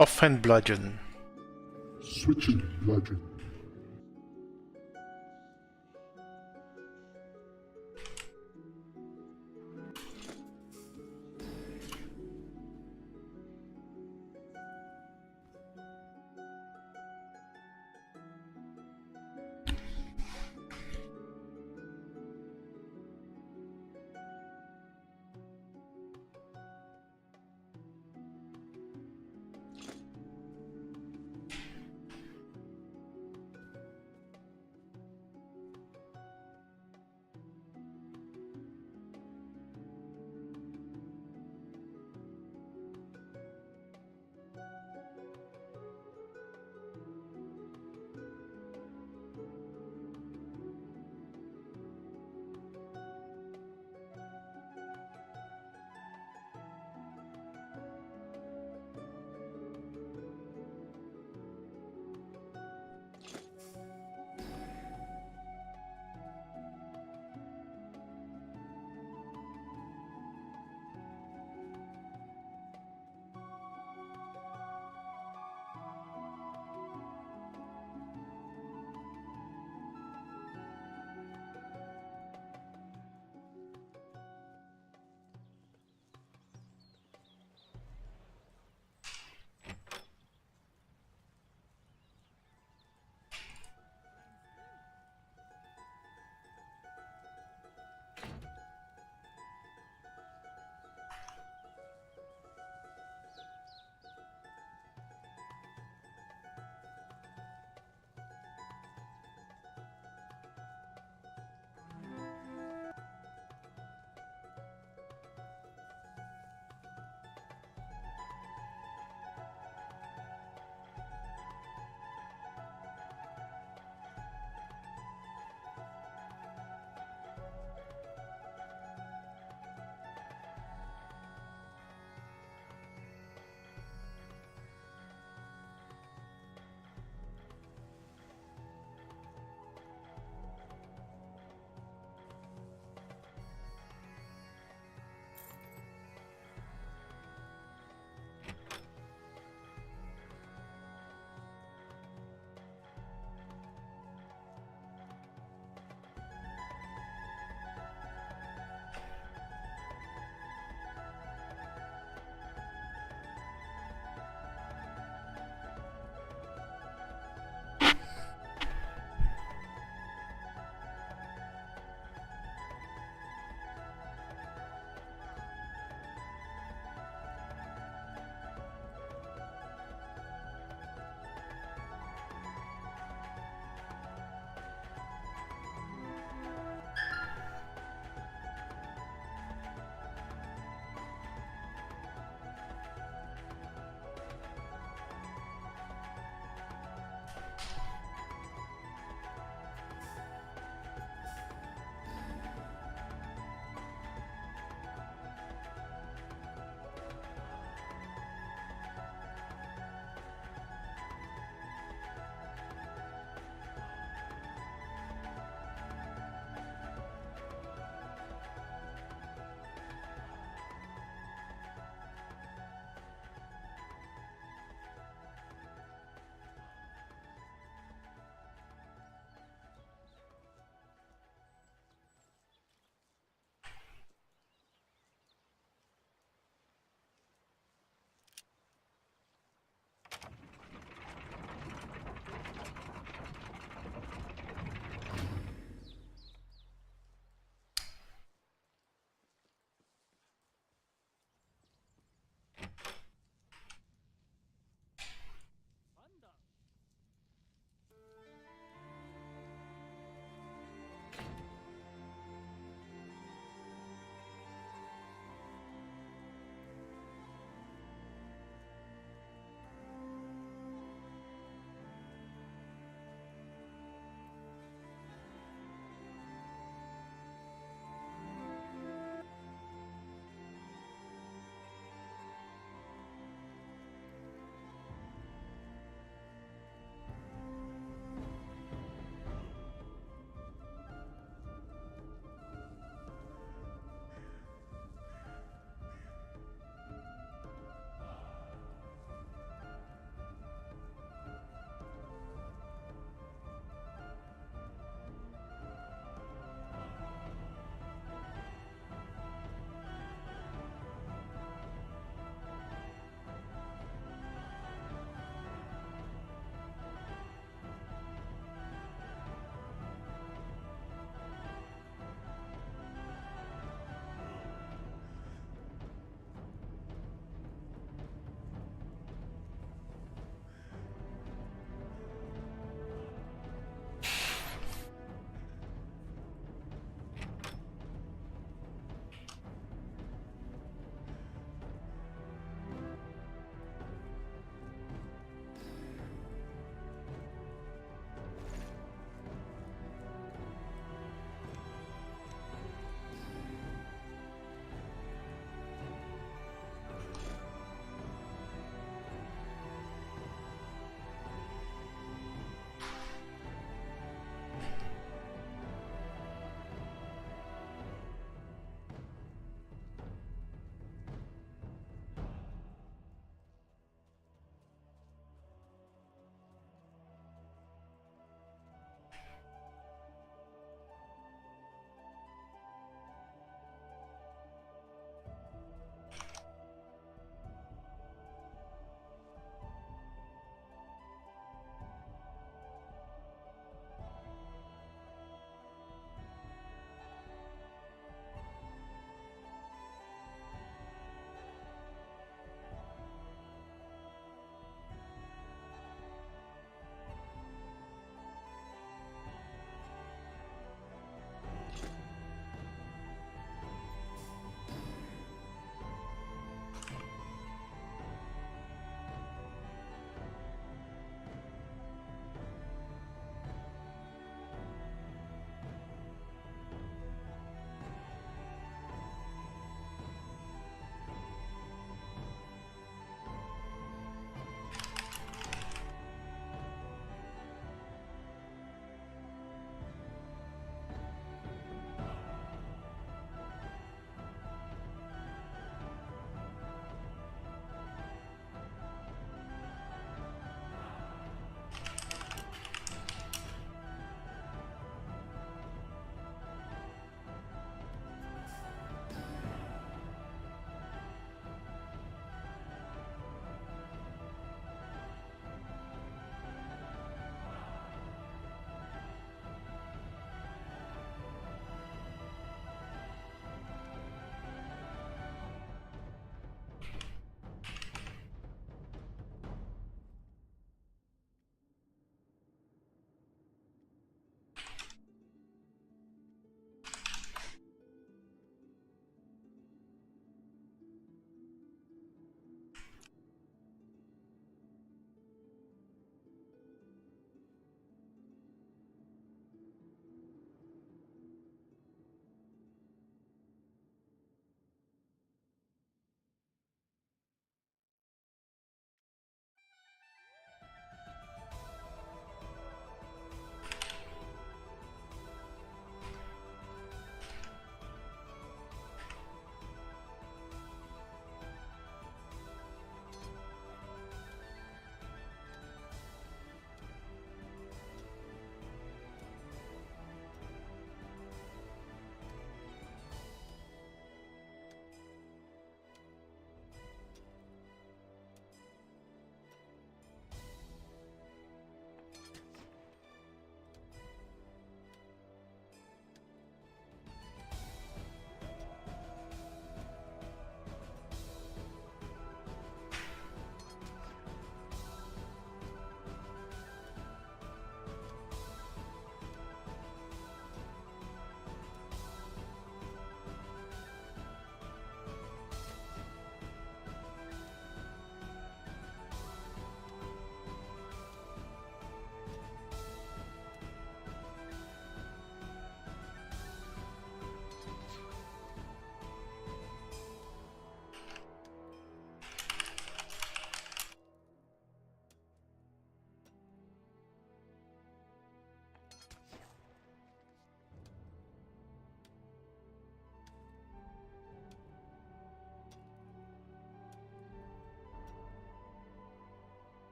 Offhand bludgeon. Switching bludgeon.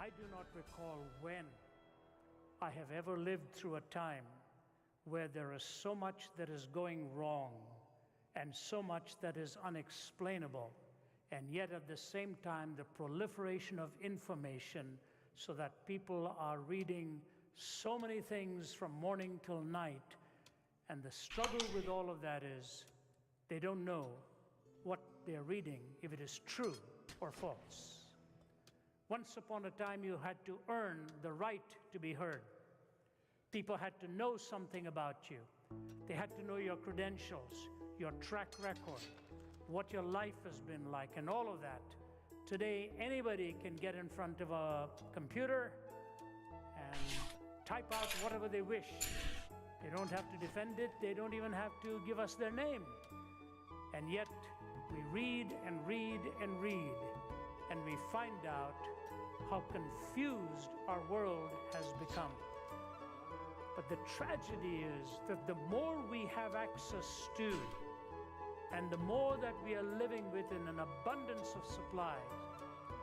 I do not recall when I have ever lived through a time where there is so much that is going wrong and so much that is unexplainable, and yet at the same time the proliferation of information so that people are reading so many things from morning till night, and the struggle with all of that is they don't know what they're reading, if it is true or false. Once upon a time, you had to earn the right to be heard. People had to know something about you. They had to know your credentials, your track record, what your life has been like, and all of that. Today, anybody can get in front of a computer and type out whatever they wish. They don't have to defend it. They don't even have to give us their name. And yet, we read and read and read, and we find out how confused our world has become. But the tragedy is that the more we have access to, and the more that we are living within an abundance of supplies,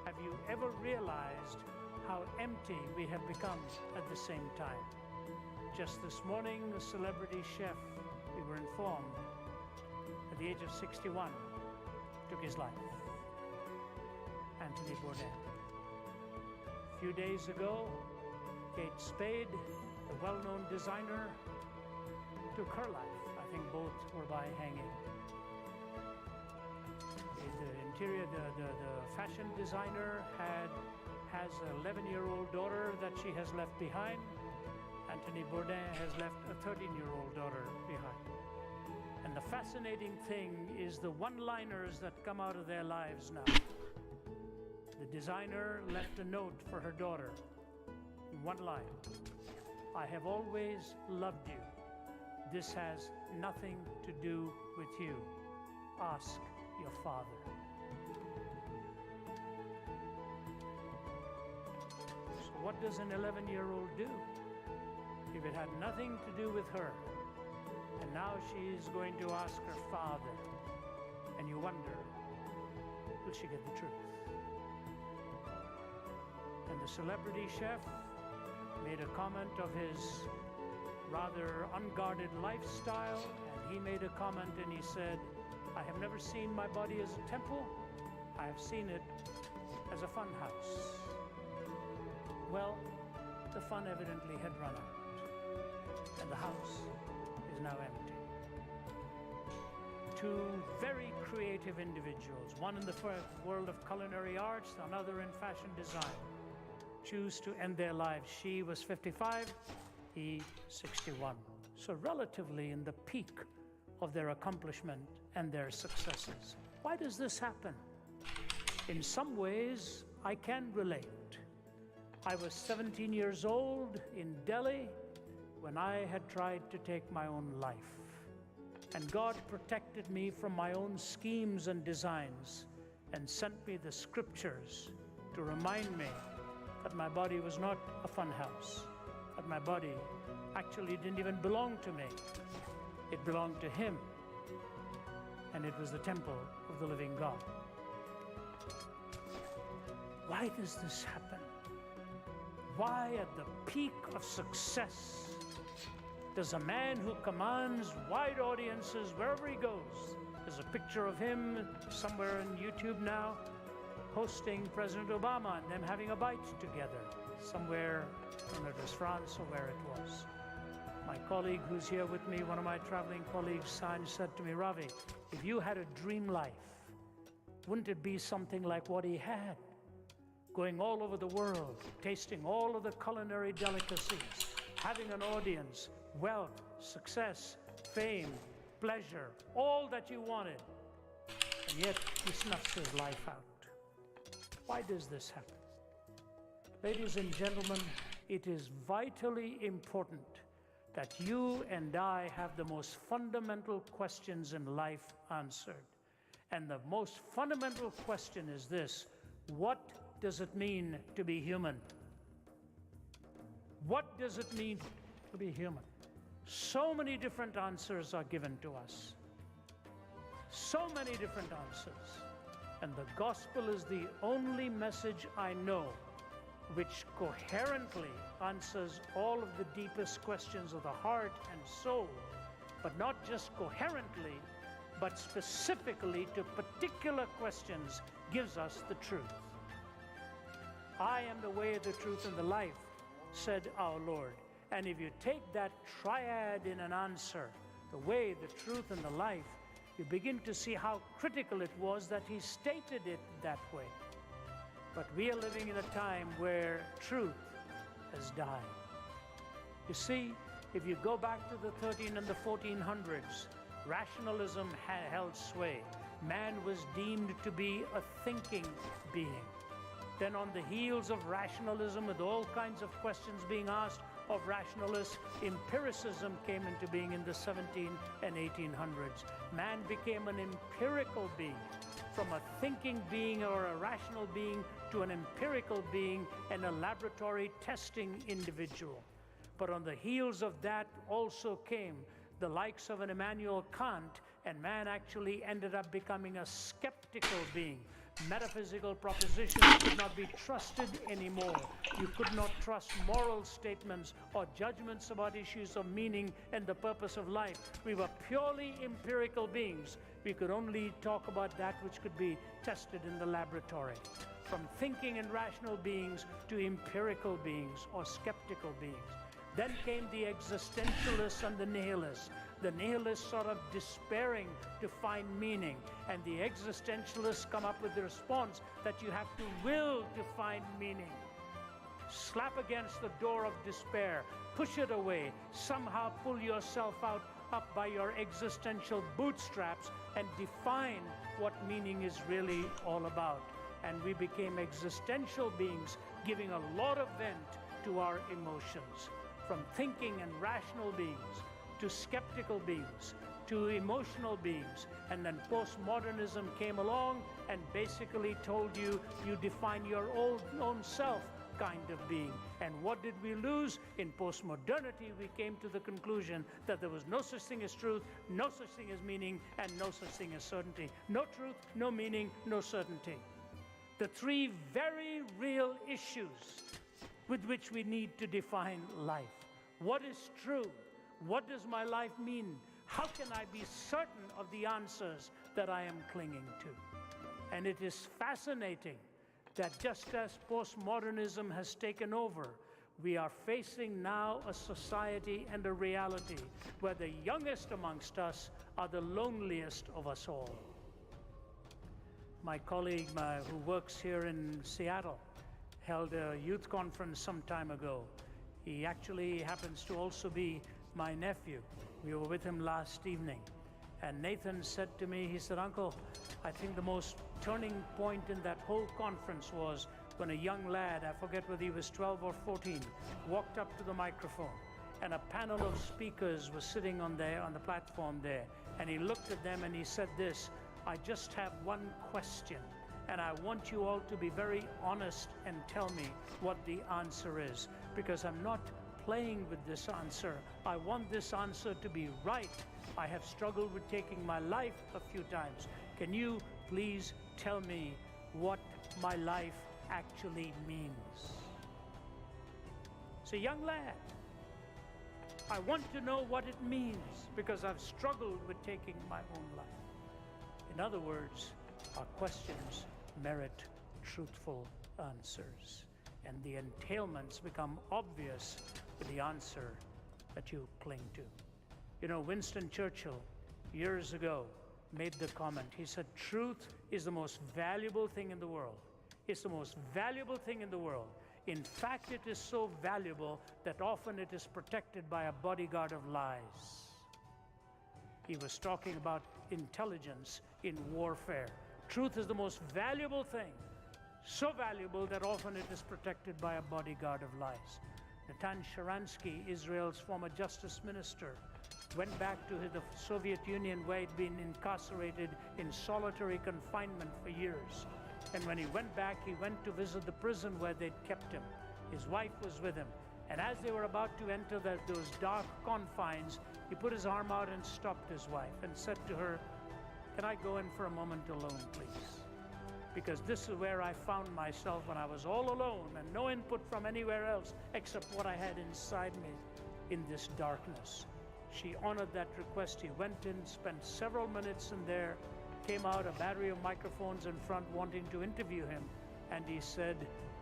have you ever realized how empty we have become at the same time? Just this morning, a celebrity chef, we were informed, at the age of 61, took his life. Anthony Bourdain. A few days ago, Kate Spade, the well-known designer, took her life. I think both were by hanging. The fashion designer has an 11-year-old daughter that she has left behind. Anthony Bourdain has left a 13-year-old daughter behind. And the fascinating thing is the one-liners that come out of their lives now. The designer left a note for her daughter. In one line, "I have always loved you. This has nothing to do with you. Ask your father." So what does an 11-year-old do if it had nothing to do with her? And now she's going to ask her father. And you wonder, will she get the truth? And the celebrity chef made a comment of his rather unguarded lifestyle, and he made a comment and he said, "I have never seen my body as a temple. I have seen it as a fun house." Well, the fun evidently had run out, and the house is now empty. Two very creative individuals, one in the world of culinary arts, another in fashion design, choose to end their lives. She was 55, he 61. So relatively in the peak of their accomplishment and their successes. Why does this happen? In some ways, I can relate. I was 17 years old in Delhi when I had tried to take my own life. And God protected me from my own schemes and designs and sent me the scriptures to remind me that my body was not a fun house, that my body actually didn't even belong to me. It belonged to Him, and it was the temple of the living God. Why does this happen? Why at the peak of success does a man who commands wide audiences wherever he goes, there's a picture of him somewhere on YouTube now, hosting President Obama and them having a bite together somewhere, I don't know if it was France or where it was. My colleague who's here with me, one of my traveling colleagues, said to me, "Ravi, if you had a dream life, wouldn't it be something like what he had? Going all over the world, tasting all of the culinary delicacies, having an audience, wealth, success, fame, pleasure, all that you wanted, and yet he snuffs his life out." Why does this happen? Ladies and gentlemen, it is vitally important that you and I have the most fundamental questions in life answered. And the most fundamental question is this: what does it mean to be human? What does it mean to be human? So many different answers are given to us. So many different answers. And the gospel is the only message I know which coherently answers all of the deepest questions of the heart and soul, but not just coherently, but specifically to particular questions, gives us the truth. I am the way, the truth, and the life, said our Lord. And if you take that triad in an answer, the way, the truth, and the life, you begin to see how critical it was that he stated it that way. But we are living in a time where truth has died. You see, if you go back to the 13 and the 1400s, rationalism held sway. Man was deemed to be a thinking being. Then on the heels of rationalism, with all kinds of questions being asked of rationalists, empiricism came into being in the 17 and 1800s. Man became an empirical being, from a thinking being or a rational being to an empirical being and a laboratory testing individual. But on the heels of that also came the likes of an Immanuel Kant, and man actually ended up becoming a skeptical being. Metaphysical propositions could not be trusted anymore. You could not trust moral statements or judgments about issues of meaning and the purpose of life. We were purely empirical beings. We could only talk about that which could be tested in the laboratory. From thinking and rational beings to empirical beings or skeptical beings. Then came the existentialists and the nihilists. The nihilists sort of despairing to find meaning, and the existentialists come up with the response that you have to will to find meaning. Slap against the door of despair, push it away, somehow pull yourself up by your existential bootstraps and define what meaning is really all about. And we became existential beings, giving a lot of vent to our emotions. From thinking and rational beings to skeptical beings to emotional beings, and then postmodernism came along and basically told you define your own self kind of being. And what did we lose? In postmodernity, we came to the conclusion that there was no such thing as truth, no such thing as meaning, and no such thing as certainty. No truth, no meaning, no certainty. The three very real issues with which we need to define life. What is true? What does my life mean? How can I be certain of the answers that I am clinging to? And it is fascinating that just as postmodernism has taken over, we are facing now a society and a reality where the youngest amongst us are the loneliest of us all. My colleague who works here in Seattle held a youth conference some time ago. He actually happens to also be my nephew. We were with him last evening. And Nathan said to me, he said, "Uncle, I think the most turning point in that whole conference was when a young lad, I forget whether he was 12 or 14, walked up to the microphone, and a panel of speakers was sitting on the platform there. And he looked at them and he said this, 'I just have one question, and I want you all to be very honest and tell me what the answer is, because I'm not playing with this answer. I want this answer to be right. I have struggled with taking my life a few times. Can you please tell me what my life actually means?'" It's a young lad. I want to know what it means because I've struggled with taking my own life. In other words, our questions merit truthful answers, and the entailments become obvious with the answer that you cling to. You know, Winston Churchill, years ago, made the comment. He said, "Truth is the most valuable thing in the world. It's the most valuable thing in the world. In fact, it is so valuable that often it is protected by a bodyguard of lies." He was talking about intelligence in warfare. Truth is the most valuable thing, so valuable that often it is protected by a bodyguard of lies. Natan Sharansky, Israel's former justice minister, went back to the Soviet Union where he'd been incarcerated in solitary confinement for years. And when he went back, he went to visit the prison where they'd kept him. His wife was with him. And as they were about to enter those dark confines, he put his arm out and stopped his wife and said to her, "Can I go in for a moment alone, please?" because this is where I found myself when I was all alone and no input from anywhere else except what I had inside me in this darkness. She honored that request. He went in, spent several minutes in there, came out, a battery of microphones in front wanting to interview him, and he said,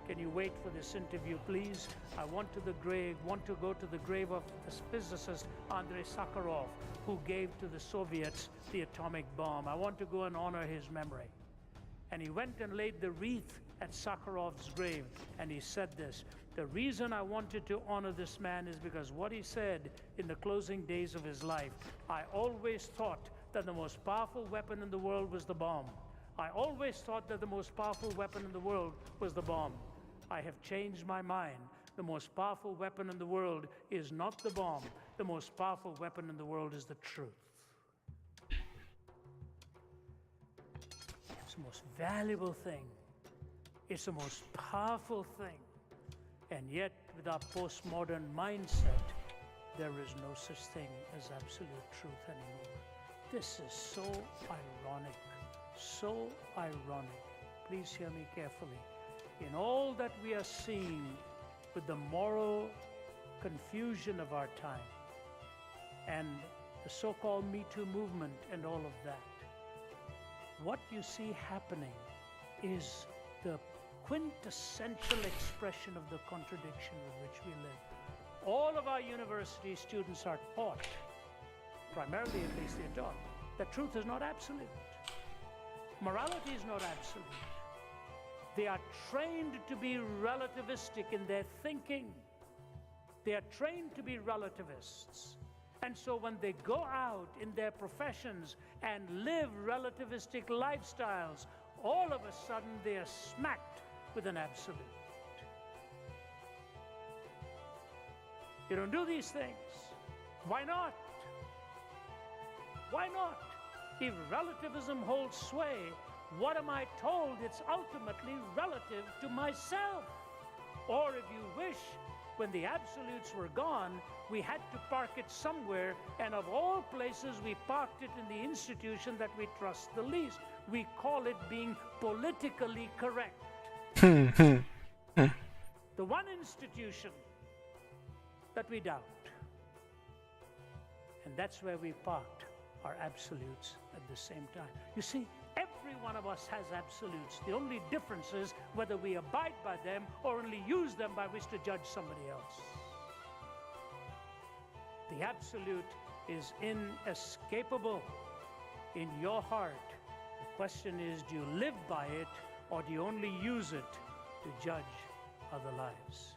"Can you wait for this interview, please? I want to go to the grave of this physicist, Andrei Sakharov, who gave to the Soviets the atomic bomb. I want to go and honor his memory." And he went and laid the wreath at Sakharov's grave, and he said this: "The reason I wanted to honor this man is because what he said in the closing days of his life. I always thought that the most powerful weapon in the world was the bomb. I always thought that the most powerful weapon in the world was the bomb. I have changed my mind. The most powerful weapon in the world is not the bomb. The most powerful weapon in the world is the truth." It's the most valuable thing. It's the most powerful thing. And yet, with our postmodern mindset, there is no such thing as absolute truth anymore. This is so ironic, so ironic. Please hear me carefully. In all that we are seeing with the moral confusion of our time and the so-called Me Too movement and all of that, what you see happening is the quintessential expression of the contradiction with which we live. All of our university students are taught, primarily at least they're taught, that truth is not absolute. Morality is not absolute. They are trained to be relativistic in their thinking. They are trained to be relativists. And so when they go out in their professions and live relativistic lifestyles, all of a sudden they are smacked with an absolute. You don't do these things. Why not? Why not? If relativism holds sway, what am I told? It's ultimately relative to myself. Or if you wish, when the absolutes were gone, we had to park it somewhere, and of all places, we parked it in the institution that we trust the least. We call it being politically correct. The one institution that we doubt. And that's where we parked our absolutes at the same time. You see, every one of us has absolutes. The only difference is whether we abide by them or only use them by which to judge somebody else. The absolute is inescapable in your heart. The question is, do you live by it or do you only use it to judge other lives?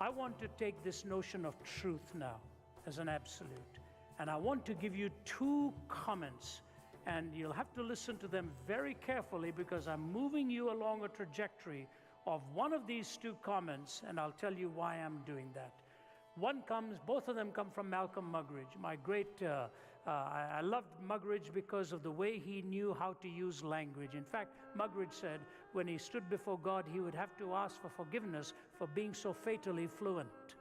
I want to take this notion of truth now as an absolute, and I want to give you two comments, and you'll have to listen to them very carefully because I'm moving you along a trajectory of one of these two comments, and I'll tell you why I'm doing that. Both of them come from Malcolm Muggeridge, my great, I loved Muggeridge because of the way he knew how to use language. In fact, Muggeridge said when he stood before God, he would have to ask for forgiveness for being so fatally fluent.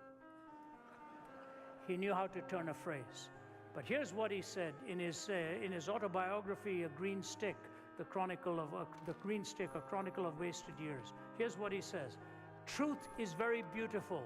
He knew how to turn a phrase. But here's what he said in his autobiography, A Green Stick, A Chronicle of Wasted Years. Here's what he says: "Truth is very beautiful,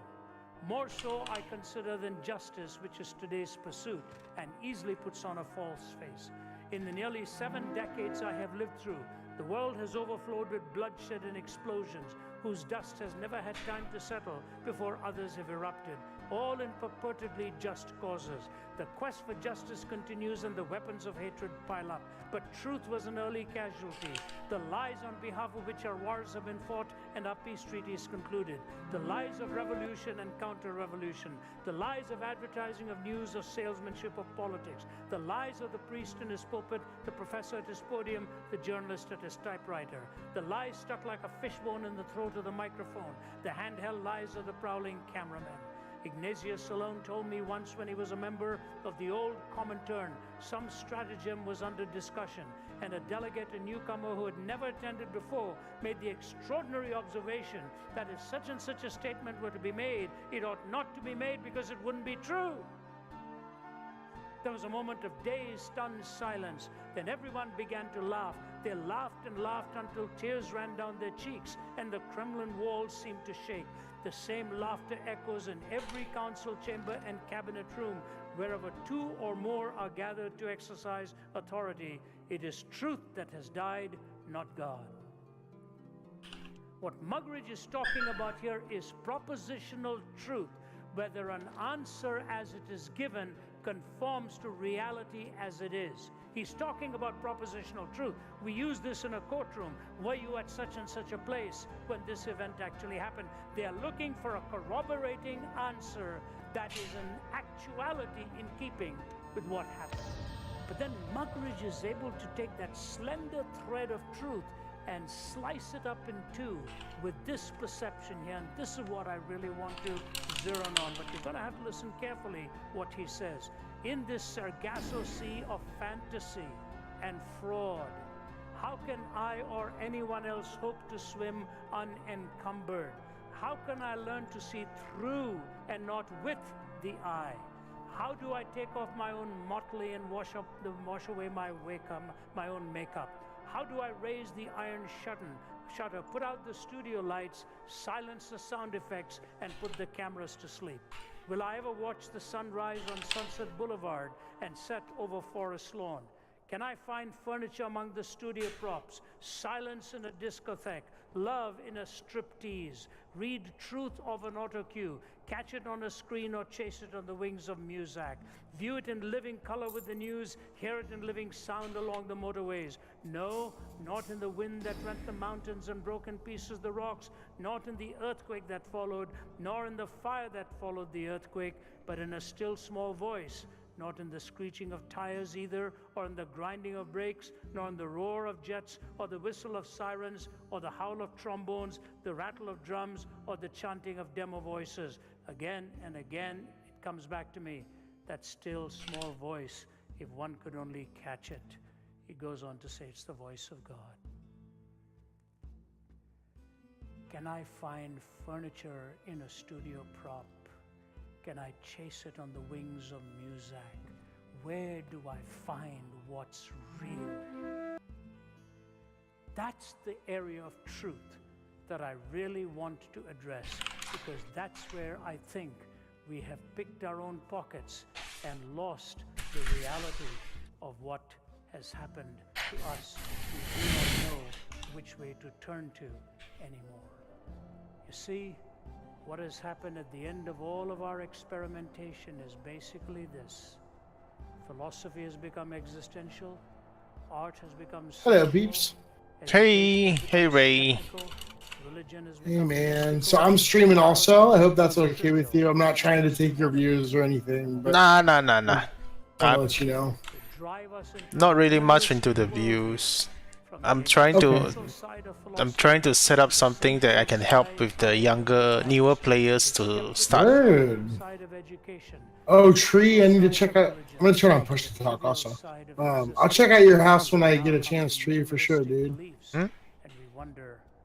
more so I consider than justice, which is today's pursuit, and easily puts on a false face. In the nearly 7 decades I have lived through, the world has overflowed with bloodshed and explosions, whose dust has never had time to settle before others have erupted, all in purportedly just causes. The quest for justice continues and the weapons of hatred pile up. But truth was an early casualty. The lies on behalf of which our wars have been fought and our peace treaties concluded. The lies of revolution and counter-revolution. The lies of advertising of news, of salesmanship, of politics. The lies of the priest in his pulpit, the professor at his podium, the journalist at his typewriter. The lies stuck like a fishbone in the throat of the microphone. The handheld lies of the prowling cameraman. Ignatius alone told me once when he was a member of the old Comintern, some stratagem was under discussion, and a delegate, a newcomer who had never attended before, made the extraordinary observation that if such and such a statement were to be made, it ought not to be made because it wouldn't be true. There was a moment of dazed, stunned silence. Then everyone began to laugh. They laughed and laughed until tears ran down their cheeks and the Kremlin walls seemed to shake. The same laughter echoes in every council chamber and cabinet room. Wherever two or more are gathered to exercise authority, it is truth that has died, not God. What Muggeridge is talking about here is propositional truth, whether an answer as it is given conforms to reality as it is. He's talking about propositional truth. We use this in a courtroom. Were you at such and such a place when this event actually happened? They are looking for a corroborating answer that is an actuality in keeping with what happened. But then Muggeridge is able to take that slender thread of truth and slice it up in two with this perception here. And this is what I really want to zero in on. But you're going to have to listen carefully what he says. In this Sargasso sea of fantasy and fraud, how can I or anyone else hope to swim unencumbered? How can I learn to see through and not with the eye? How do I take off my own motley and wash away my own makeup? How do I raise the iron shutter, put out the studio lights, silence the sound effects, and put the cameras to sleep? Will I ever watch the sunrise on Sunset Boulevard and set over Forest Lawn? Can I find furniture among the studio props, silence in a discotheque, love in a striptease, read truth of an autocue, catch it on a screen or chase it on the wings of Muzak, view it in living color with the news, hear it in living sound along the motorways? No, not in the wind that rent the mountains and broke in pieces the rocks, not in the earthquake that followed, nor in the fire that followed the earthquake, but in a still small voice. Not in the screeching of tires either, or in the grinding of brakes, nor in the roar of jets, or the whistle of sirens, or the howl of trombones, the rattle of drums, or the chanting of demo voices. Again and again, it comes back to me, that still small voice, if one could only catch it. He goes on to say it's the voice of God. Can I find furniture in a studio prop? Can I chase it on the wings of Muzak? Where do I find what's real? That's the area of truth that I really want to address, because that's where I think we have picked our own pockets and lost the reality of what has happened to us. We do not know which way to turn to anymore. You see, what has happened at the end of all of our experimentation is basically this. Philosophy has become existential. Art has become Hello, peeps. Hey Ray. Hey, man. So I'm streaming also. I hope that's okay with you. I'm not trying to take your views or anything, but Nah. I'll let you know. Not really much into the views. I'm trying to set up something that I can help with the newer players to start. Good. Oh, Tree, I need to check out. I'm gonna turn on push to talk also. I'll check out your house when I get a chance, Tree, for sure, dude.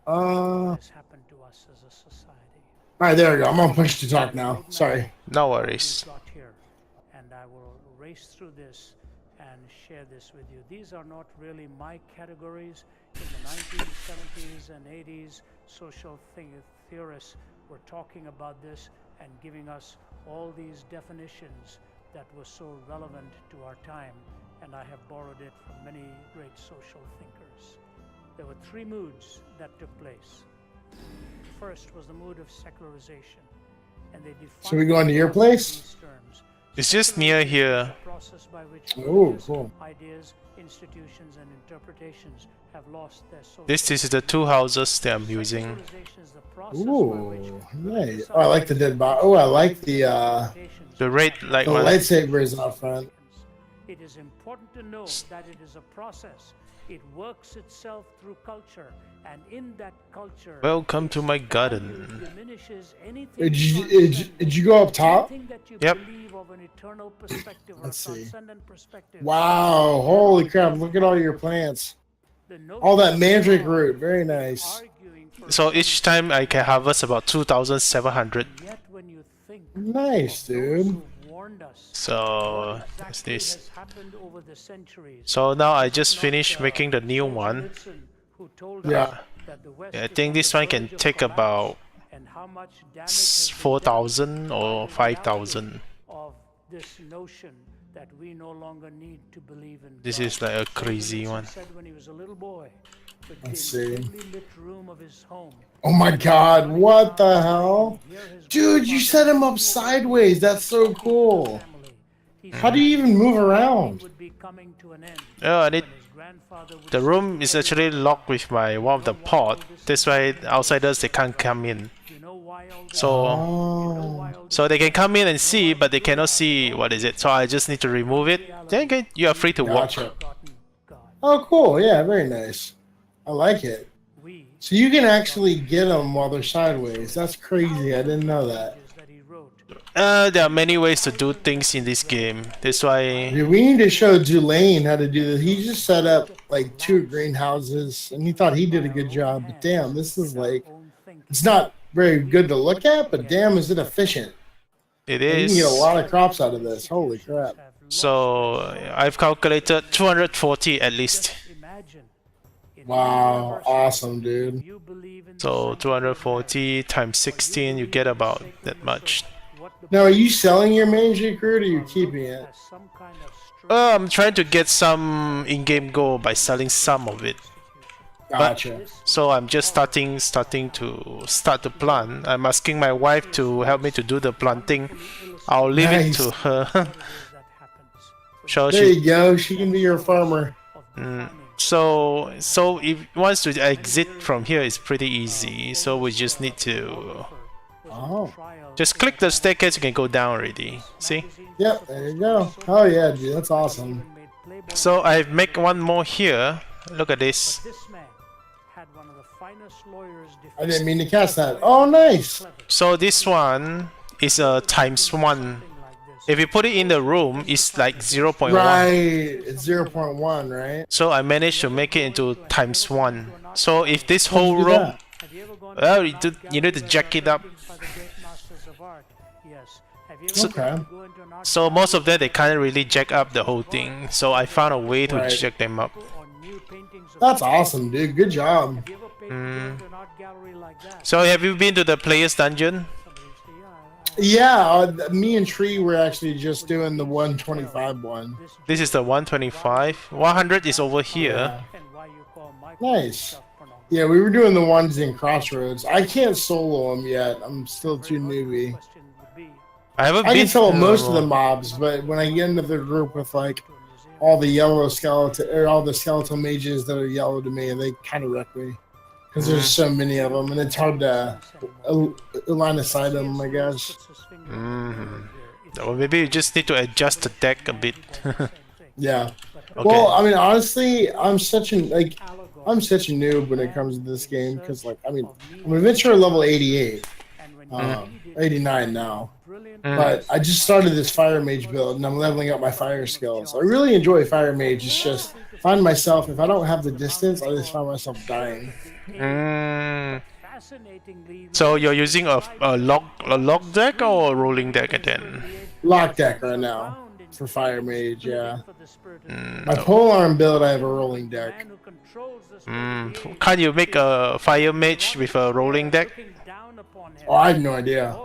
Alright, there we go. I'm on push to talk now. Sorry. No worries. And I will race through this and share this with you. These are not really my categories. In the 1970s and 80s, social theorists were talking about this and giving us all these definitions that were so relevant to our time, and I have borrowed it from many great social thinkers. There were three moods that took place. First was the mood of secularization, and they defined. So we going to your place? It's just near here. Oh, cool. Ideas, institutions, and interpretations have lost their social. This is the two houses that I'm using. Ooh, nice. Oh, I like the dead body. Oh, I like the red light the one. lightsabers out front. It is important to know that it is a process. It works itself through culture, and in that culture, Welcome to my garden. Did you go up top? Yep. Let's see. Wow, holy crap, look at all your plants. All that mandrake root, very nice. So each time I can harvest about 2,700. Nice, dude. So that's this. So now I just finished making the new one. Yeah. I think this one can take about 4,000 or 5,000. This is like a crazy one. Let's see. Oh my god, what the hell? Dude, you set him up sideways. That's so cool. How do you even move around? Oh, I need... The room is actually locked with one of the pod. That's why outsiders, they can't come in. So they can come in and see, but they cannot see what is it. So I just need to remove it. Then you are free to walk. Oh, cool. Yeah, very nice. I like it. So you can actually get them while they're sideways. That's crazy. I didn't know that. There are many ways to do things in this game. That's why... Dude, we need to show Zulaine how to do this. He just set up like 2 greenhouses, and he thought he did a good job. But damn, this is like... It's not very good to look at, but damn, is it efficient. It is. You can get a lot of crops out of this. Holy crap. So I've calculated 240 at least. Wow, awesome, dude. So 240 times 16, you get about that much. Now, are you selling your magic root or are you keeping it? I'm trying to get some in-game gold by selling some of it. Gotcha. So I'm just starting to plant. I'm asking my wife to help me to do the planting. I'll leave it to her. There you go. She can be your farmer. So if he wants to exit from here, it's pretty easy. So we just need to just click the staircase. You can go down already. See? Yep. There you go. Oh yeah, dude. That's awesome. So I've made one more here. Look at this. I didn't mean to cast that. Oh, nice. So this one is a ×1. If you put it in the room, it's like 0.1. Right, it's 0.1, right? So I managed to make it into ×1. So if this whole room, well, you need to jack it up. So most of them, they can't really jack up the whole thing. So I found a way to jack them up. That's awesome, dude. Good job. So have you been to the player's dungeon? Yeah, me and Tree were actually just doing the 125 one. This is the 125. 100 is over here. Nice. Yeah, we were doing the ones in Crossroads. I can't solo them yet. I'm still too newbie. I can solo most of the mobs, but when I get into the group with like all the yellow skeleton or all the skeletal mages that are yellow to me, they kind of wreck me because there's so many of them, and it's hard to line of sight them, I guess. Or maybe you just need to adjust the deck a bit. Yeah. Okay. Well, I mean, honestly, I'm such a noob when it comes to this game because, like, I mean, I'm adventurer level 88, 89 now. But I just started this fire mage build and I'm leveling up my fire skills. I really enjoy fire mage. It's just find myself, if I don't have the distance, I just find myself dying. So you're using a log deck or a rolling deck then? Lock deck right now for fire mage, yeah. My polearm build, I have a rolling deck. Can you make a fire mage with a rolling deck? Oh, I have no idea.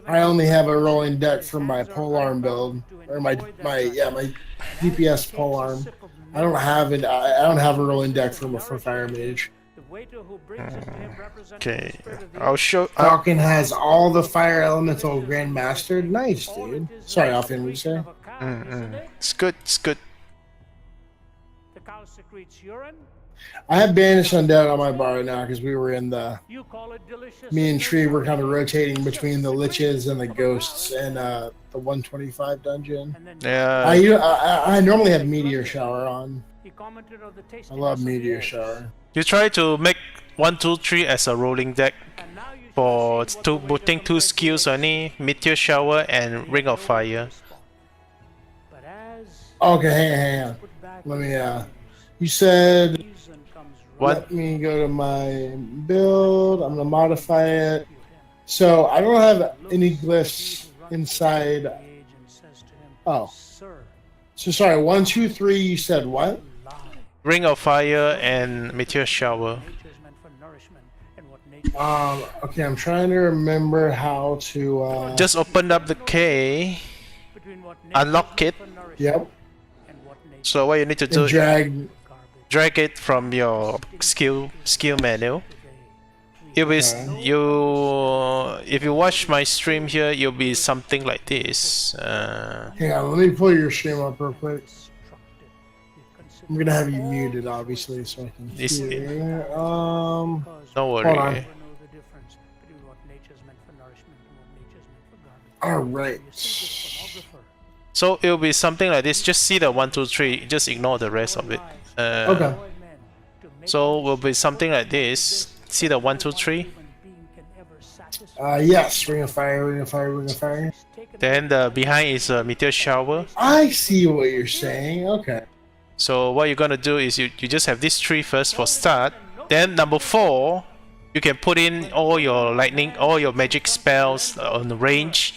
I only have a rolling deck for my polearm build, or my DPS polearm. I don't have it. I don't have a rolling deck for fire mage. Okay, I'll show. Falcon has all the fire elemental grandmastered. Nice, dude. Sorry, Alfie, what did you say? It's good. It's good. I have Banished Undead on my bar right now because we were in the... Me and Tree were kind of rotating between the Liches and the Ghosts and the 125 dungeon. Yeah. I normally have Meteor Shower on. I love Meteor Shower. You try to make 1, 2, 3 as a rolling deck for putting 2 skills only, Meteor Shower and Ring of Fire. Okay, hang on. Let me, you said... Let me go to my build. I'm gonna modify it. So I don't have any glyphs inside Oh. So sorry, 1, 2, 3, you said what? Ring of Fire and Meteor Shower. Okay, I'm trying to remember how to Just open up the K, unlock it. Yep. So what you need to do is drag it from your skill menu. If you watch my stream here, you'll be something like this. Hang on, let me pull your stream up real quick. I'm gonna have you muted, obviously, so I can hear. Don't worry. Hold on. All right. So it'll be something like this. Just see the 1, 2, 3. Just ignore the rest of it. Okay. So will be something like this. See the 1, 2, 3. Yes. Ring of Fire, Ring of Fire, Ring of Fire. Then the behind is a Meteor Shower. I see what you're saying. Okay. So what you're gonna do is you just have this 3 first for start. Then number 4, you can put in all your lightning, all your magic spells on the range,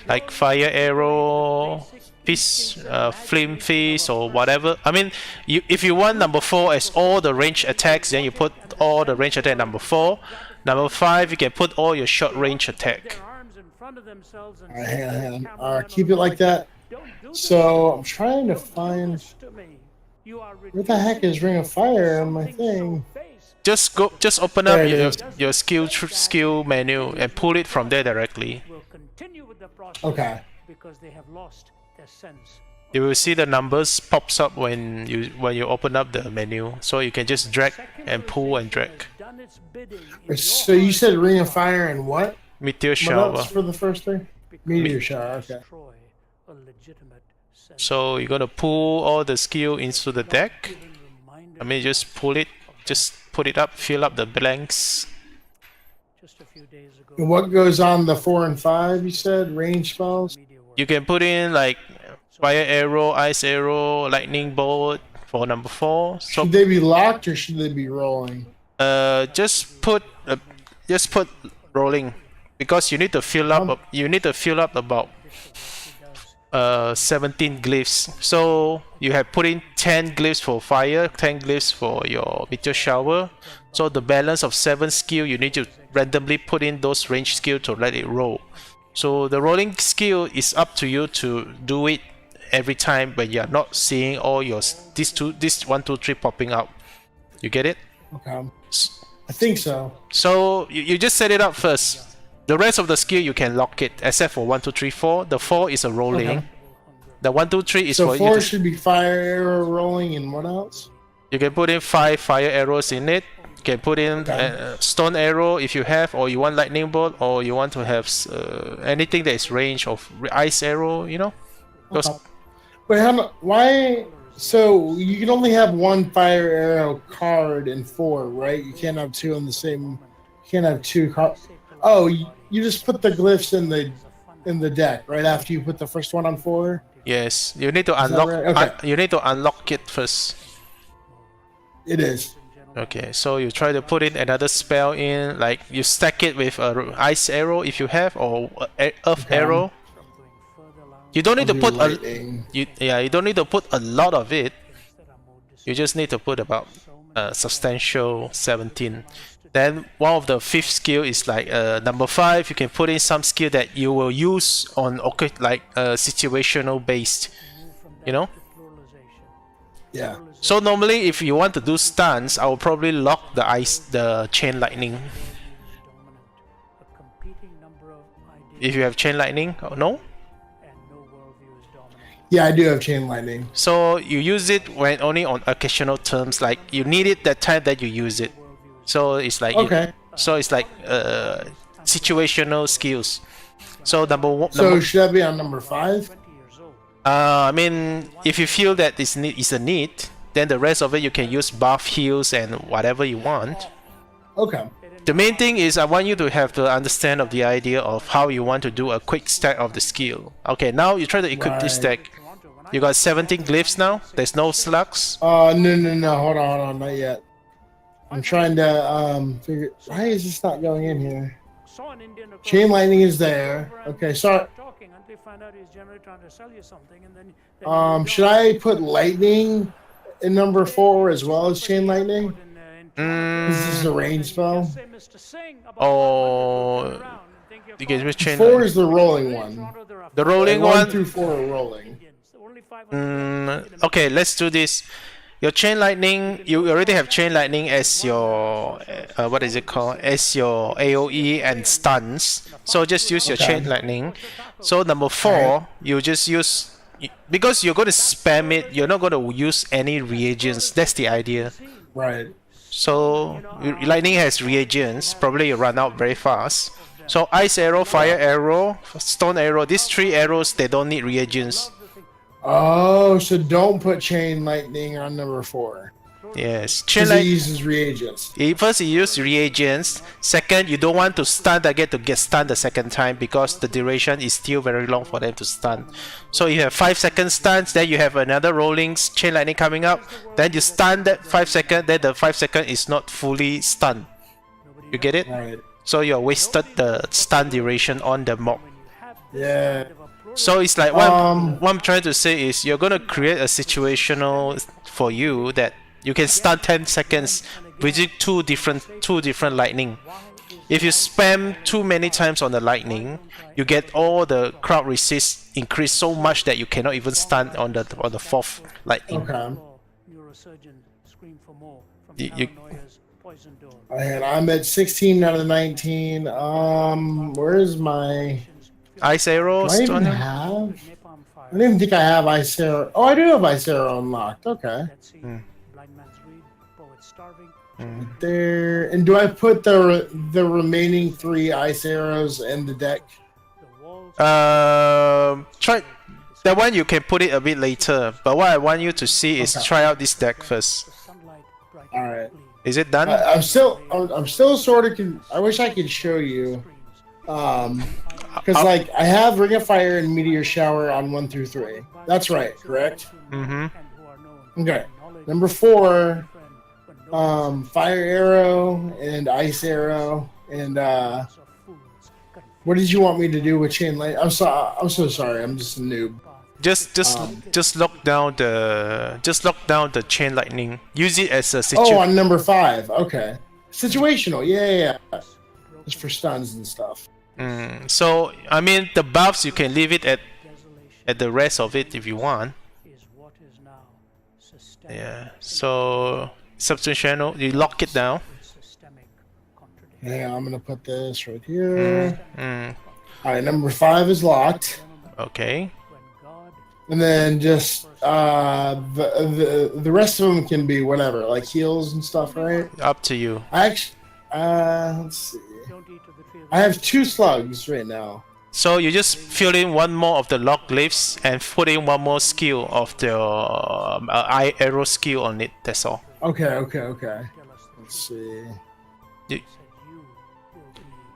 like Fire Arrow, Fist, Flame Fist, or whatever. I mean, if you want number 4 as all the range attacks, then you put all the range attack number 4. Number 5, you can put all your short range attack. Alright, hang on. Keep it like that. So I'm trying to find where the heck is Ring of Fire on my thing. Just open up your skill menu and pull it from there directly. Okay. You will see the numbers pops up when you open up the menu, so you can just drag and pull and drag. So you said Ring of Fire and what? Meteor Shower. What else for the first thing? Meteor Shower. Okay. So you're gonna pull all the skill into the deck. I mean, just pull it, just put it up, fill up the blanks. And what goes on the 4 and 5? You said range spells. You can put in like Fire Arrow, Ice Arrow, Lightning Bolt for number 4. So should they be locked or should they be rolling? Just put rolling, because you need to fill up. You need to fill up about 17 glyphs. So you have put in 10 glyphs for fire, 10 glyphs for your Meteor Shower. So the balance of 7 skill, you need to randomly put in those range skill to let it roll. So the rolling skill is up to you to do it every time when you are not seeing all your this 1, 2, 3 popping up. You get it? Okay. I think so. So you just set it up first. The rest of the skill you can lock it, except for 1, 2, 3, 4. The 4 is a rolling. Okay. The 1, 2, 3 is so for 4 should be Fire Arrow rolling, and what else? You can put in 5 Fire Arrows in it. You can put in Stone Arrow if you have, or you want Lightning Bolt, or you want to have anything that is range of Ice Arrow, you know? Those... But why? So you can only have 1 Fire Arrow card in 4, right? You can't have 2 on the same. You can't have 2 cards. Oh, you just put the glyphs in the deck right after you put the first one on 4. Yes, you need to unlock. Right? Okay. You need to unlock it first. It is. Okay, so you try to put in another spell in, like you stack it with Ice Arrow if you have, or Earth Arrow. You don't need to put you don't need to put a lot of it. You just need to put about substantial 17. Then one of the 5th skill is like number 5. You can put in some skill that you will use on like situational based, you know. Yeah. So normally, if you want to do stuns, I will probably lock the chain lightning. If you have chain lightning, or no? Yeah, I do have chain lightning. So you use it when only on occasional terms, like you need it that time that you use it. So it's like situational skills. So number 1. So should that be on number 5? I mean, if you feel that it's a need, then the rest of it you can use buff, heals, and whatever you want. Okay. The main thing is I want you to have the understand of the idea of how you want to do a quick stack of the skill. Okay, now you try to equip this deck. You got 17 glyphs now. There's no slugs. No. Hold on, not yet. I'm trying to figure. Why is this not going in here? Chain lightning is there. Okay, sorry. talking until you find out he's generally trying to sell you something, and then Should I put lightning in number 4 as well as chain lightning? This is a range spell. Oh, you get which chain? 4 is the rolling one. The rolling 1 one. through 4 are rolling. Okay, let's do this. Your chain lightning, you already have chain lightning as your what is it called? As your AOE and stuns. So just use your chain lightning. So number 4, you just use, because you're going to spam it. You're not going to use any reagents. That's the idea. Right. So lightning has reagents. Probably you run out very fast. So ice arrow, fire arrow, stone arrow. These 3 arrows, they don't need reagents. Oh, so don't put chain lightning on number 4. Yes, Because it uses reagents. First, you use reagents. Second, you don't want to stun target to get stunned the second time because the duration is still very long for them to stun. So you have 5-second stuns, then you have another rolling chain lightning coming up. Then you stun that 5-second, then the 5-second is not fully stunned. You get it? Right. So you wasted the stun duration on the mob. Yeah. So it's like what I'm trying to say is you're gonna create a situational for you that you can stun 10 seconds with two different lightning. If you spam too many times on the lightning, you get all the crowd resist increase so much that you cannot even stun on the 4th lightning. Okay. You, And I'm at 16 out of 19. Where's my ice arrows? Do I even have? I don't even think I have ice arrow. Oh, I do have ice arrow unlocked. Okay. There. And do I put the remaining 3 ice arrows in the deck? Try that one. You can put it a bit later. But what I want you to see is try out this deck first. All right. Is it done? I'm still sort of. I wish I could show you. Because like I have Ring of Fire and Meteor Shower on 1 through 3. That's right, correct? Mm-hmm. Okay. Number 4, Fire Arrow and Ice Arrow and what did you want me to do with Chain Light? I'm so sorry. I'm just a noob. Just lock down the chain lightning. Use it as a situation. Oh, on number 5. Okay. Situational. Yeah. Just for stuns and stuff. So I mean the buffs you can leave it at the rest of it if you want. Yeah. So substitutional, you lock it down. Yeah, I'm gonna put this right here. All right, number 5 is locked. Okay. And then just the rest of them can be whatever, like heals and stuff, right? Up to you. Actually, let's see. I have 2 slugs right now. So you just fill in one more of the lock glyphs and put in one more skill of the eye arrow skill on it. That's all. Okay. Let's see.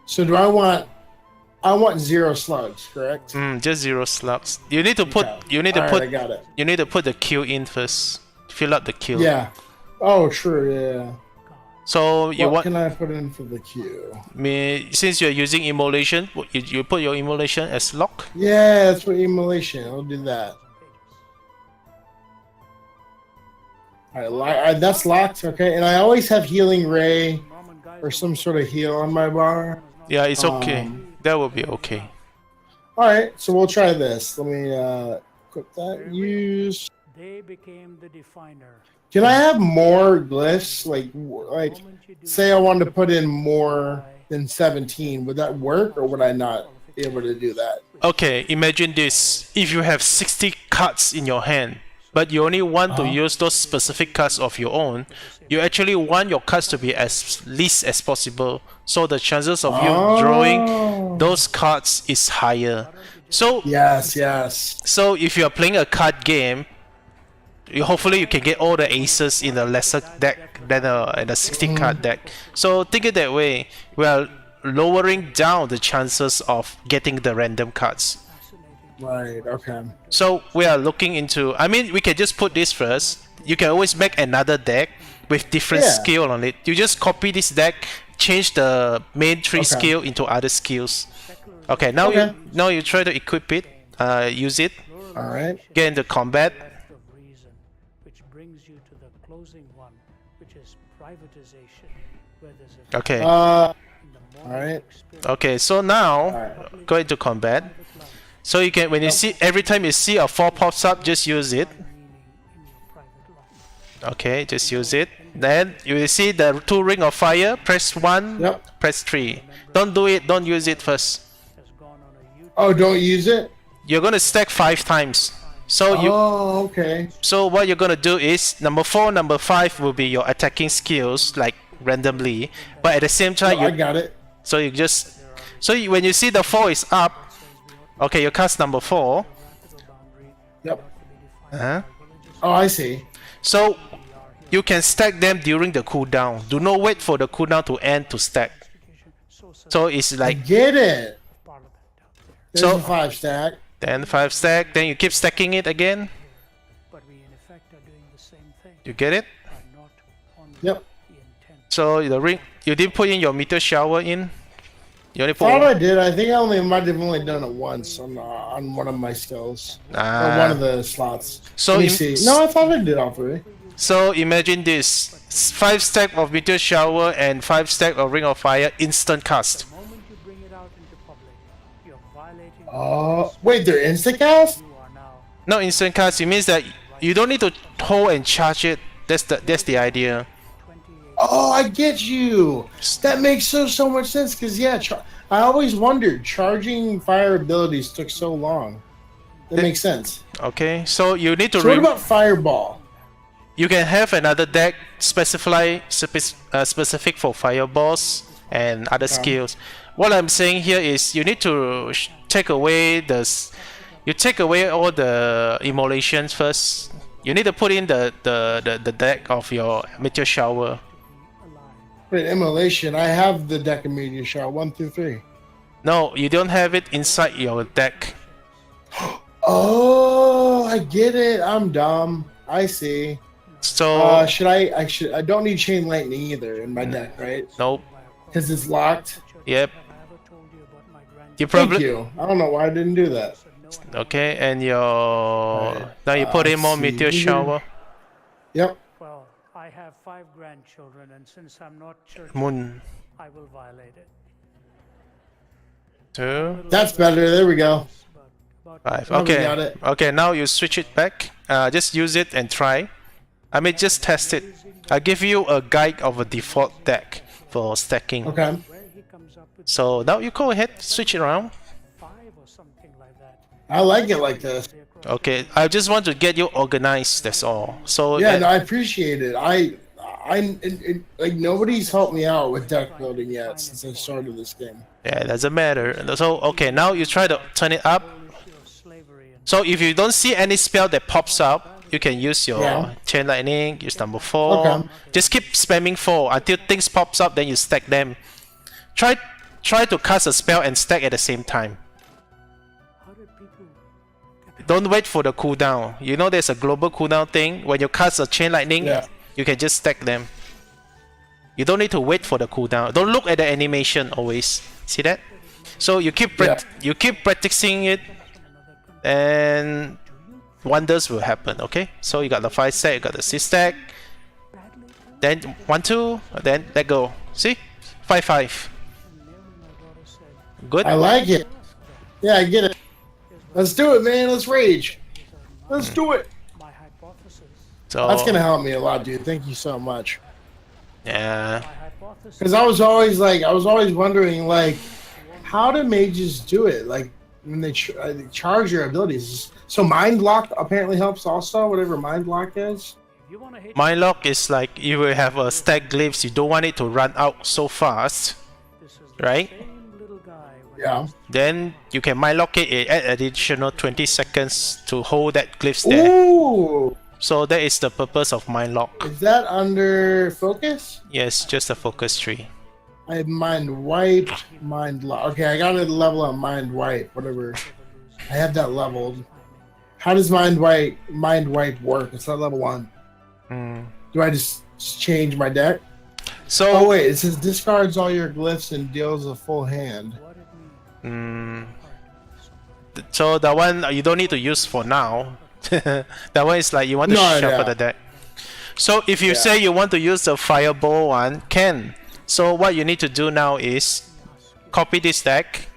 So do I want 0 slugs, correct? Just 0 slugs. You need to put. You need to All put. right, I got it. You need to put the kill in first. Fill up the kill. Yeah. Oh, true. Yeah. So you What want can I put in for the queue? since you're using immolation, you put your immolation as lock. Yeah, that's what immolation. I'll do that. All right, that's locked. Okay, and I always have healing ray or some sort of heal on my bar. Yeah, it's okay. That will be okay. All right, so we'll try this. Let me equip that. Use. They became the definer. Can I have more glyphs? Like, say I wanted to put in more than 17. Would that work, or would I not be able to do that? Okay, imagine this. If you have 60 cards in your hand, but you only want to use those specific cards of your own, you actually want your cards to be as least as possible. So the chances of you drawing those cards is higher. So Yes. So if you are playing a card game, hopefully you can get all the aces in a lesser deck than in a 16 card deck. So think it that way. We are lowering down the chances of getting the random cards. Right, okay. So we are looking into, I mean, we can just put this first. You can always make another deck with different skill on it. You just copy this deck, change the main 3 skill into other skills. Okay, now Okay. you try to equip it. Use it. All right. Get into combat. of reason, which brings you to the closing one, which is privatization, where there's a Okay. All right. Okay. So now Alright. go into combat. So you can, when you see, every time you see a 4 pops up, just use it. meaning in your private life. Okay, just use it. Then you will see the 2 ring of fire. Press 1. Yep. Press 3. Don't do it. Don't use it first. Has gone on a YouTube Oh, don't use it. You're gonna stack 5 times. So you. Oh, okay. So what you're gonna do is number 4, number 5 will be your attacking skills, like randomly. But at the same time, I got it. so you just. So when you see the 4 is up, okay, you cast number 4. Yep. Uh-huh. Oh, I see. So you can stack them during the cooldown. Do not wait for the cooldown to end to stack. So it's I like get it. part of that out there. There's So- a 5 stack. then 5 stack, then you keep stacking it again. But we in effect are doing the same thing, You get it? are not on Yep. the intent. So the ring, you didn't put in your meteor shower in. You only put Thought one. I did. I think I might have only done it once on one of my skills. Or one of the slots. So Let me im- see. No, I thought I did all 3. So imagine this: 5 stack of meteor shower and 5 stack of ring of fire instant cast. The moment you bring it out into public, you're violating Oh, wait, they're instacast? you are now. No instant cast. It means that you don't need to hold and charge it. That's the idea. 28 Oh, I get you. That makes so much sense. Cause yeah, I always wondered charging fire abilities took so long. That makes sense. Okay, so you need to. So what about fireball? You can have another deck specific for fireballs and other skills. What I'm saying here is you need to take away you take away all the immolations first. You need to put in the deck of your meteor shower. Wait, immolation. I have the deck of meteor shower 1 through 3. No, you don't have it inside your deck. Oh, I get it. I'm dumb. I see. So I don't need chain lightning either in my deck, right? nope. Because it's locked. Yep. Have I ever told you about my grand You Thank probably you. I don't know why I didn't do that. okay, and your Right. now you put in more see. meteor shower. Yep. Well, I have 5 grandchildren, and since I'm not church, Moon I will violate it. 2, That's better. There we go. But 5. Oh, we Okay. got it. Okay, now you switch it back. Just use it and try. I mean, just test it. I'll give you a guide of a default deck for stacking. Okay. where he comes up with So now you go ahead, switch it around. 5 or something like that. I like it like this. Okay, I just want to get you organized. That's all. So Yeah, that- no, I appreciate it. Like nobody's helped me out with deck building yet since I started this game. yeah, it doesn't matter. So okay, now you try to turn it up. Issue of slavery and So if you don't see any spell that pops up, you can use your Yeah. chain lightning. Use number 4. Okay. Just keep spamming 4 until things pops up. Then you stack them. Try to cast a spell and stack at the same time. how did people get Don't wait for the cooldown. You know there's a global cooldown thing. When you cast a chain lightning, Yeah. you can just stack them. You don't need to wait for the cooldown. Don't look at the animation always. See that? So you keep you keep practicing it, and wonders will happen. Okay. So you got the 5 stack, you got the 6 stack, then 1 2, then let go. See, 5 5. Good. I like it. Yeah, I get it. Let's do it, man. Let's rage. Let's do it. my hypothesis? So That's gonna help me a lot, dude. Thank you so much. yeah. My hypothesis Because I was always wondering, like, how do mages do it? Like, when they charge your abilities. So mind lock apparently helps also. Whatever mind lock is. if you want to hit Mind lock is like you will have a stack glyphs. You don't want it to run out so fast, this is the right? same little guy when Yeah. Then you can mind lock it and add additional 20 seconds to hold that glyphs there. Ooh. So that is the purpose of mind lock. Is that under focus? Yes, just a focus tree. I have mind wipe, mind lock. Okay, I got a level on mind wipe. Whatever. I have that leveled. How does mind wipe work? It's not level 1. Hmm. Do I just change my deck? Oh So wait, it says discards all your glyphs and deals a full hand. what it means. So that one you don't need to use for now. That one is like you want to shuffle the deck. So if you say you want to use the fireball one, can. So what you need to do now is copy this deck.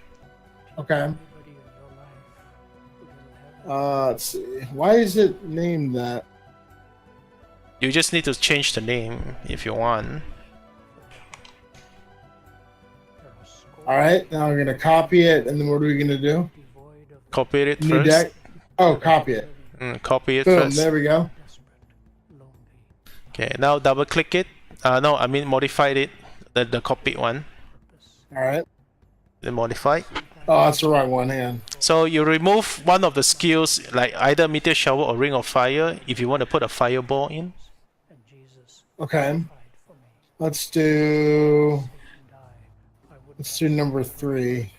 Okay. Let's see. Why is it named that? You just need to change the name if you want. Alright, now we're gonna copy it, and then what are we gonna do? Copy it New first. deck? Oh, copy it. Copy it Boom, first. there we go. Okay, now double click it. No, I mean modified it. The copied one. Alright. Then modify. Oh, that's the wrong one, hang on. So you remove one of the skills, like either meteor shower or ring of fire, if you want to put a fireball in. Okay. Let's do number 3.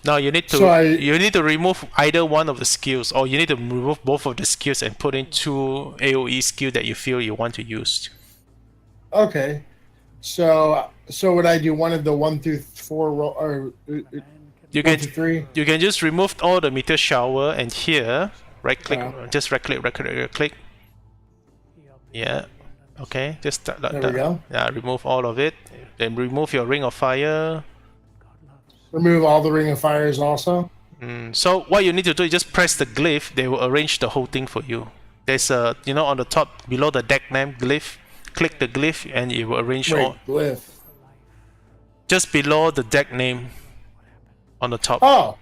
Now you need to you need to remove either one of the skills, or you need to remove both of the skills and put in 2 AoE skill that you feel you want to use. Okay. So would I do one of the 1 through 4 or you 1 through 3? You can just remove all the meteor shower, and here right click, just right click. Yeah. Okay. Just there we go. Yeah. Remove all of it. Then remove your ring of fire. Remove all the ring of fires also. So what you need to do is just press the glyph. They will arrange the whole thing for you. There's a on the top below the deck name glyph. Click the glyph and it will arrange all. Glyph. Just below the deck name. On the top. Oh.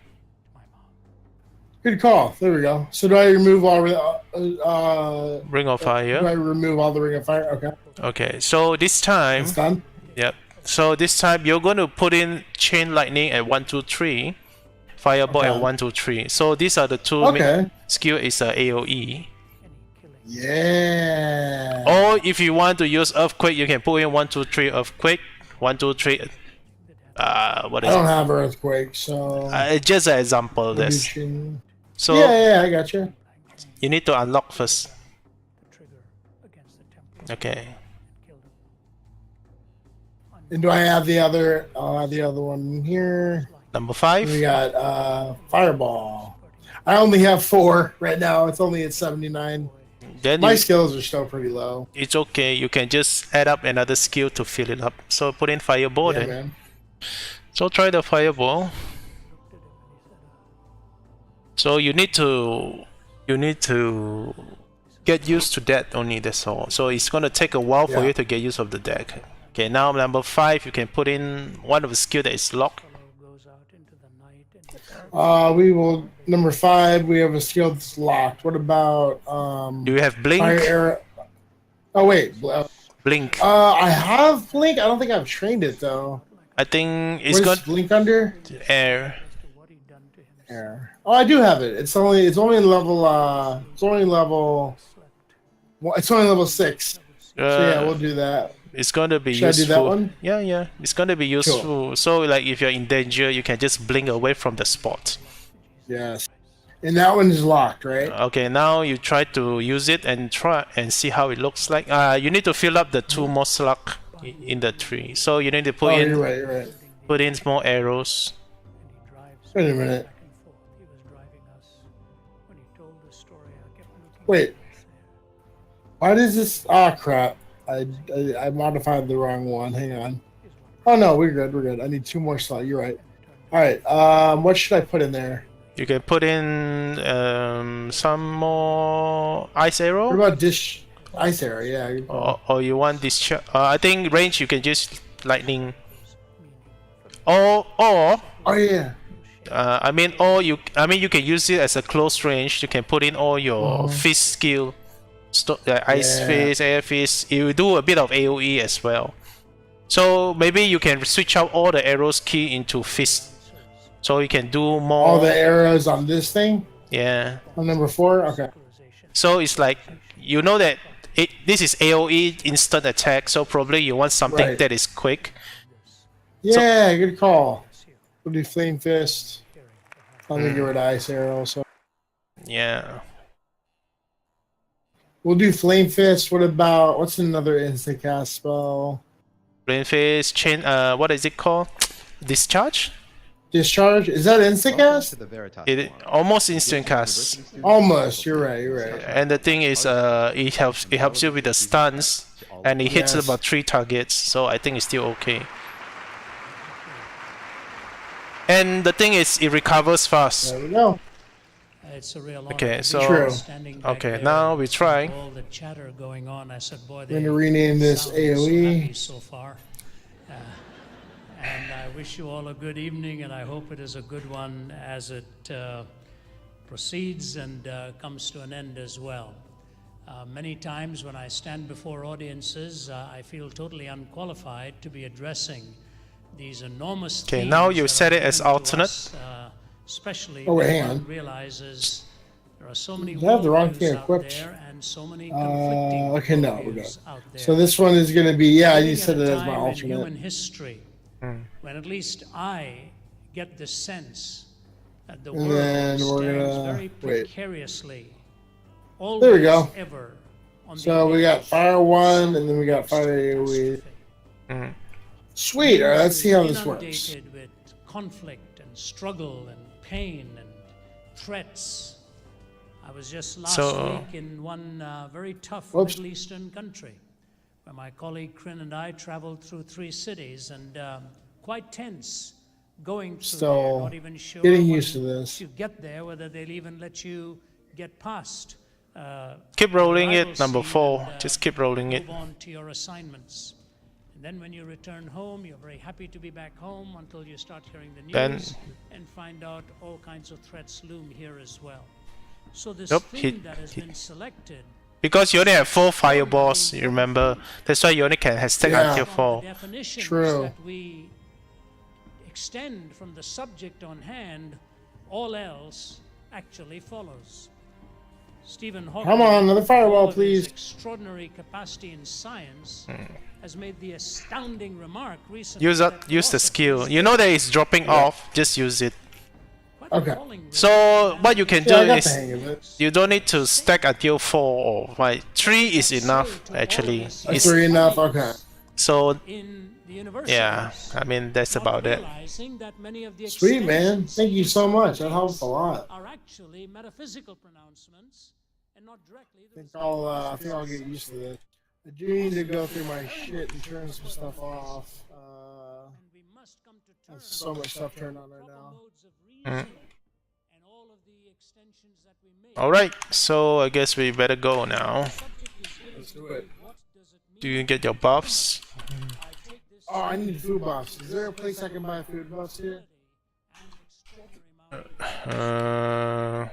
Good call. There we go. So do I remove all ring of fire? Do I remove all the ring of fire? Okay. Okay. So this time. It's done. Yep. So this time you're going to put in chain lightning at 1, 2, 3, fireball at 1, 2, 3. So these are the 2 skill is AoE. Yeah. Or if you want to use earthquake, you can put in 1, 2, 3 earthquake. 1, 2, 3. What is I don't have earthquake, so just an example of this. So yeah, I got you. You need to unlock first. Okay. And do I have the other? I'll have the other one here. Number 5. We got fireball. I only have 4 right now. It's only at 79. Then my skills are still pretty low. It's okay. You can just add up another skill to fill it up. So put in fireball then. Man. So try the fireball. So you need to get used to that only. That's all. So it's gonna take a while for you to get used of the deck. Okay, now number 5, you can put in one of the skill that is locked. We will number 5. We have a skill that's locked. What about Do you have blink? Fire arrow? Oh wait, blink. I have blink. I don't think I've trained it though. I think it's got blink under air. Air. Oh, I do have it. It's only level it's only level 6. So yeah, we'll do that. It's gonna be useful. Should I do that one? Yeah. It's gonna be useful. Cool. So like if you're in danger, you can just blink away from the spot. Yes. And that one is locked, right? Okay, now you try to use it and try and see how it looks like. You need to fill up the 2 more slot in the tree. So you need to put in you're right. Put in more arrows. Wait a minute. Wait. Why does this? Ah, crap. I modified the wrong one. Hang on. Oh no, we're good. I need 2 more slots. You're right. All right. What should I put in there? You can put in some more ice arrow. What about dish ice arrow? Yeah. Or you want this? I think range you can just lightning. Or oh yeah. you can use it as a close range. You can put in all your fist skill. Ice fist, air fist. It will do a bit of AoE as well. So maybe you can switch out all the arrows key into fist. So you can do more. All the arrows on this thing? Yeah. On number 4? Okay. So it's like, that this is AoE instant attack, so probably you want something that is quick. Yeah, good call. We'll do flame fist. I'm gonna get rid of ice arrow. So. Yeah. We'll do flame fist. What's another instant cast spell? Flame fist, chain. What is it called? Discharge. Discharge? Is that instant cast? It almost instant cast. Almost. You're right. You're right. And the thing is, it helps you with the stuns, and it hits Yes. about 3 targets. So I think it's still okay. And the thing is, it recovers fast. There we go. It's a real Okay, honor. so True. Standing back okay, there now we're with trying. all the chatter going on, I said, boy, We're they gonna rename this sound so AOE. happy so far. And I wish you all a good evening, and I hope it is a good one as it proceeds and comes to an end as well. Many times when I stand before audiences, I feel totally unqualified to be addressing these enormous Okay, themes now you that set are it as given to alternate. us, especially Oh, wait, when hang one on. realizes there are so many I have the wrong worldviews thing out equipped. there and so many conflicting Okay, no, we're good. worldviews out there. So this one is gonna be, yeah, I Living need to set at it a as my time in alternate. human history when at least I get the sense that the And world then we're stands gonna- very wait. precariously, There we go. always, ever on So the we got edge Fire of 1, and then we got Fire AOE. catastrophe. Sweet, alright, let's see how this works. Inundated with conflict and struggle and pain and threats. I was just last week in one very tough Whoops. Middle Eastern country, where my colleague Kryn and I traveled through 3 cities, and quite tense going through Still there, not even sure getting when used to this. you get there whether they'll even let you get past. Keep rolling arrival it, number scene 4. and, Just keep rolling it. move on to your assignments. And then when you return home, you're very happy to be back home until you start hearing the news Then- and find out all kinds of threats loom here as well. So this Yup, theme that has been selected, Because you only have 4 fireballs, you remember? That's why you only can stack Yeah. until from 4. the definitions True. that we extend from the subject on hand, all else actually follows. Stephen Hawking, Come on, another firewall, all of his please. extraordinary capacity in science, Hmm. has made the astounding remark recently. Use that use the skill. philosophers You know that it's dropping off, just use it. quite Okay. appalling, really. So what you can do Yeah, I got is the hang of it. you don't need to stack until 4 or 5. 3 is enough actually. Is It's, 3 enough? Okay. so In the universities, yeah, I mean that's not about it. realizing that many of the Sweet, man. extensions Thank you so much. That helps a lot. are actually metaphysical pronouncements and not directly the I think I'll get used to this. I do need to go through my shit and turn some stuff off. and we must come to I have terms so much with stuff the turned on right proper now. modes of reasoning and all of the extensions that we make. Alright, so I guess we better go now. Let's do it. What does it mean? Do you get your buffs? I take this Oh, I need food buffs. Is there a place I can buy food buffs here? and extraordinary amount of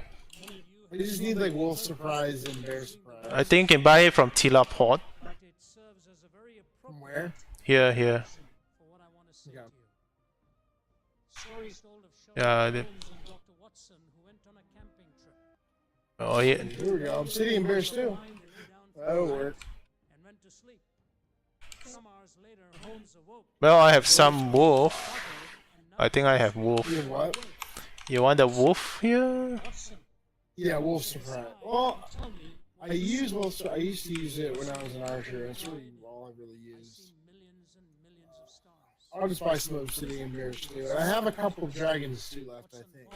I just need like wolf surprise and bear surprise. I think you can buy it from Teleport. that it serves as a very From appropriate where? Here. for what I want to say Yeah. to you. Stories told of Sherlock Yeah, Holmes and Dr. Watson who went on a camping trip. Oh yeah. Here we go. Obsidian bears too. Wind lay down for That'll the work. night and went to sleep. Some hours later, Holmes awoke. Well, I have some wolf. I think I have wolf. You have what? You want the wolf here? Yeah, wolf surprise. Well, I use wolf. I used to use it when I was an archer. That's really all I really used. Millions and millions of stars. I'll just buy some obsidian bears too. I have a couple of dragons too left, I think.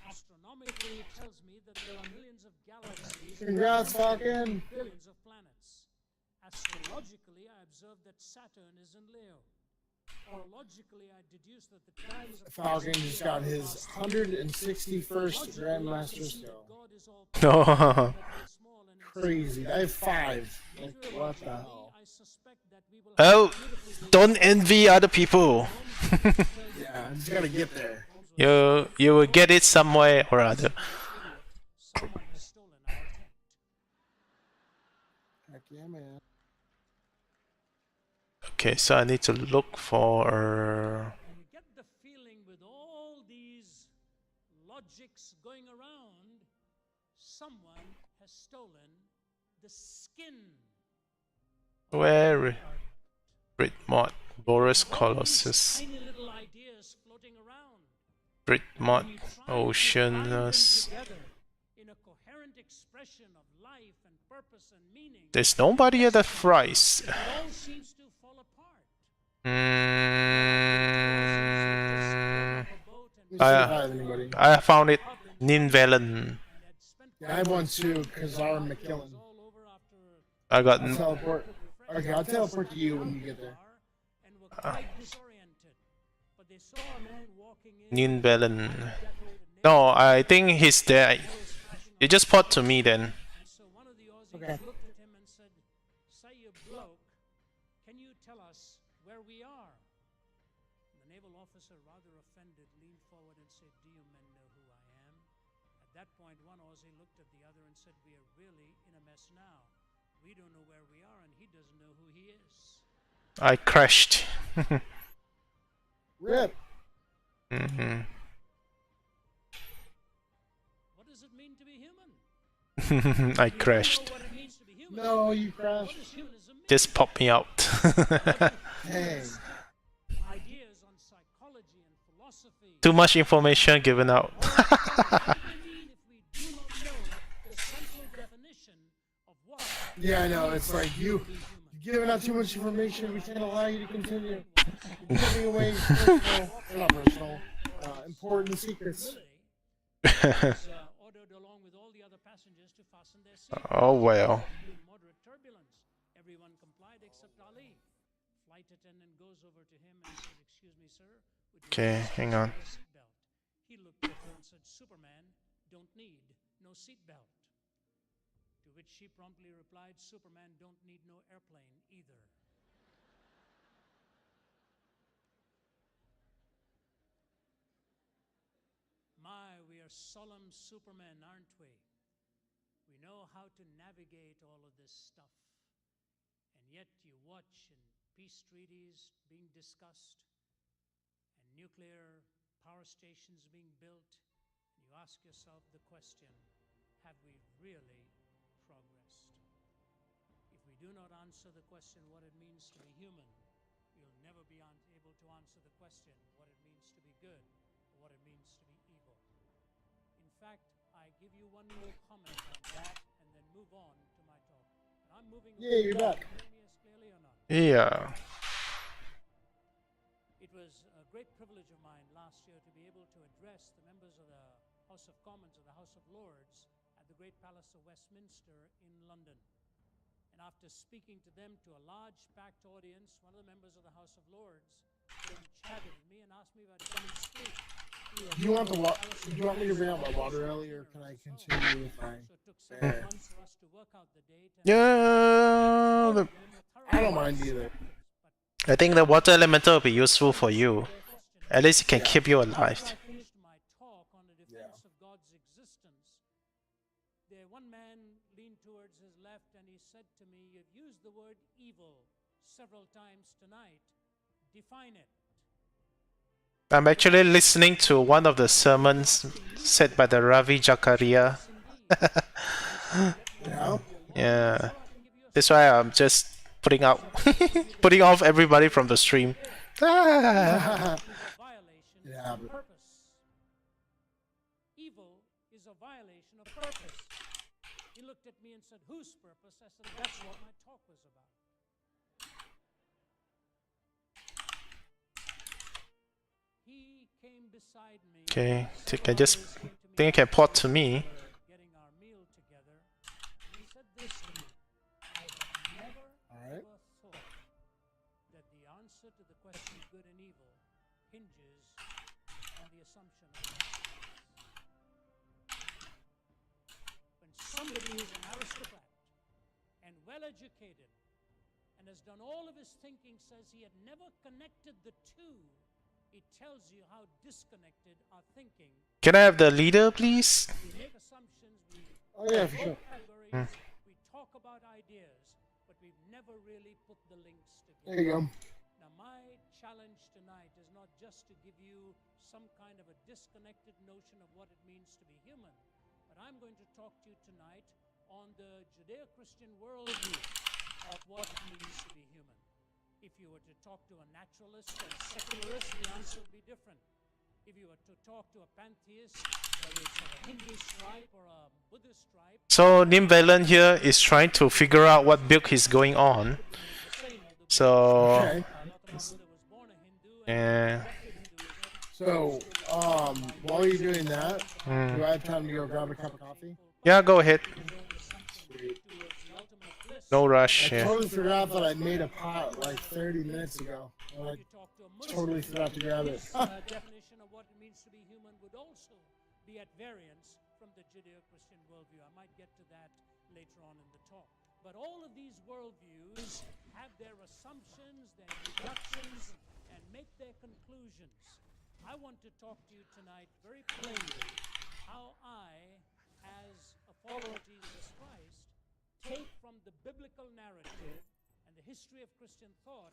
Astronomically, it tells me that there are millions of galaxies Congrats, Falcon. billions of planets. Astrologically, I observe that Saturn is in Leo. Horologically, I deduce that the times of Falcon just got his 161st Grandmaster skill. God is all No. small and Crazy. I have 5. Like, what the hell? I suspect that we will Oh, don't envy other people. Yeah, I just gotta get there. You will get it somewhere or other. someone has stolen our tent. Heck yeah, man. Okay, so I need to look for. And you get the feeling with all these logics going around, someone has stolen the skin. Where? Brit mod. Boris Colossus. Tiny little ideas floating around. Brit mod. You try to bind them Oceanus. together in a coherent expression of life and purpose and meaning. There's nobody at the fries. It all seems to fall apart. I found it. Ninvelen. Yeah, I have one too, Kazar McKillen. I got. I'll teleport. Okay, I'll teleport to you when you get there. Ninvelen. No, I think he's there. You just port to me then. Okay. Can you tell us where we are? The naval officer, rather offended, leaned forward and said, "Do you men know who I am?" At that point, one Aussie looked at the other and said, "We are really in a mess now. We don't know where we are, and he doesn't know who he is." I crashed. Rip. What does it mean to be human? I crashed. No, you crashed. Just pop me out. Dang. Too much information given out. Yeah, I know. It's like you're giving out too much information. We can't allow you to continue. You're giving away personal, or not personal, important secrets. Oh well. Everyone complied except Ali. Flight attendant goes over to him and said, "Excuse me, sir." Okay, hang on. He looked at her and said, "Superman don't need no seatbelt." To which she promptly replied, "Superman don't need no airplane either." My, we are solemn Supermen, aren't we? We know how to navigate all of this stuff. And yet you watch and peace treaties being discussed and nuclear power stations being built, and you ask yourself the question, have we really progressed? If we do not answer the question what it means to be human, we'll never be able to answer the question what it means to be good or what it means to be evil. In fact, I give you one more comment on that and then move on to my talk. And I'm moving Yeah, you're back. clearly or not? Yeah. It was a great privilege of mine last year to be able to address the members of the House of Commons or the House of Lords at the Great Palace of Westminster in London. And after speaking to them, to a large packed audience, one of the members of the House of Lords came and chatted with me and asked me if I'd come and speak. Do you want me to bring out my water earlier, or can I continue with my? Yeah. I don't mind either. I think the water elemental will be useful for you. At least it can keep you alive. One man leaned towards his left and he said to me, "You've used the word evil several times tonight. Define it." I'm actually listening to one of the sermons said by the Ravi Jakaria. Yeah. That's why I'm just putting out putting off everybody from the stream. Yeah. Evil is a violation of purpose. He looked at me and said, "Whose purpose?" I said, "That's what my talk was about." He came beside me. Okay, I just think I can port to me. Getting our meal together. He said this to me: "I have never ever thought that the answer to the question of good and evil hinges on the assumption of when somebody is an aristocrat and well-educated and has done all of his thinking, says he had never connected the two, it tells you how disconnected our thinking. Can I have the leader, please? We make assumptions, we yeah, for sure. we talk about ideas, but we've never really put the links together. There you go. Now, my challenge tonight is not just to give you some kind of a disconnected notion of what it means to be human, but I'm going to talk to you tonight on the Judeo-Christian worldview of what it means to be human. If you were to talk to a naturalist or a secularist, the answer would be different. If you were to talk to a pantheist, whether it's of a Hindu stripe or a Buddhist stripe. So Nimvalen here is trying to figure out what build is going on. So Okay. yeah. So, while you're doing that, do I have time to go grab a cup of coffee? Yeah, go ahead. Sweet. No rush. I Yeah. totally forgot that I made a pot like 30 minutes ago. I totally forgot to grab it. Definition of what it means to be human would also be at variance from the Judeo-Christian worldview. I might get to that later on in the talk. But all of these worldviews have their assumptions, their deductions, and make their conclusions. I want to talk to you tonight very plainly how I, as a follower of Jesus Christ, take from the biblical narrative and the history of Christian thought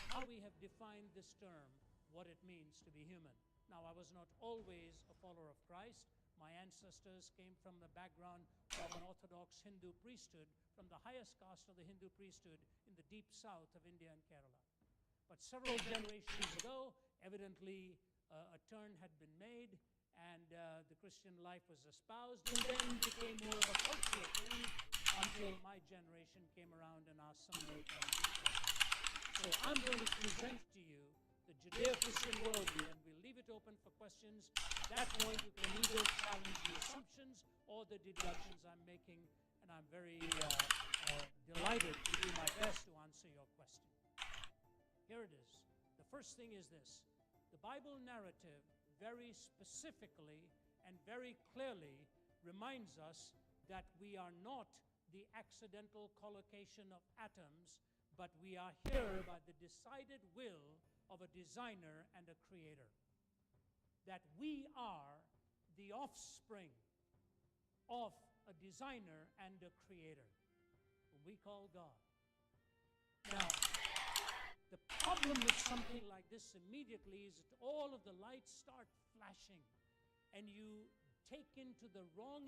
how we have defined this term, what it means to be human. Now, I was not always a follower of Christ. My ancestors came from the background of an Orthodox Hindu priesthood, from the highest caste of the Hindu priesthood in the deep south of India and Kerala. But several generations ago, evidently a turn had been made, and the Christian life was espoused, and then became more of a cultural thing until my generation came around and asked some more questions. So I'm going to present to you the Judeo-Christian worldview, and we'll leave it open for questions. At that point, you can either challenge the assumptions or the deductions I'm making, and I'm very delighted to do my best to answer your question. Here it is. The first thing is this. The Bible narrative very specifically and very clearly reminds us that we are not the accidental collocation of atoms, but we are here by the decided will of a designer and a creator. That we are the offspring of a designer and a creator, whom we call God. Now, the problem with something like this immediately is that all of the lights start flashing, and you take into the wrong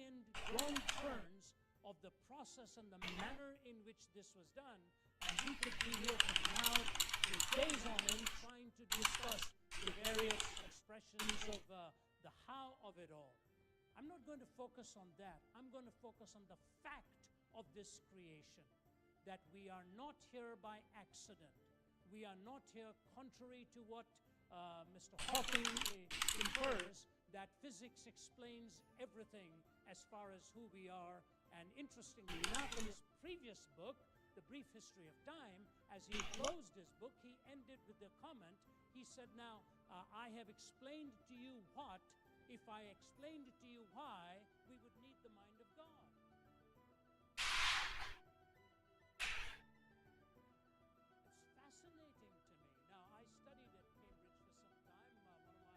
turns of the process and the manner in which this was done. And we could be here from now to days on end trying to discuss the various expressions of the how of it all. I'm not going to focus on that. I'm going to focus on the fact of this creation, that we are not here by accident. We are not here contrary to what Mr. Hawking infers, that physics explains everything as far as who we are. And interestingly enough, in his previous book, The Brief History of Time, as he closed his book, he ended with the comment, he said, now, I have explained to you what, if I explained to you why, we would need the mind of God. It's fascinating to me. Now, I studied at Cambridge for some time. One of my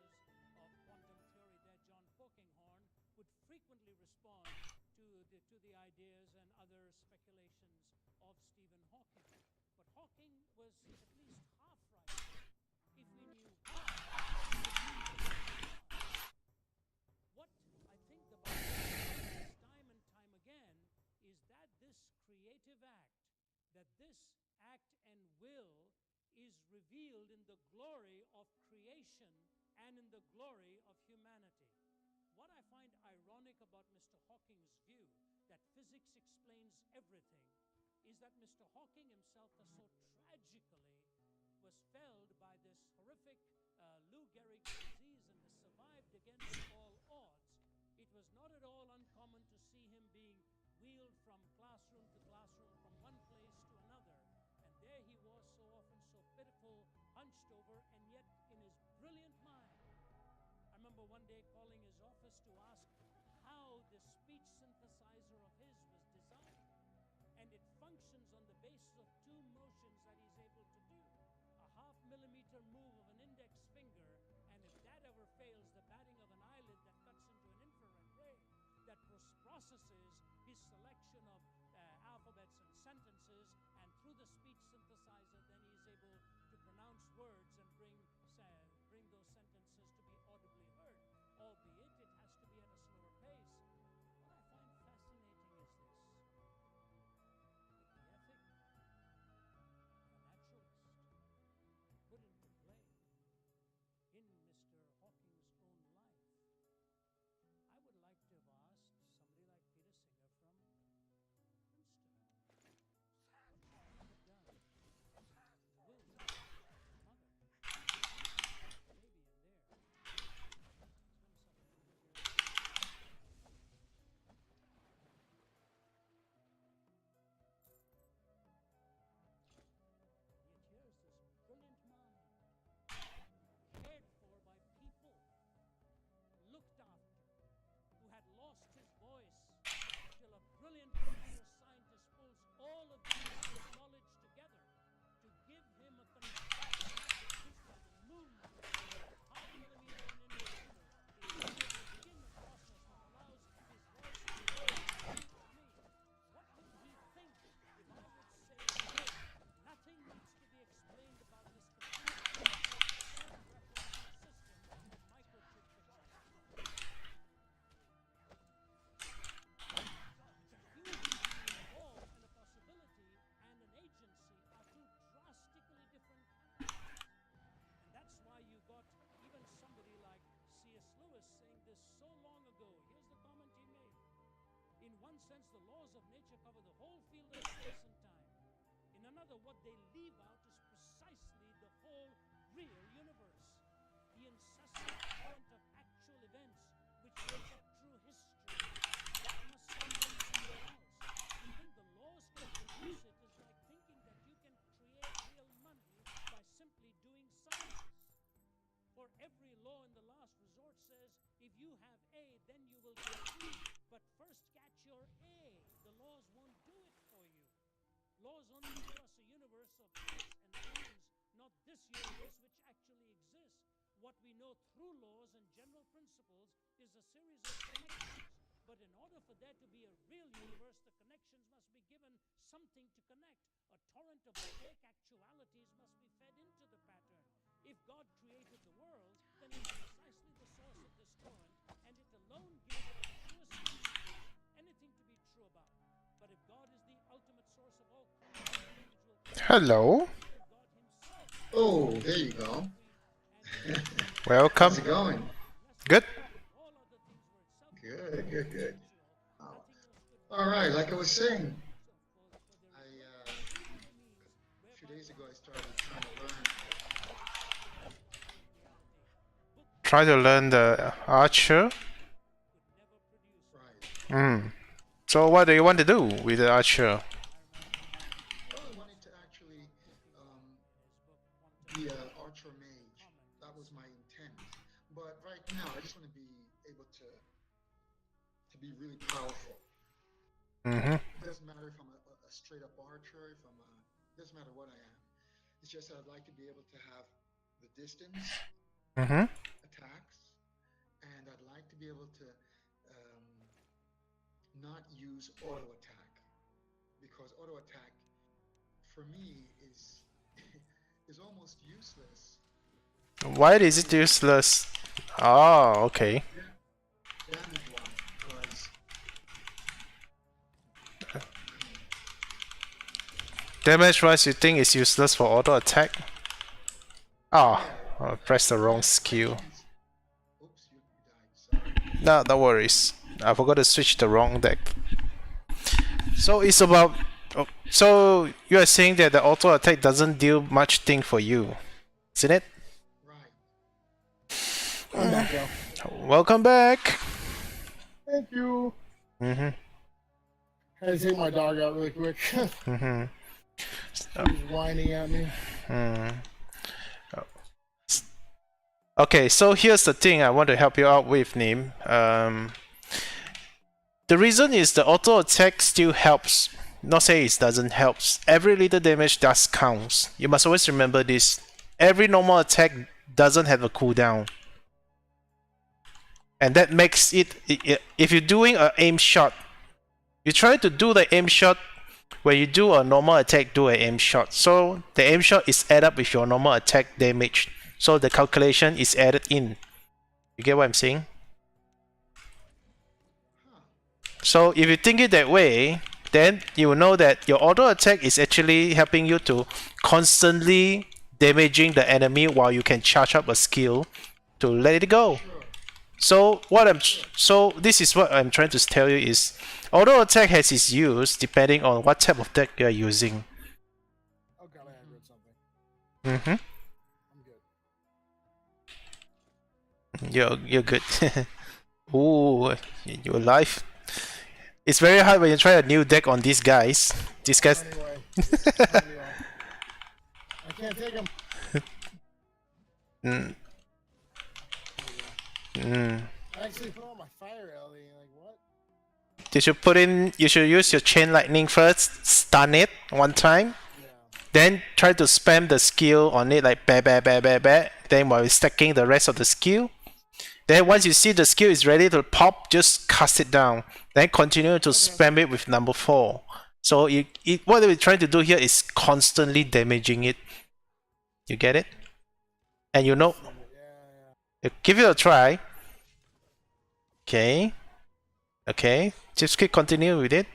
professors of quantum theory there, John Polkinghorne, would frequently respond to the ideas and other speculations of Stephen Hawking. But Hawking was at least half right. If we knew why, what I think the Bible says time and time again is that this creative act, that this act and will is revealed in the glory of creation and in the glory of humanity. What I find ironic about Mr. Hawking's view that physics explains everything is that Mr. Hawking himself was so tragically felled by this horrific Lou Gehrig's disease and has survived against all odds. It was not at all uncommon to see him being wheeled from classroom to classroom, from one place to another. And there he was, so often so pitiful, hunched over, and yet in his brilliant mind. I remember one day calling his office to ask how the speech synthesizer of his was designed. And it functions on the basis of two motions that he's able to do. A half-millimeter move of an index finger, and if that ever fails, the batting of an eyelid that cuts into an infrared ray that processes his selection of alphabets and sentences, and through the speech synthesizer, then he is able to pronounce words and bring those sentences to be audibly heard, albeit it has to be at a slower pace. What I find fascinating is this. The ethic of a naturalist put into play in Mr. Hawking's own life. I would like to have asked somebody like Peter Singer from Princeton, what would he have done? Will, his mother, one sense, the laws of nature cover the whole field of space and time. In another, what they leave out is precisely the whole real universe. The incessant current of actual events which make up true history. That must come from somewhere else. To think the laws can produce it is like thinking that you can create real money by simply doing science. For every law in the last resort says, if you have A, then you will get B. But first catch your A. The laws won't do it for you. Laws only give us a universe of ifs and ands, not this universe which actually exists. What we know through laws and general principles is a series of connections. But in order for there to be a real universe, the connections must be given something to connect. A torrent of fake actualities must be fed into the pattern. If God created the world, then He is precisely the source of this torrent, and it alone gives it the truest principles, anything to be true about. But if God is the ultimate source of all individual Hello. God Himself, Oh, there you go. Welcome. How's it going? Good. all other things were itself Good, good, good. All right, like I was saying, a few days ago I started trying to learn. Try to learn the archer. Right. So what do you want to do with the archer? Well, I wanted to actually be an archer mage. That was my intent. But right now, I just want to be able to be really powerful. Mm-hmm. It doesn't matter if I'm a straight up archer, if I'm a, it doesn't matter what I am. It's just that I'd like to be able to have the distance Mm-hmm. attacks, and I'd like to be able to not use auto attack, because auto attack for me is almost useless. Why is it useless? Oh, okay. Damage wise, because Damage-wise, you think it's useless for auto attack? Oh, I pressed the wrong skill. oops, you died. Sorry. No worries. I forgot to switch the wrong deck. So it's about. Oh, so you are saying that the auto attack doesn't deal much thing for you, isn't it? Right. I'm back, yo. Welcome back. Thank you. Mm-hmm. I had to take my dog out really quick. Mm-hmm. He's whining at me. Okay, so here's the thing I want to help you out with, Nim. The reason is the auto attack still helps. Not say it doesn't help. Every little damage does counts. You must always remember this. Every normal attack doesn't have a cooldown. And that makes it, if you're doing an aim shot, you try to do the aim shot when you do a normal attack, do an aim shot. So the aim shot is added up with your normal attack damage. So the calculation is added in. You get what I'm saying? So if you think it that way, then you will know that your auto attack is actually helping you to constantly damaging the enemy while you can charge up a skill to let it go. So this is what I'm trying to tell you is auto attack has its use depending on what type of deck you are using. Oh god, I read something. Mm-hmm. I'm good. You're good. Ooh, you're alive. It's very hard when you try a new deck on these guys. These guys. Anyway. I can't take him. I actually put on my fire LED. Like what? Did you put in? You should use your chain lightning first. Stun it one time. Yeah. Then try to spam the skill on it like ba ba ba ba ba. Then while stacking the rest of the skill. Then once you see the skill is ready to pop, just cast it down. Then continue to spam it with number 4. So what we're trying to do here is constantly damaging it. You get it? And you know, give it a try. Okay. Okay. Just keep continuing with it.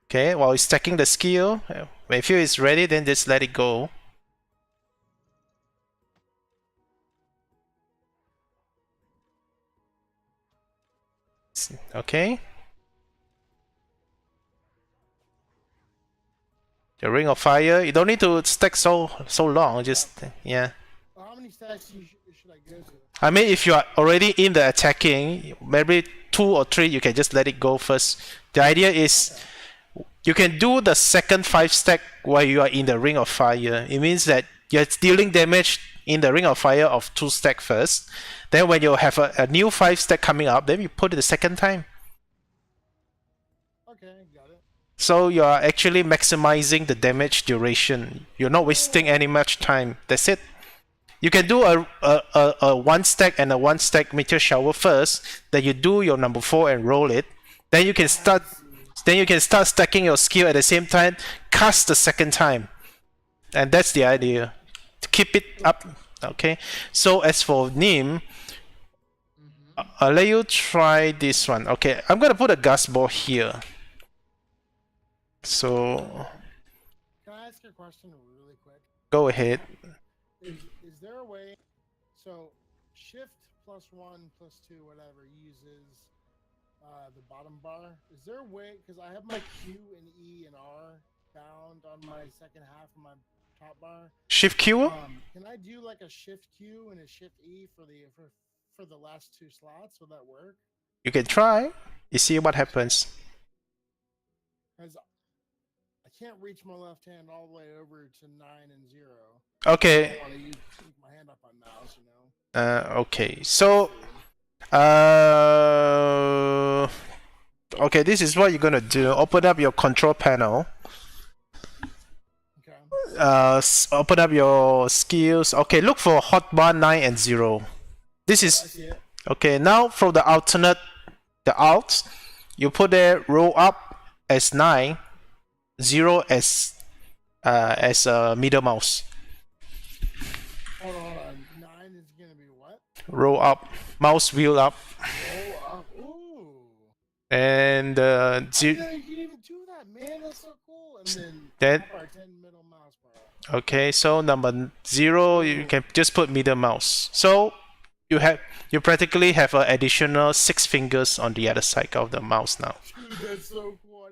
Okay. While it's stacking the skill, when you feel it's ready, then just let it go. Okay. Your ring of fire. You don't need to stack so long. Just yeah. Well, how many stacks should I go to? I mean, if you are already in the attacking, maybe 2 or 3, you can just let it go first. The idea is you can do the second 5 stack while you are in the ring of fire. It means that you're dealing damage in the ring of fire of 2 stack first. Then when you have a new 5 stack coming up, then you put it the second time. Okay, got it. So you are actually maximizing the damage duration. You're not wasting any much time. That's it. You can do a 1 stack and a 1 stack meteor shower first. Then you do your number 4 and roll it. Then you can start. Then you can start stacking your skill at the same time. Cast the second time, and that's the idea. To keep it up. Okay. So as for Nim, I'll let you try this one. Okay. I'm gonna put a gas ball here. So. Can I ask a question really quick? Go ahead. Is there a way? So shift +1 +2 whatever uses the bottom bar. Is there a way? Because I have my Q and E and R bound on my second half of my top bar. Shift Q? Can I do like a shift Q and a shift E for the last 2 slots? Will that work? You can try. You see what happens. Because I can't reach my left hand all the way over to 9 and 0. Okay. I don't want to use my hand up on mouse, you know. Okay. So, okay, this is what you're gonna do. Open up your control panel. Okay. Open up your skills. Okay, look for hotbar 9 and 0. This I is see it. okay. Now from the alternate, the alt, you put there roll up as 9, 0 as a middle mouse. Hold on. 9 is gonna be what? Roll up, mouse wheel up, Oh, ooh. and Yeah, you didn't even do that, man. That's so cool. And then that. our 10 middle mouse bar. Okay, so number 0, you can just put middle mouse. So you practically have an additional 6 fingers on the other side of the mouse now. Dude, that's so cool. I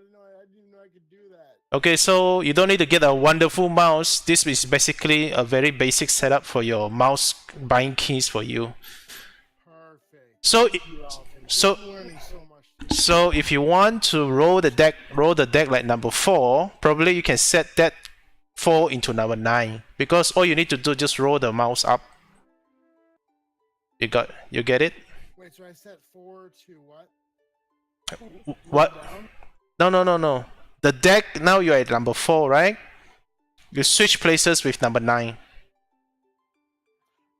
didn't know I could do that. Okay, so you don't need to get a wonderful mouse. This is basically a very basic setup for your mouse buying keys for you. Perfect. So So I'm learning so much. so if you want to roll the deck like number 4, probably you can set that 4 into number 9, because all you need to do is just roll the mouse up. You get it? Wait, so I set 4 to what? What? Down? No. The deck, now you're at number 4, right? You switch places with number 9.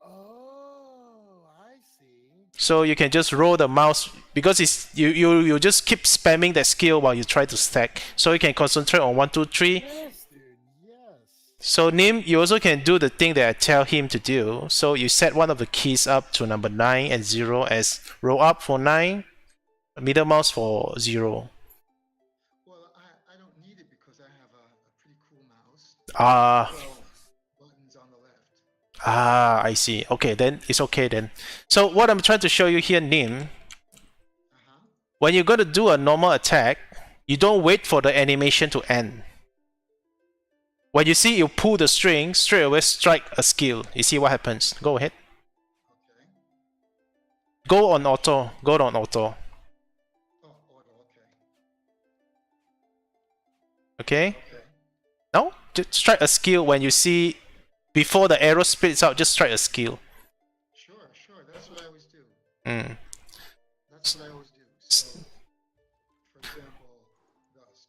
Oh, I see. So you can just roll the mouse, because it's you just keep spamming that skill while you try to stack. So you can concentrate on 1, 2, 3. Yes, dude. Yes. So Nim, you also can do the thing that I tell him to do. So you set one of the keys up to number 9 and 0 as roll up for 9, middle mouse for 0. Well, I don't need it because I have a pretty cool mouse. 12 buttons on the left. I see. Okay, then it's okay then. So what I'm trying to show you here, Nim, when you're going to do a normal attack, you don't wait for the animation to end. When you see you pull the string, straight away strike a skill. You see what happens? Go ahead. Okay. Go on auto. Go on auto. Oh, auto, okay. Okay? Okay. No? Just strike a skill when you see before the arrow splits out, just strike a skill. Sure. That's what I always do. Mm. That's what I always do. So, for example, dust.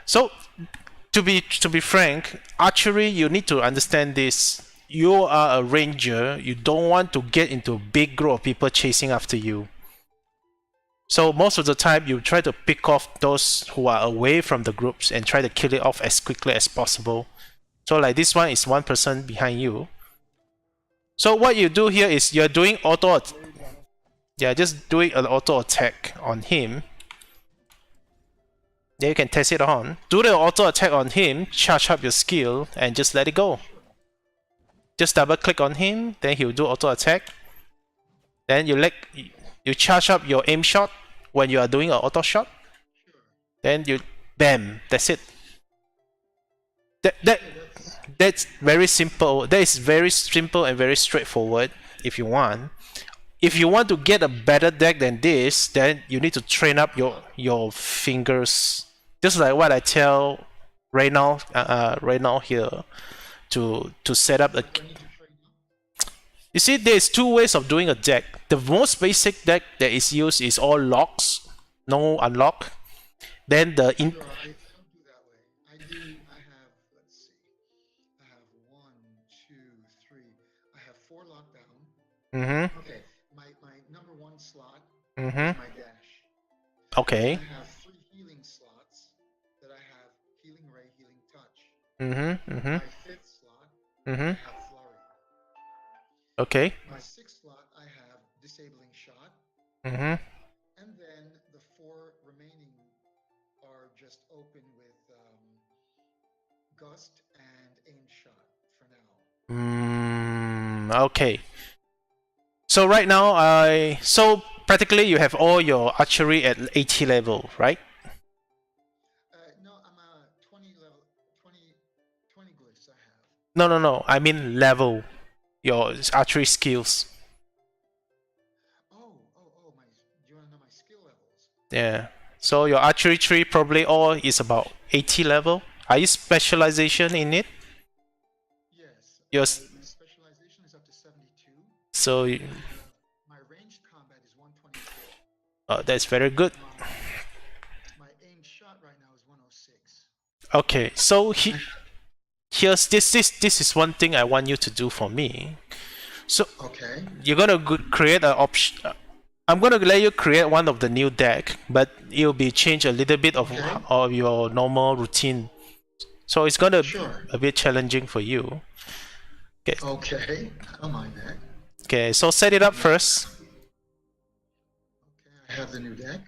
So, to be frank, archery, you need to understand this. You are a ranger. You don't want to get into a big group of people chasing after you. So most of the time, you try to pick off those who are away from the groups and try to kill it off as quickly as possible. So like this one is 1 person behind you. So what you do here is you're doing auto. Yeah, just doing an auto attack on him. Then you can test it on. Do the auto attack on him, charge up your skill, and just let it go. Just double click on him, then he'll do auto attack. Then you charge up your aim shot when you are doing an auto shot. Sure. Then you, bam, that's it. That's very simple. That is very simple and very straightforward. If you want to get a better deck than this, then you need to train up your fingers. Just like what I tell Reynald here to set up a. You see, there's two ways of doing a deck. The most basic deck that is used is all locks, no unlock. Then the in. Sure, I don't do that way. I have, let's see, I have 1, 2, 3. I have 4 lockdown. Mm-hmm. Okay, my number 1 slot Mm-hmm. is my dash. Okay. I have 3 healing slots that I have healing ray, healing touch. Mm-hmm. Mm-hmm. My 5th slot, Mm-hmm. I have flurry. Okay. My 6th slot, I have disabling shot. Mm-hmm. And then the 4 remaining are just open with gust and aim shot for now. Okay. So right now, so practically you have all your archery at 80 level, right? No, I'm a 20 level, 20 glyphs I have. No. I mean level. Your archery skills. Oh, my, do you want to know my skill levels? Yeah. So your archery tree probably all is about 80 level. Are you specialization in it? Yes. Your My specialization is up to 72. so My ranged combat is 124. that's very good. My aim shot right now is 106. Okay. So here's this is one thing I want you to do for me. So Okay. you're gonna create an option. I'm gonna let you create one of the new deck, but it'll be change a little bit of your normal routine. So it's gonna be a bit challenging for you. Okay. Okay. I don't mind that. Okay. So set it up first. Okay. I have the new deck.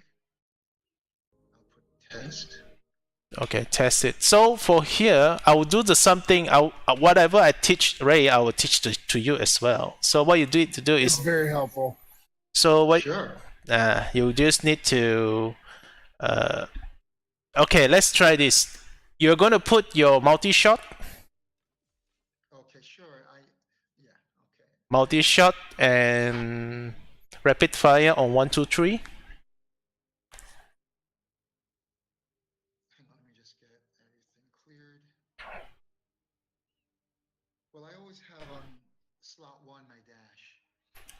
I'll put test. Okay, test it. So for here, I will do the something. Whatever I teach Ray, I will teach to you as well. So what you need to do It's is very helpful. so what Sure. you just need to. Okay, let's try this. You're gonna put your multi-shot, Okay, sure. Yeah, okay. multi-shot, and rapid fire on 1, 2, 3. Hang on, let me just get everything cleared. Well, I always have on slot 1 my dash.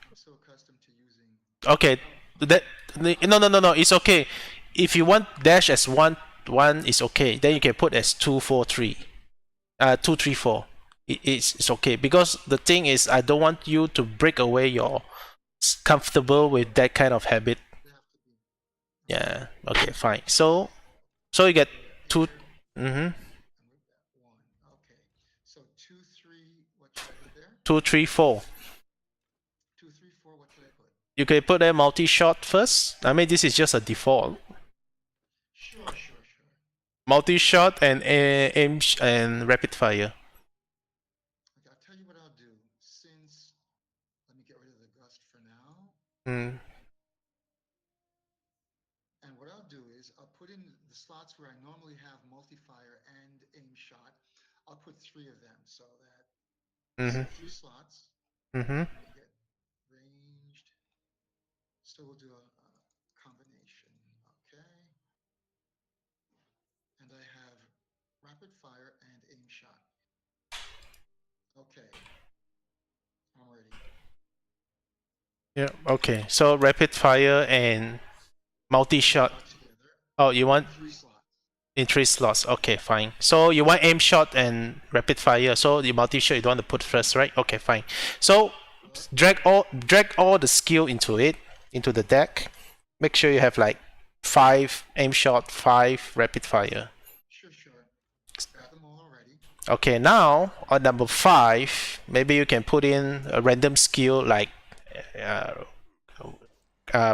I'm so accustomed to using. Okay, no. It's okay. If you want dash as 1, 1 is okay. Then you can put as 2, 4, 3. 2, 3, 4. It's okay because the thing is I don't want you to break away your comfortable with that kind of habit. They have to be. Yeah. Okay. Fine. So you get 2. And with that 1. Okay. So 2, 3, what should I put there? 2, 3, 4. 2, 3, 4, what should I put? You can put a multi-shot first. I mean, this is just a default. Sure. Multi-shot and aim and rapid fire. Okay, I'll tell you what I'll do. Since, let me get rid of the gust for now. Mm. And what I'll do is I'll put in the slots where I normally have multi-fire and aim shot. I'll put 3 of them so that Mhm. 3 slots. Mhm. Let me get ranged. So we'll do a combination. Okay. And I have rapid fire and aim shot. Okay. I'm ready. Yeah. Okay. So rapid fire and multi-shot. All together. Oh, you want 3 slots. in 3 slots. Okay, fine. So you want aim shot and rapid fire. So the multi-shot you don't want to put first, right? Okay, fine. So drag all the skill into the deck. Make sure you have like 5 aim shot, 5 rapid fire. Sure. Got them all already. Okay, now on number 5, maybe you can put in a random skill like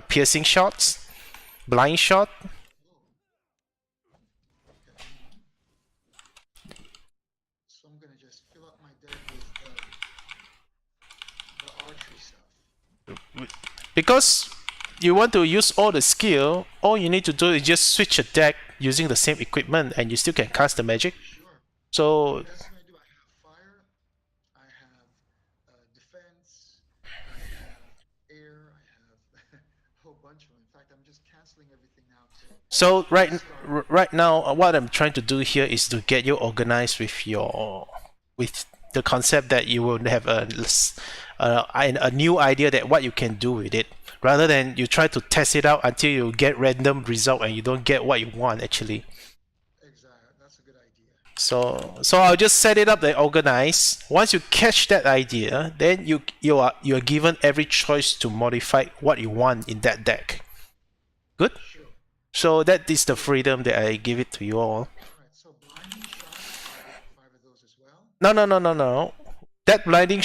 piercing shots, blind shot. So I'm gonna just fill up my deck with the archery stuff. Because you want to use all the skill, all you need to do is just switch a deck using the same equipment, and you still can cast the magic. Sure. So That's what I do. I have fire, I have defense, I have air, I have a whole bunch of them. In fact, I'm just canceling everything now to so start. right now, what I'm trying to do here is to get you organized with the concept that you will have a new idea that what you can do with it, rather than you try to test it out until you get random result and you don't get what you want actually. Exactly. That's a good idea. So I'll just set it up and organize. Once you catch that idea, then you are given every choice to modify what you want in that deck. Good. Sure. So that is the freedom that I give it to you all. All right. So blinding shot, I get 5 of those as well. No. That blinding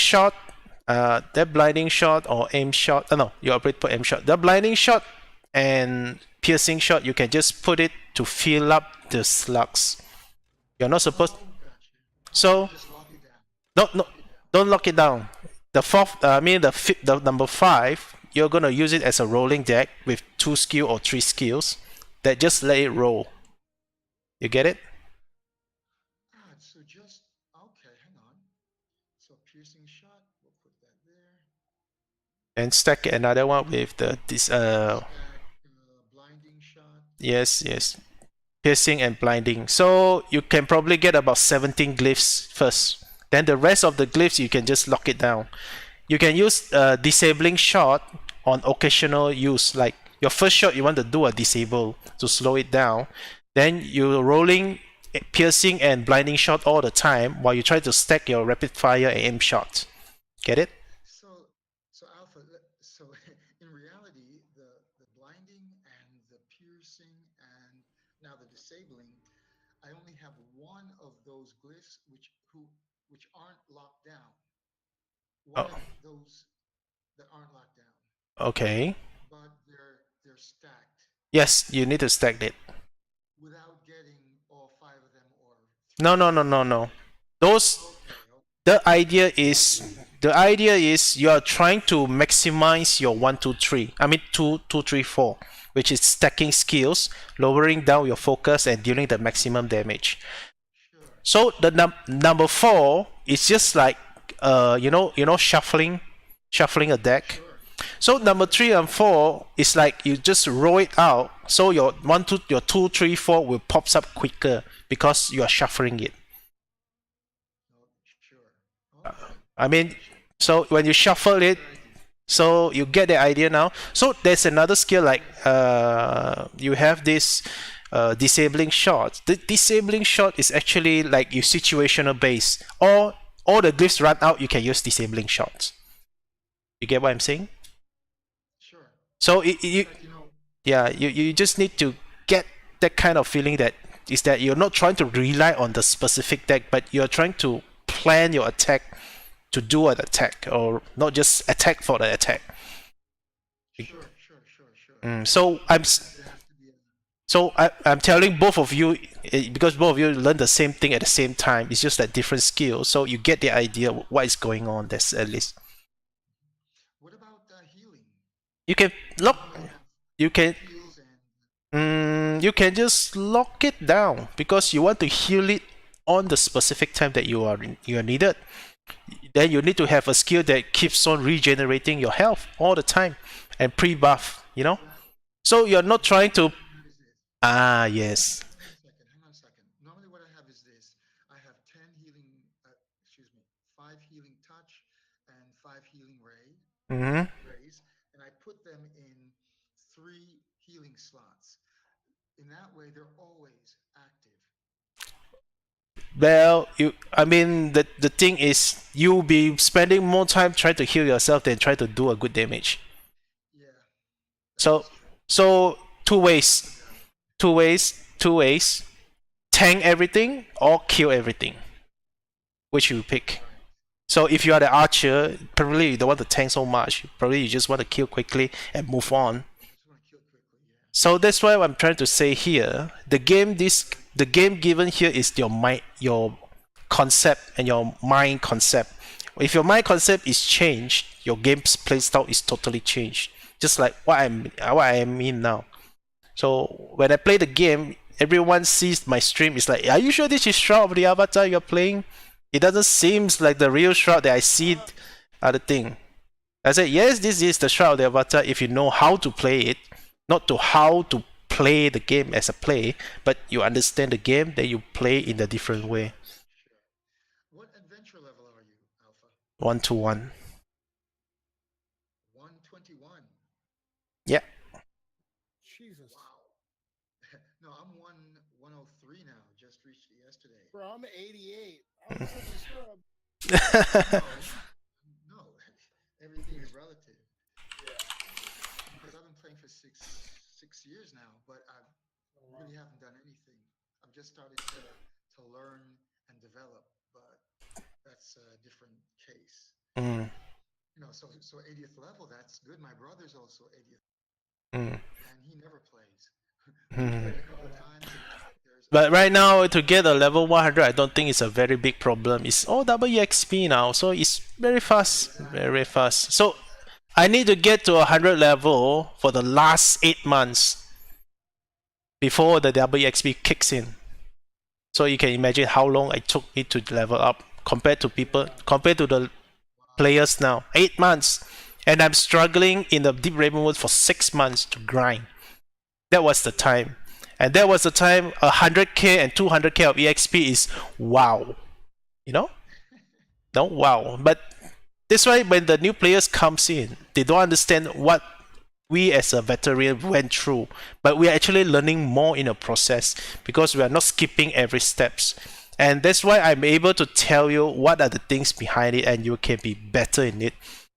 shot, or aim shot. No, you operate for aim shot. The blinding shot and piercing shot, you can just put it to fill up the slugs. You're not supposed. Oh, gotcha. So Just lock it down. no, don't lock it down. The fourth, the number 5, you're gonna use it as a rolling deck with 2 skill or 3 skills. That just let it roll. You get it? Alright, so just okay, hang on. So piercing shot, we'll put that there. And stack another one with this Stack blinding shot. yes, piercing and blinding. So you can probably get about 17 glyphs first. Then the rest of the glyphs you can just lock it down. You can use disabling shot on occasional use, like your first shot you want to do a disable to slow it down. Then you're rolling piercing and blinding shot all the time while you try to stack your rapid fire and aim shot. Get it? So Alpha, so in reality, the blinding and the piercing and now the disabling, I only have one of those glyphs which aren't locked down. One of those that aren't locked down, Okay. but they're stacked Yes, you need to stack it. without getting all 5 of them or 3. No. Those Okay. the idea is you are trying to maximize your 1 2 3. I mean 2 2 3 4, which is stacking skills, lowering down your focus and dealing the maximum damage. Sure. So the number 4 is just like shuffling a deck. Sure. So number 3 and 4 is like you just roll it out, so your 2 3 4 will pops up quicker because you are shuffling it. Oh, sure. Okay. I mean, so when you shuffle it, so you get the idea now. So there's another skill like you have this disabling shot. The disabling shot is actually like you situational base. All the glyphs run out, you can use disabling shots. You get what I'm saying? Sure. So But you know, you just need to get that kind of feeling that you're not trying to rely on the specific deck, but you're trying to plan your attack to do an attack, or not just attack for the attack. sure. So There has to be I'm telling both of you, because both of you learn the same thing at the same time. It's just that different skills, so you get the idea what is going on. That's at least What about healing? you can lock. I have You can heals and you can just lock it down because you want to heal it on the specific time that you are needed. Then you need to have a skill that keeps on regenerating your health all the time and pre-buff. So you're not trying to. what is this? Yes. Hang on a second. Normally what I have is this. I have 10 healing, excuse me, 5 healing touch and 5 healing rays, and I put them in 3 healing slots. In that way, they're always active. Well, the thing is, you'll be spending more time trying to heal yourself than try to do a good damage. Yeah. So two ways. Tank everything or kill everything. Which you pick? So if you are the archer, probably you don't want to tank so much. Probably you just want to kill quickly and move on. Just want to kill quickly. Yeah. So that's why I'm trying to say here, the game given here is your concept and your mind concept. If your mind concept is changed, your game's playstyle is totally changed. Just like what I am in now. So when I play the game, everyone sees my stream is like, are you sure this is Shroud of the Avatar you're playing? It doesn't seem like the real Shroud that I see other thing. I said, yes, this is the Shroud of the Avatar if you know how to play it, not to how to play the game as a play, but you understand the game, then you play in a different way. Sure. What adventure level are you, Alpha? 1-to-1. 121. Yeah. Jesus. Wow. No, I'm 103 now. Just reached it yesterday. Bro, I'm 88. I'm such a scrub. No, everything is relative. Because I've been playing for six years now, but I really haven't done anything. I've just started to learn and develop, but that's a different case. Mm. You know, so 80th level, that's good. My brother's also 80th, Mm. and he never plays. Mm. Played a couple times. But right now, to get a level 100, I don't think it's a very big problem. It's all double EXP now, so it's very fast, very fast. So I need to get to 100 level for the last 8 months before the double EXP kicks in. So you can imagine how long it took me to level up compared to the players now. 8 months, and I'm struggling in the deep raven mode for 6 months to grind. That was the time. And that was the time 100k and 200k of EXP is wow. You know? No, wow. But that's why when the new players comes in, they don't understand what we as a veteran went through. But we are actually learning more in the process because we are not skipping every steps. And that's why I'm able to tell you what are the things behind it and you can be better in it.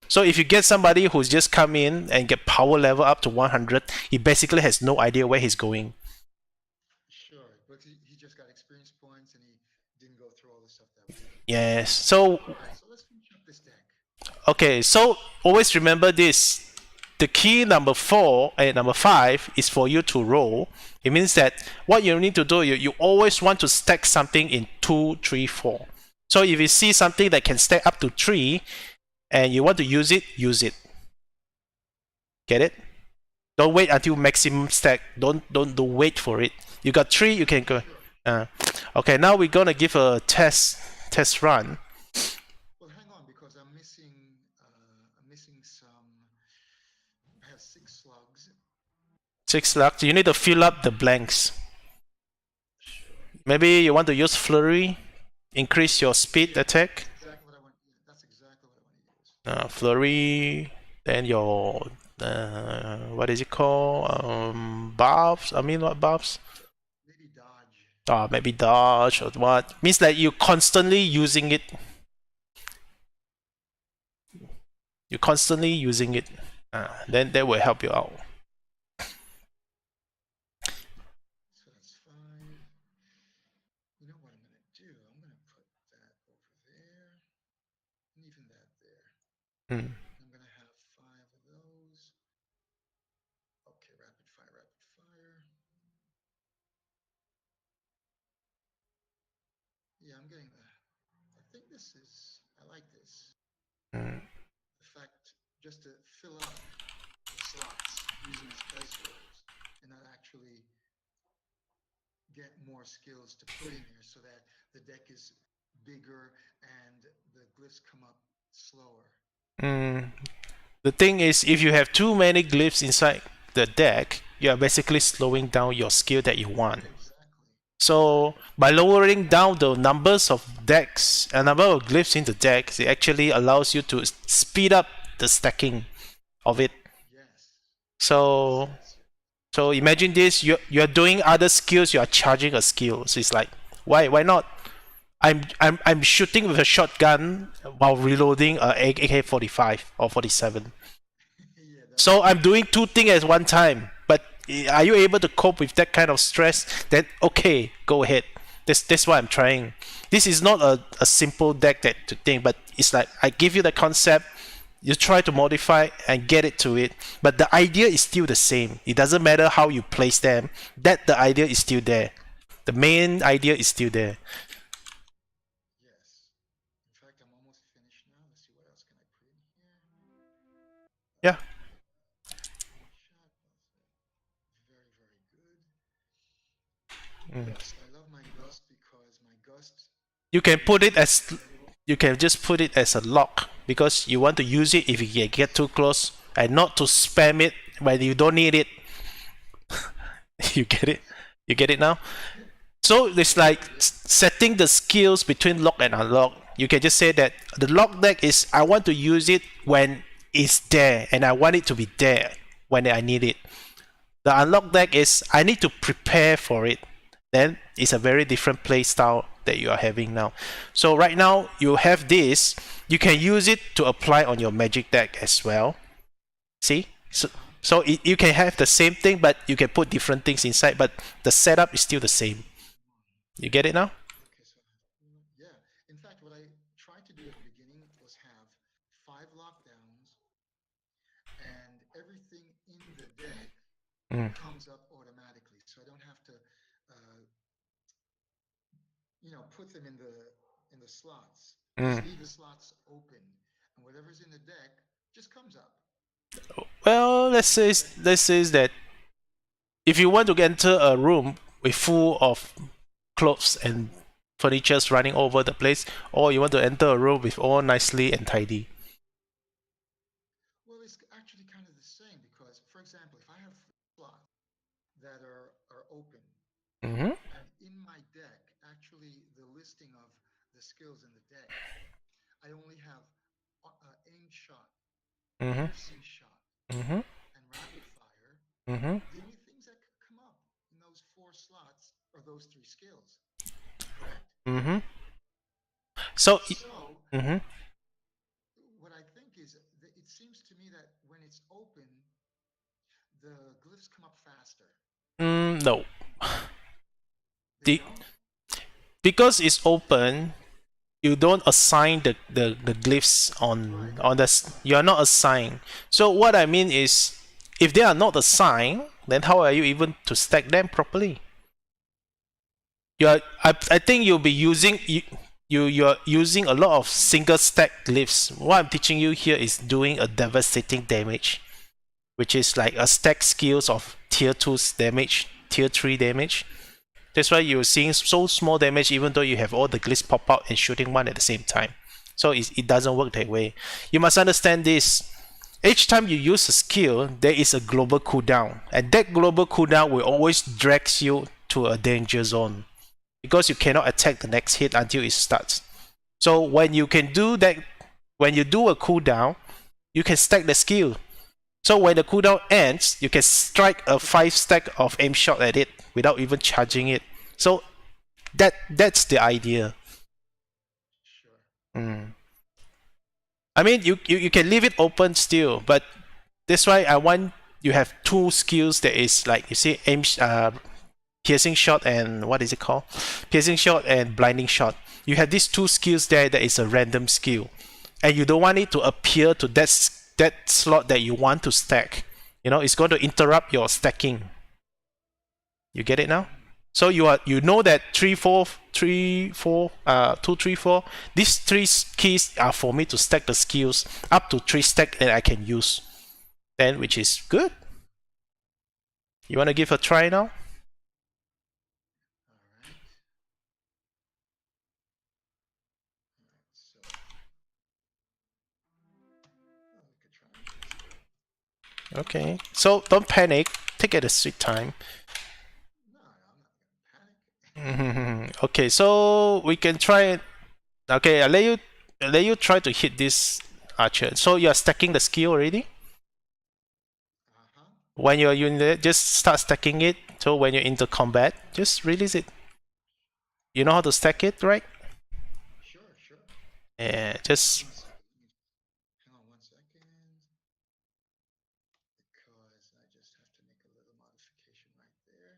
So if you get somebody who's just come in and get power level up to 100, he basically has no idea where he's going. Sure, but he just got experience points and he didn't go through all the stuff that we did. Yes. So All right, so let's finish up this deck. okay, so always remember this. The key number 4 and number 5 is for you to roll. It means that what you need to do, you always want to stack something in 2, 3, 4. So if you see something that can stack up to 3 and you want to use it, use it. Get it? Don't wait until maximum stack. Don't wait for it. You got 3, you can go. Okay, now we're gonna give a test run. Well, hang on, because I'm missing some. I have 6 slugs. 6 slugs. You need to fill up the blanks. Sure. Maybe you want to use flurry, increase your speed attack. Exactly what I want. Yeah, that's exactly what I want to use. Flurry, then your what is it called? Buffs. I mean, what buffs? Maybe dodge. Maybe dodge or what? Means that you're constantly using it. You're constantly using it. Then that will help you out. So that's 5. You know what I'm going to do? I'm going to put that over there, and even that there. Hmm. I'm going to have 5 of those. Okay, rapid fire, rapid fire. Yeah, I'm getting that. I think this is. I like this. Hmm. The fact just to fill up the slots using spell scrolls and not actually get more skills to put in there so that the deck is bigger and the glyphs come up slower. The thing is, if you have too many glyphs inside the deck, you are basically slowing down your skill that you want. Exactly. So by lowering down the numbers of decks and number of glyphs in the decks, it actually allows you to speed up the stacking of it. Yes. So imagine this: you're doing other skills, you are charging a skill. So it's like, why not? I'm shooting with a shotgun while reloading a AK-45 or 47. Yeah, So I'm doing 2 things at one time. But are you able to cope with that kind of stress? Then okay, go ahead. That's what I'm trying. This is not a simple deck that to think, but it's like I give you the concept, you try to modify and get it to it, but the idea is still the same. It doesn't matter how you place them, that the idea is still there. The main idea is still there. yes. In fact, I'm almost finished now. Let's see, what else can I put in here? Yeah. Shot. Very, very good. Gust. I love my Gust because my Gust. You can put it as, you can just put it as a lock because you want to use it if you get too close and not to spam it when you don't need it. You get it? You get it now? So it's like setting the skills between lock and unlock. You can just say that the lock deck is I want to use it when it's there and I want it to be there when I need it. The unlock deck is I need to prepare for it. Then it's a very different play style that you are having now. So right now you have this, you can use it to apply on your magic deck as well. See? So you can have the same thing, but you can put different things inside, but the setup is still the same. You get it now? Okay, so yeah. In fact, what I tried to do at the beginning was have 5 lockdowns, and everything in the deck comes up automatically, so I don't have to, uh, put them in the slots. Just leave the slots open, and whatever's in the deck just comes up. Well, let's say that if you want to enter a room with full of clothes and furnitures running over the place, or you want to enter a room with all nicely and tidy. Well, it's actually kind of the same because, for example, if I have slots that are open, Mm-hmm. and in my deck, actually the listing of the skills in the deck, I only have aim shot, Mm-hmm. piercing shot, Mm-hmm. and rapid fire. Mm-hmm. The only things that could come up in those 4 slots are those 3 skills, correct? Mm-hmm. So. So Mm-hmm. what I think is that it seems to me that when it's open, the glyphs come up faster. No. They The, don't? because it's open, you don't assign the glyphs Right. on the, you are not assigned. So what I mean is if they are not assigned, then how are you even to stack them properly? I think you'll be using you're using a lot of single stack glyphs. What I'm teaching you here is doing a devastating damage, which is like a stack skills of tier 2 damage, tier 3 damage. That's why you're seeing so small damage even though you have all the glyphs pop out and shooting one at the same time. So it doesn't work that way. You must understand this. Each time you use a skill, there is a global cooldown, and that global cooldown will always drag you to a danger zone because you cannot attack the next hit until it starts. So when you can do that, when you do a cooldown, you can stack the skill. So when the cooldown ends, you can strike a 5 stack of aim shot at it without even charging it. So that's the idea. Sure. I mean, you can leave it open still, but that's why I want you have 2 skills that is like you see aim piercing shot and what is it called? Piercing shot and blinding shot. You have these 2 skills there that is a random skill, and you don't want it to appear to that slot that you want to stack. It's going to interrupt your stacking. You get it now? So you know that 3 4 3 4 2 3 4. These 3 keys are for me to stack the skills up to 3 stack that I can use. Then which is good. You want to give a try now? Okay. So don't panic. Take it a sweet time. No, I'm not gonna panic. Okay, so we can try it. Okay, I'll let you try to hit this archer. So you are stacking the skill already? When you're in there, just start stacking it. So when you're into combat, just release it. You know how to stack it, right? Sure. Yeah, just. Hang on 1 second. Because I just have to make a little modification right there.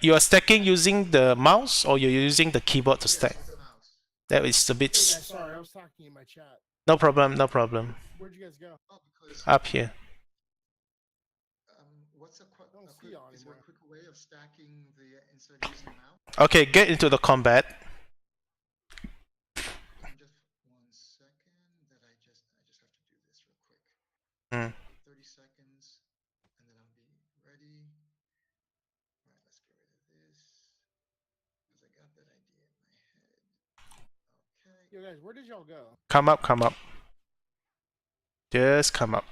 You are stacking using the mouse or you're using the keyboard to stack? Yes, with the mouse. That is a bit. Yeah, sorry, I was talking in my chat. No problem, no problem. Where'd you guys go? Oh, because Up here. what's Don't see quick? y'all Is there a anymore. quicker way of stacking the instead of using the mouse? Okay, get into the combat. Just 1 second. That I just have to do this real quick. Mm. 30 seconds, and then I'll be ready. All right, let's that idea in my head. Okay. Yo, guys, where did y'all go? Come up, come up. Just come up.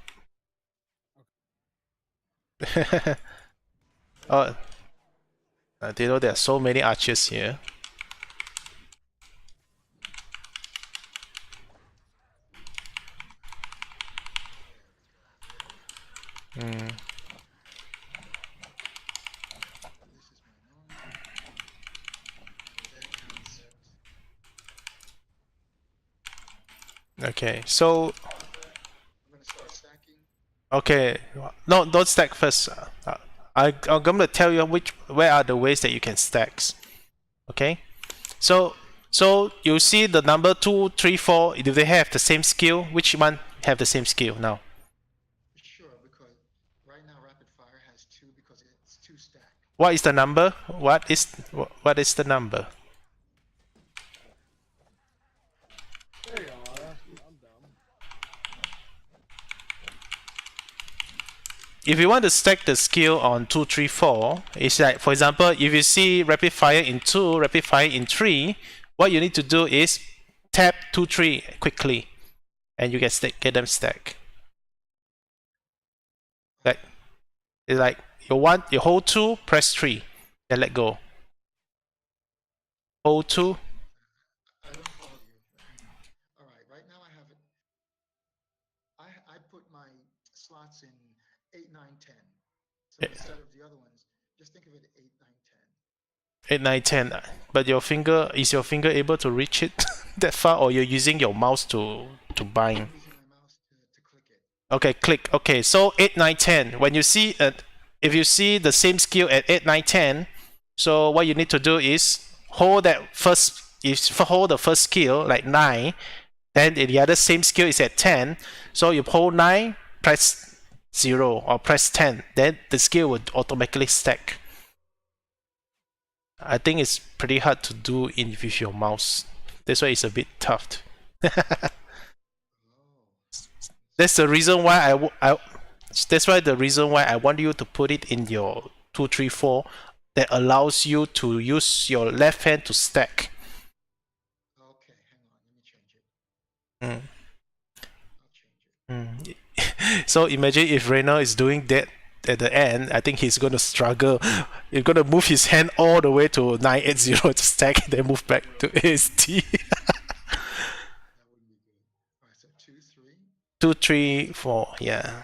Oh, you know there are so many archers here. Hmm. This is my normal deck concept. Okay, so I'm gonna start stacking. okay, no, don't stack first. I'm gonna tell you where are the ways that you can stack. Okay, so you see the number 2, 3, 4. Do they have the same skill? Which one have the same skill now? Sure, because right now rapid fire has 2 because it's 2 stack. What is the number? What is the number? There you are. I'm dumb. If you want to stack the skill on 2, 3, 4, it's like, for example, if you see rapid fire in 2, rapid fire in 3, what you need to do is tap 2, 3 quickly, and you get them stack. Like, it's like you hold 2, press 3, then let go. Hold 2. I don't follow you. Hang on. All right, right now I have it. I put my slots in 8, 9, 10. So instead of the other ones, just think of it 8, 9, 10. 8, 9, 10. But is your finger able to reach it that far, or you're using your mouse to bind? I'm using my mouse to click it. Okay, click. Okay, so 8, 9, 10. When you see if you see the same skill at 8, 9, 10, so what you need to do is hold that first. If you hold the first skill like 9, then the other same skill is at 10. So you hold 9, press 0 or press 10, then the skill would automatically stack. I think it's pretty hard to do with your mouse. That's why it's a bit tough. That's the reason why that's why the reason why I want you to put it in your 2, 3, 4 that allows you to use your left hand to stack. Okay, hang on. Let me change it. I'll change it. So imagine if Reina is doing that at the end. I think he's gonna struggle. He's gonna move his hand all the way to 980 to stack, then move back to AST. That wouldn't be good. All right, so 2, 3. 2, 3, 4. Yeah. 4. Okay.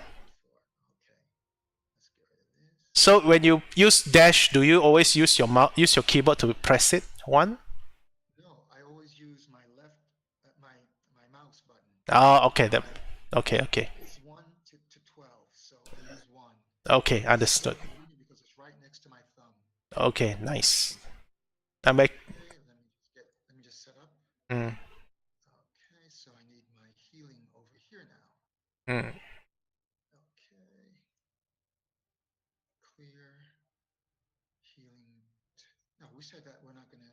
Let's get rid of this. So when you use dash, do you always use your keyboard to press it? 1? No, I always use my left, my mouse button. Oh, okay. Okay. It's 1 to 12, so I use 1. Okay, understood. It's convenient because it's right next to my thumb. Okay, nice. Okay, let me just set up. Mm, Okay, so I need my healing over here now. mm. Okay. Clear. Healing. No, we said that I'm not gonna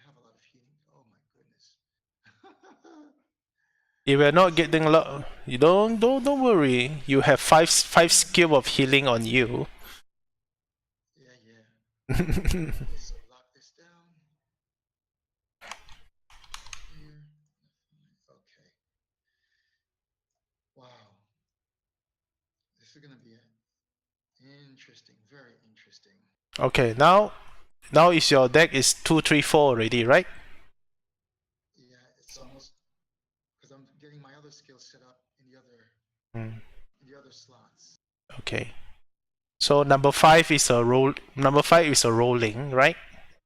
have a lot of healing. Oh my goodness. If you're not getting a lot, you don't worry. You have five skill of healing on you. Yeah. Okay, so lock this down. Here. Okay. Wow. This is gonna be interesting, very interesting. Okay, now is your deck is 2, 3, 4 already, right? Yeah, it's almost because I'm getting my other skills set up in the other slots. Okay. So number 5 is a roll. Number 5 is a rolling, right?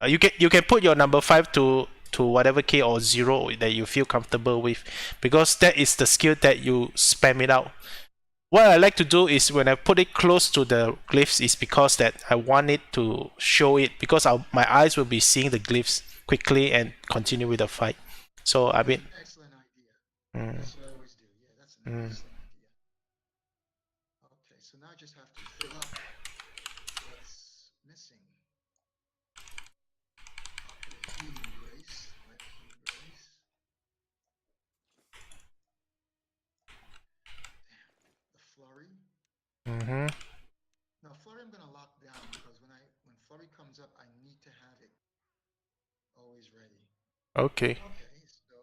You can put your number 5 to whatever key or 0 that you feel comfortable with, because that is the skill that you spam it out. What I like to do is when I put it close to the glyphs is because that I want it to show it, because my eyes will be seeing the glyphs quickly and continue with the fight. So I mean, Excellent idea. That's what I always do. Yeah, that's an excellent idea. Okay, so now I just have to fill up what's missing. I'll put a healing grace, right? Healing grace. The flurry. Now flurry I'm gonna lock down because when flurry comes up, I need to have it Always ready. Okay. Okay, so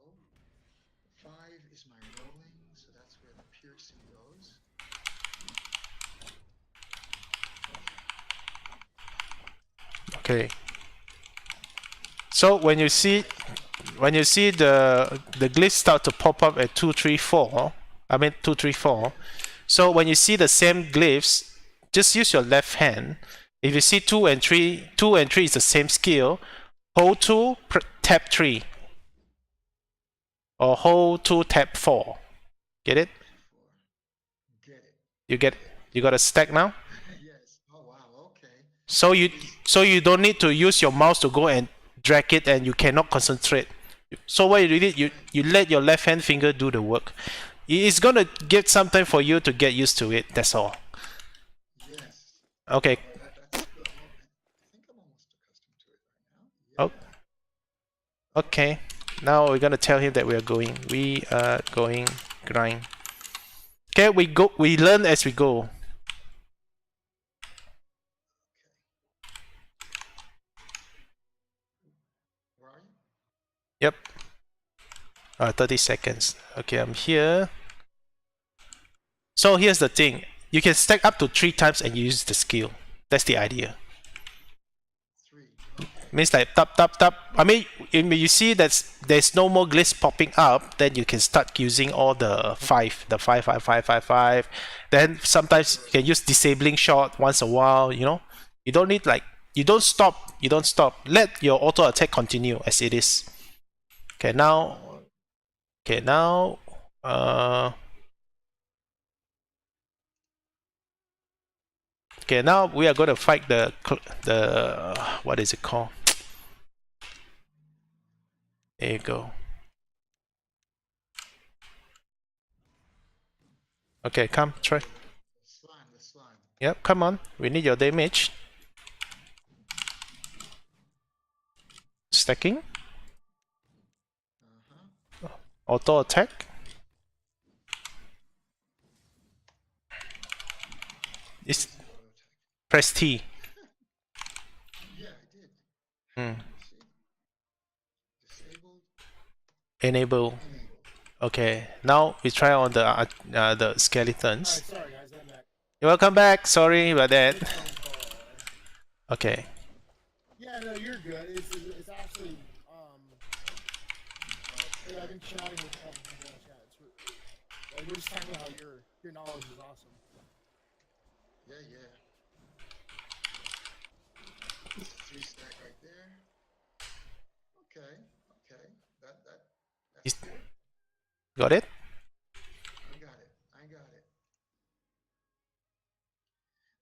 5 is my rolling, so that's where the piercing goes. Okay. So when you see the glyphs start to pop up at 2, 3, 4, I mean 2, 3, 4. So when you see the same glyphs, just use your left hand. If you see 2 and 3, 2 and 3 is the same skill. Hold 2, tap 3, or hold 2, tap 4. Get it? 4. Get it. You got a stack now. Yes. Oh wow. Okay. So you don't need to use your mouse to go and drag it, and you cannot concentrate. So what you did, you let your left hand finger do the work. It's gonna get some time for you to get used to it. That's all. Yes. Okay. That's good. I think I'm almost accustomed to it right Oh. now. Okay. Now we're gonna tell him that we are going. We are going grind. Okay, we go. We learn as we go. Where are you? Yep. 30 seconds. Okay, I'm here. So here's the thing. You can stack up to 3 times and use the skill. That's the idea. 3. Okay. Means like tap tap tap. I mean, if you see that there's no more glitch popping up, then you can start using all the 5, the 5 5 5 5 5. Then sometimes you can use disabling shot once a while. You know, you don't need like you don't stop. You don't stop. Let your auto attack continue as it is. Okay, now. Okay, now. Okay, now we are going to fight the what is it called? There you go. Okay, come try. The slime. Yep, come on. We need your damage. Stacking. Auto attack. It's press T. Yeah, I did. Hmm. Disabled. Enable. Okay, now we try on the skeletons. Sorry guys, I'm back. You're welcome back. Sorry about that. Okay. Yeah, no, you're good. It's actually yeah, I've been chatting with a couple people in the chat. Like, we're just talking about how your knowledge is awesome. Yeah. 3 stack right there. Okay. That's good. Got it? I got it.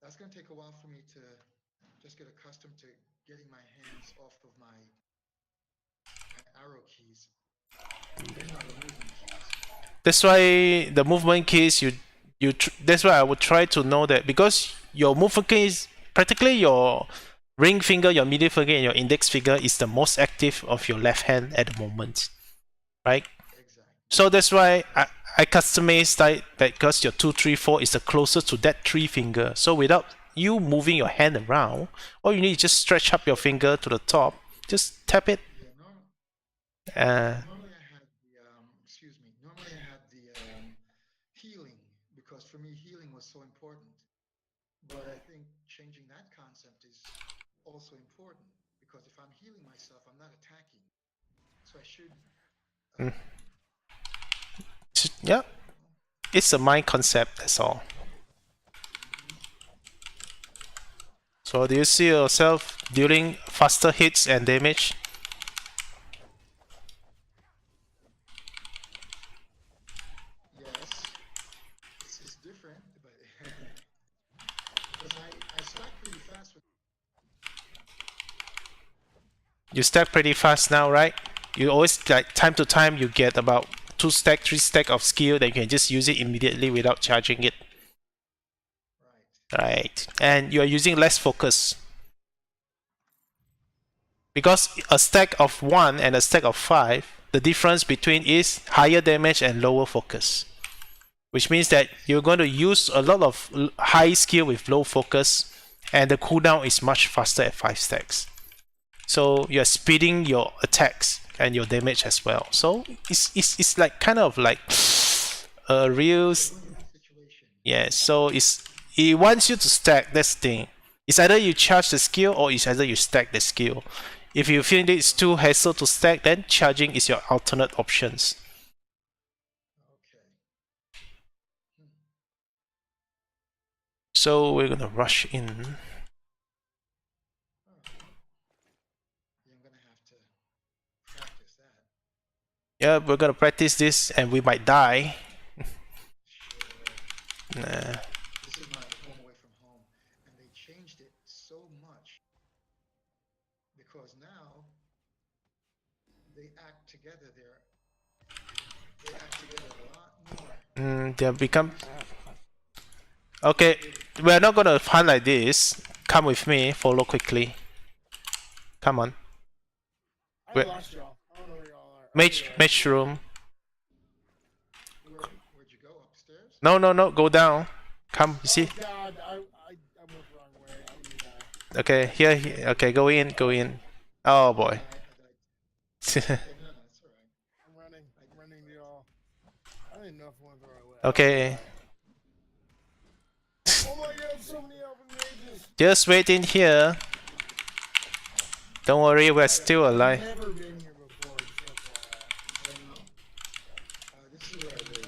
That's gonna take a while for me to just get accustomed to getting my hands off of my arrow keys. Not the movement keys. That's why the movement keys that's why I would try to know that, because your movement keys, practically your ring finger, your middle finger, and your index finger is the most active of your left hand at the moment, right? Exactly. So that's why I customized that because your 2, 3, 4 is the closest to that 3 finger. So without you moving your hand around, all you need is just stretch up your finger to the top, just tap it. Yeah, normally I had the Normally I had the healing, because for me healing was so important. But I think changing that concept is also important, because if I'm healing myself, I'm not attacking. So I should. Yeah, it's a mind concept. That's all. So do you see yourself dealing faster hits and damage? Yes, it's different, but because I stack pretty fast with. You stack pretty fast now, right? You always, like, time to time you get about 2 stack, 3 stack of skill that you can just use it immediately without charging it. Right. And you are using less focus. Because a stack of 1 and a stack of 5, the difference between is higher damage and lower focus. Which means that you're going to use a lot of high skill with low focus, and the cooldown is much faster at 5 stacks. So you're speeding your attacks and your damage as well. So it's like kind of like a real yeah. So it wants you to stack. That's the thing. It's either you charge the skill or it's either you stack the skill. If you feel it's too hassle to stack, then charging is your alternate options. So we're gonna rush in. Yeah, we're gonna practice this and we might die. Nah. This is my home away from home, and they changed it so much because now they act together. They act together a lot more. They become. Okay, we're not gonna hunt like this. Come with me. Follow quickly. Come on. I lost y'all. I don't know where y'all are. Mage room. Where'd you go? Upstairs? No. Go down. Come. You see? Oh God, I went the wrong way. I'm gonna die. Okay. Here. Okay. Go in. Oh boy. No, it's all right. I'm running to y'all. I don't even know if I went the right way. Okay. Oh my God, so many open mages. Just wait in here. Don't worry, we're still alive. I've never been here before. This is where I live.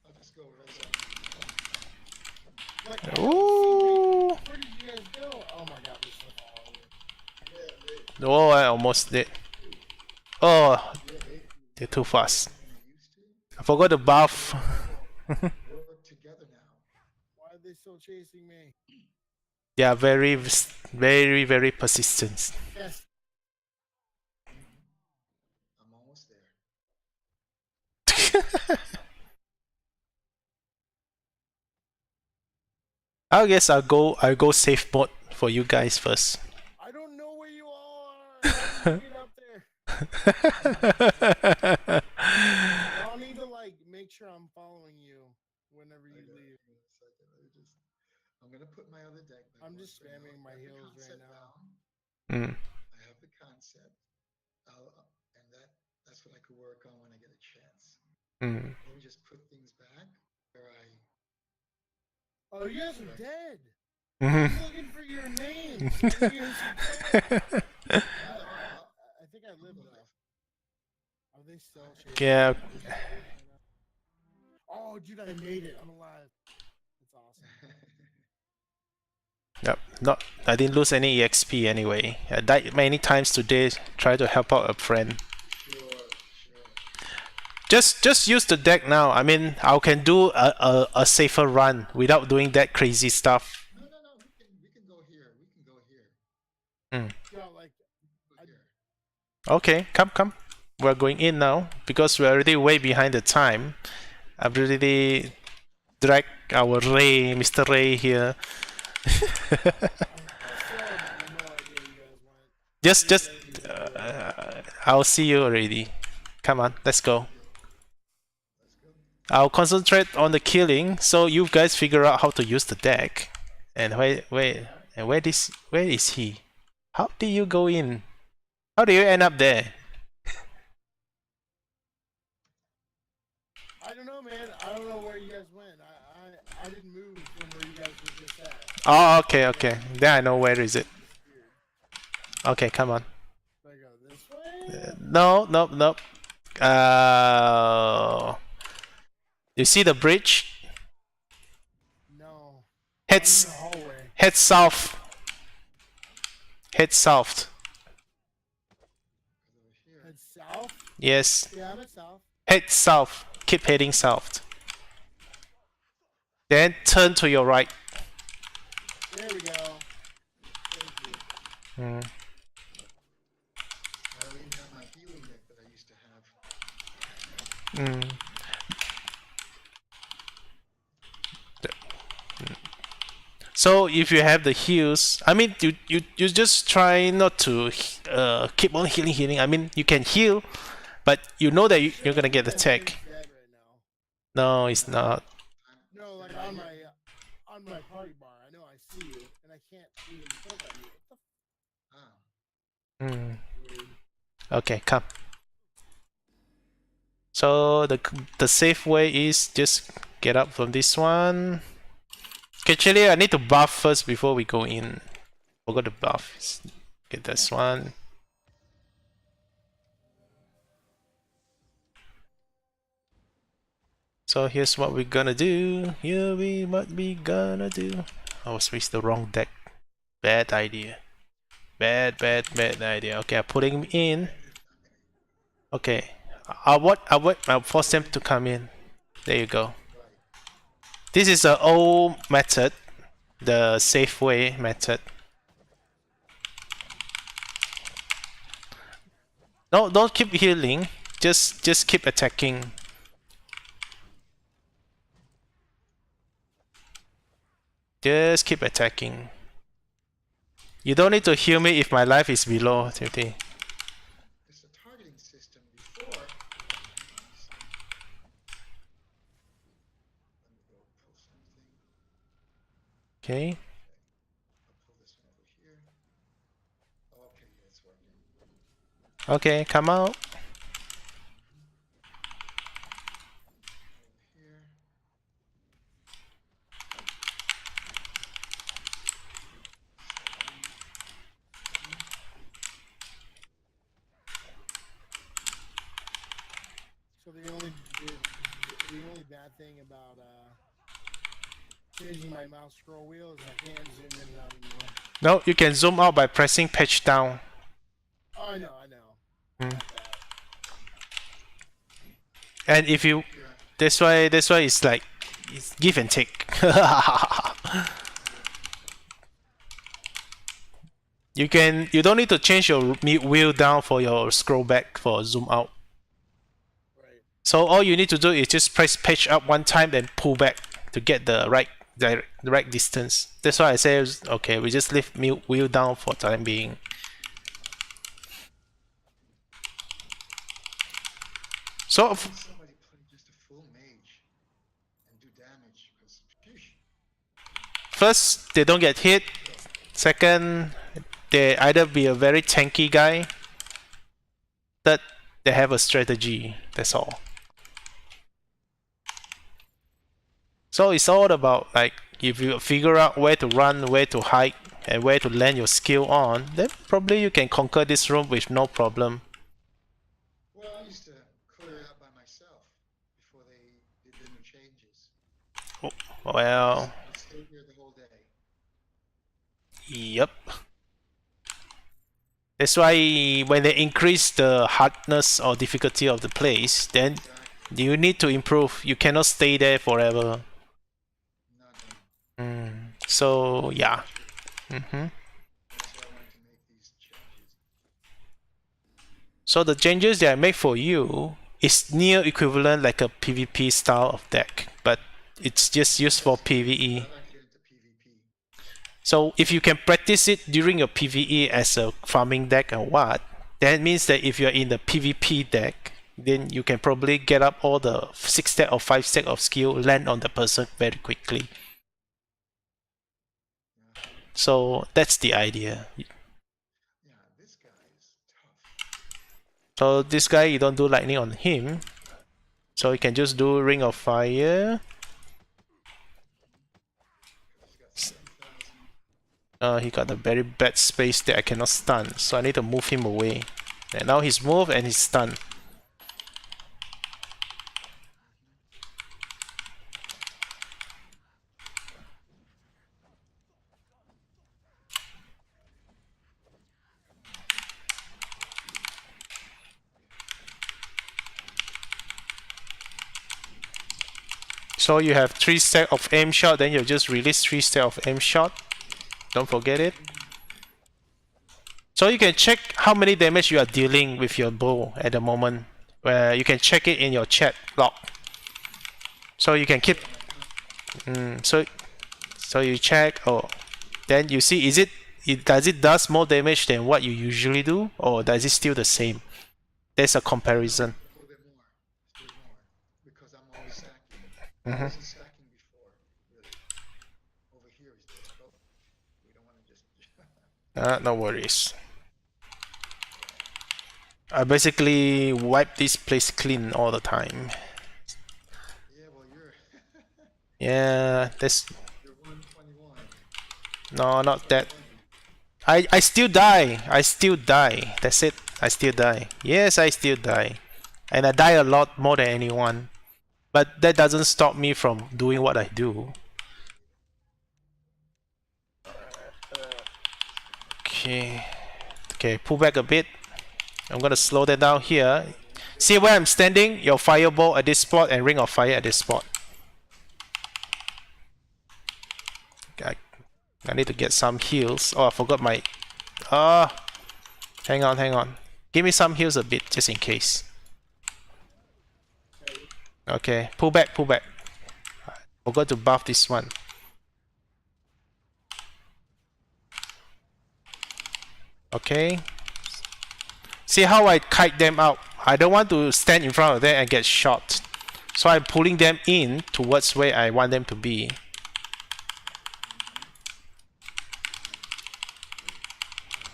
I'll just go right side. Ooh. Where did you guys go? Oh my God, this is all. Oh, I almost did. Oh, they're too fast. I forgot the buff. We're together now. Why are they still chasing me? They are very persistent. Yes. I'm almost there. I guess I'll go safe mode for you guys first. I don't know where you all are. How did you get up there? I'll need to like make sure I'm following you whenever you leave. I'm gonna put my other deck back. I'm just spamming my heals right now. Mm. I have the concept, and that's what I could work on when I get a chance. Mm. Let me just put things back where I. Oh, you guys are dead. Mhm. I'm looking for your name. I think I live now. Are they still chasing? Yeah. Oh, dude, I made it. I'm alive. That's awesome. Yep. I didn't lose any EXP anyway. I died many times today. Try to help out a friend. Just use the deck now. I mean, I can do a safer run without doing that crazy stuff. No. We can go here. We can go here. Mm. Yo, like, Go here. Okay, come. We're going in now because we're already way behind the time. I've already dragged our Ray, Mr. Ray here. just I'll see you already. Come on, let's go. I'll concentrate on the killing, so you guys figure out how to use the deck. And where is he? How did you go in? How do you end up there? I don't know, man. I don't know where you guys went. I didn't move from where you guys were just at. Oh, okay. Then I know where is it. Okay, come on. Do I go this way? No. You see the bridge? No. Head I'm in the hallway. south. Head south. Head south? Yes. Yeah, I'm at south. Head south. Keep heading south. Then turn to your right. There we go. Thank you. Mm. I don't even have my healing deck that I used to have. Mm. So if you have the heals, I mean, you just try not to keep on healing. I mean, you can heal, but you know that you're gonna get attacked. Dead right now. No, it's not. No, like on my party bar. I know I see you. and I can't even pull that yet. What Ah. Hmm. the weird. Okay, come. So the safe way is just get up from this one. Actually, I need to buff first before we go in. Forgot to buff. Get this one. So here's what we're gonna do. Here we what we gonna do. I was with the wrong deck. Bad idea. Bad idea. Okay, I'm putting him in. Okay. I'll force them to come in. There you go. This is the old method, the safe way method. No, don't keep healing. Just keep attacking. Just keep attacking. You don't need to heal me if my life is below 50. It's a targeting system before. Let me go pull something. Okay. I'll pull this one over here. Okay, yeah, it's working. Okay, come out. Over here. So the only bad thing about changing my mouse scroll wheel is I can't zoom in and out anymore. No, you can zoom out by pressing patch down. Oh, I know. Mm. Not bad. And if you, that's why it's like it's give and take. You don't need to change your wheel down for your scroll back for zoom out. Right. So all you need to do is just press patch up one time, then pull back to get the right distance. That's why I say okay, we just leave wheel down for time being. So Somebody play just a full mage and do damage because first, they don't get hit. Second, they either be a very tanky guy. Third, they have a strategy. That's all. So it's all about like if you figure out where to run, where to hide, and where to land your skill on, then probably you can conquer this room with no problem. well, I used to clear it out by myself before they did the new changes. Well, I'd stay here the whole day. yep. That's why when they increase the hardness or difficulty of the place, then Exactly. you need to improve. You cannot stay there forever. No. So yeah. That's why I wanted to make these changes. So the changes that I make for you is near equivalent like a PvP style of deck, but it's just used for PvE. I like to get into PvP. So if you can practice it during your PvE as a farming deck or what, that means that if you're in the PvP deck, then you can probably get up all the 6 stack or 5 stack of skill, land on the person very quickly. So that's the idea. Yeah, this guy is tough. So this guy, you don't do lightning on him. So you can just do Ring of Fire. He's got 7,000. He got a very bad space that I cannot stun, so I need to move him away. And now he's moved and he's stunned. So you have 3 stack of aim shot, then you just release 3 stack of aim shot. Don't forget it. So you can check how many damage you are dealing with your bow at the moment. Where you can check it in your chat log. So you can keep. So you check. Oh, then you see does it does more damage than what you usually do, or does it still the same? There's a comparison. A little bit more. Still more. Because I'm always stacking. I wasn't stacking before, really. Over here is this. Oh, we No worries. I basically wipe this place clean all the time. Yeah, well, you're Yeah, that's you're 121. no, not that. I still die. I still die. That's it. I still die. Yes, I still die. And I die a lot more than anyone. But that doesn't stop me from doing what I do. Okay. Okay, pull back a bit. I'm gonna slow that down here. See where I'm standing? Your fireball at this spot and ring of fire at this spot. I need to get some heals. Oh, I forgot my... Ah, hang on. Give me some heals a bit, just in case. Okay, pull back. Forgot to buff this one. Okay. See how I kite them out? I don't want to stand in front of them and get shot. So I'm pulling them in towards where I want them to be.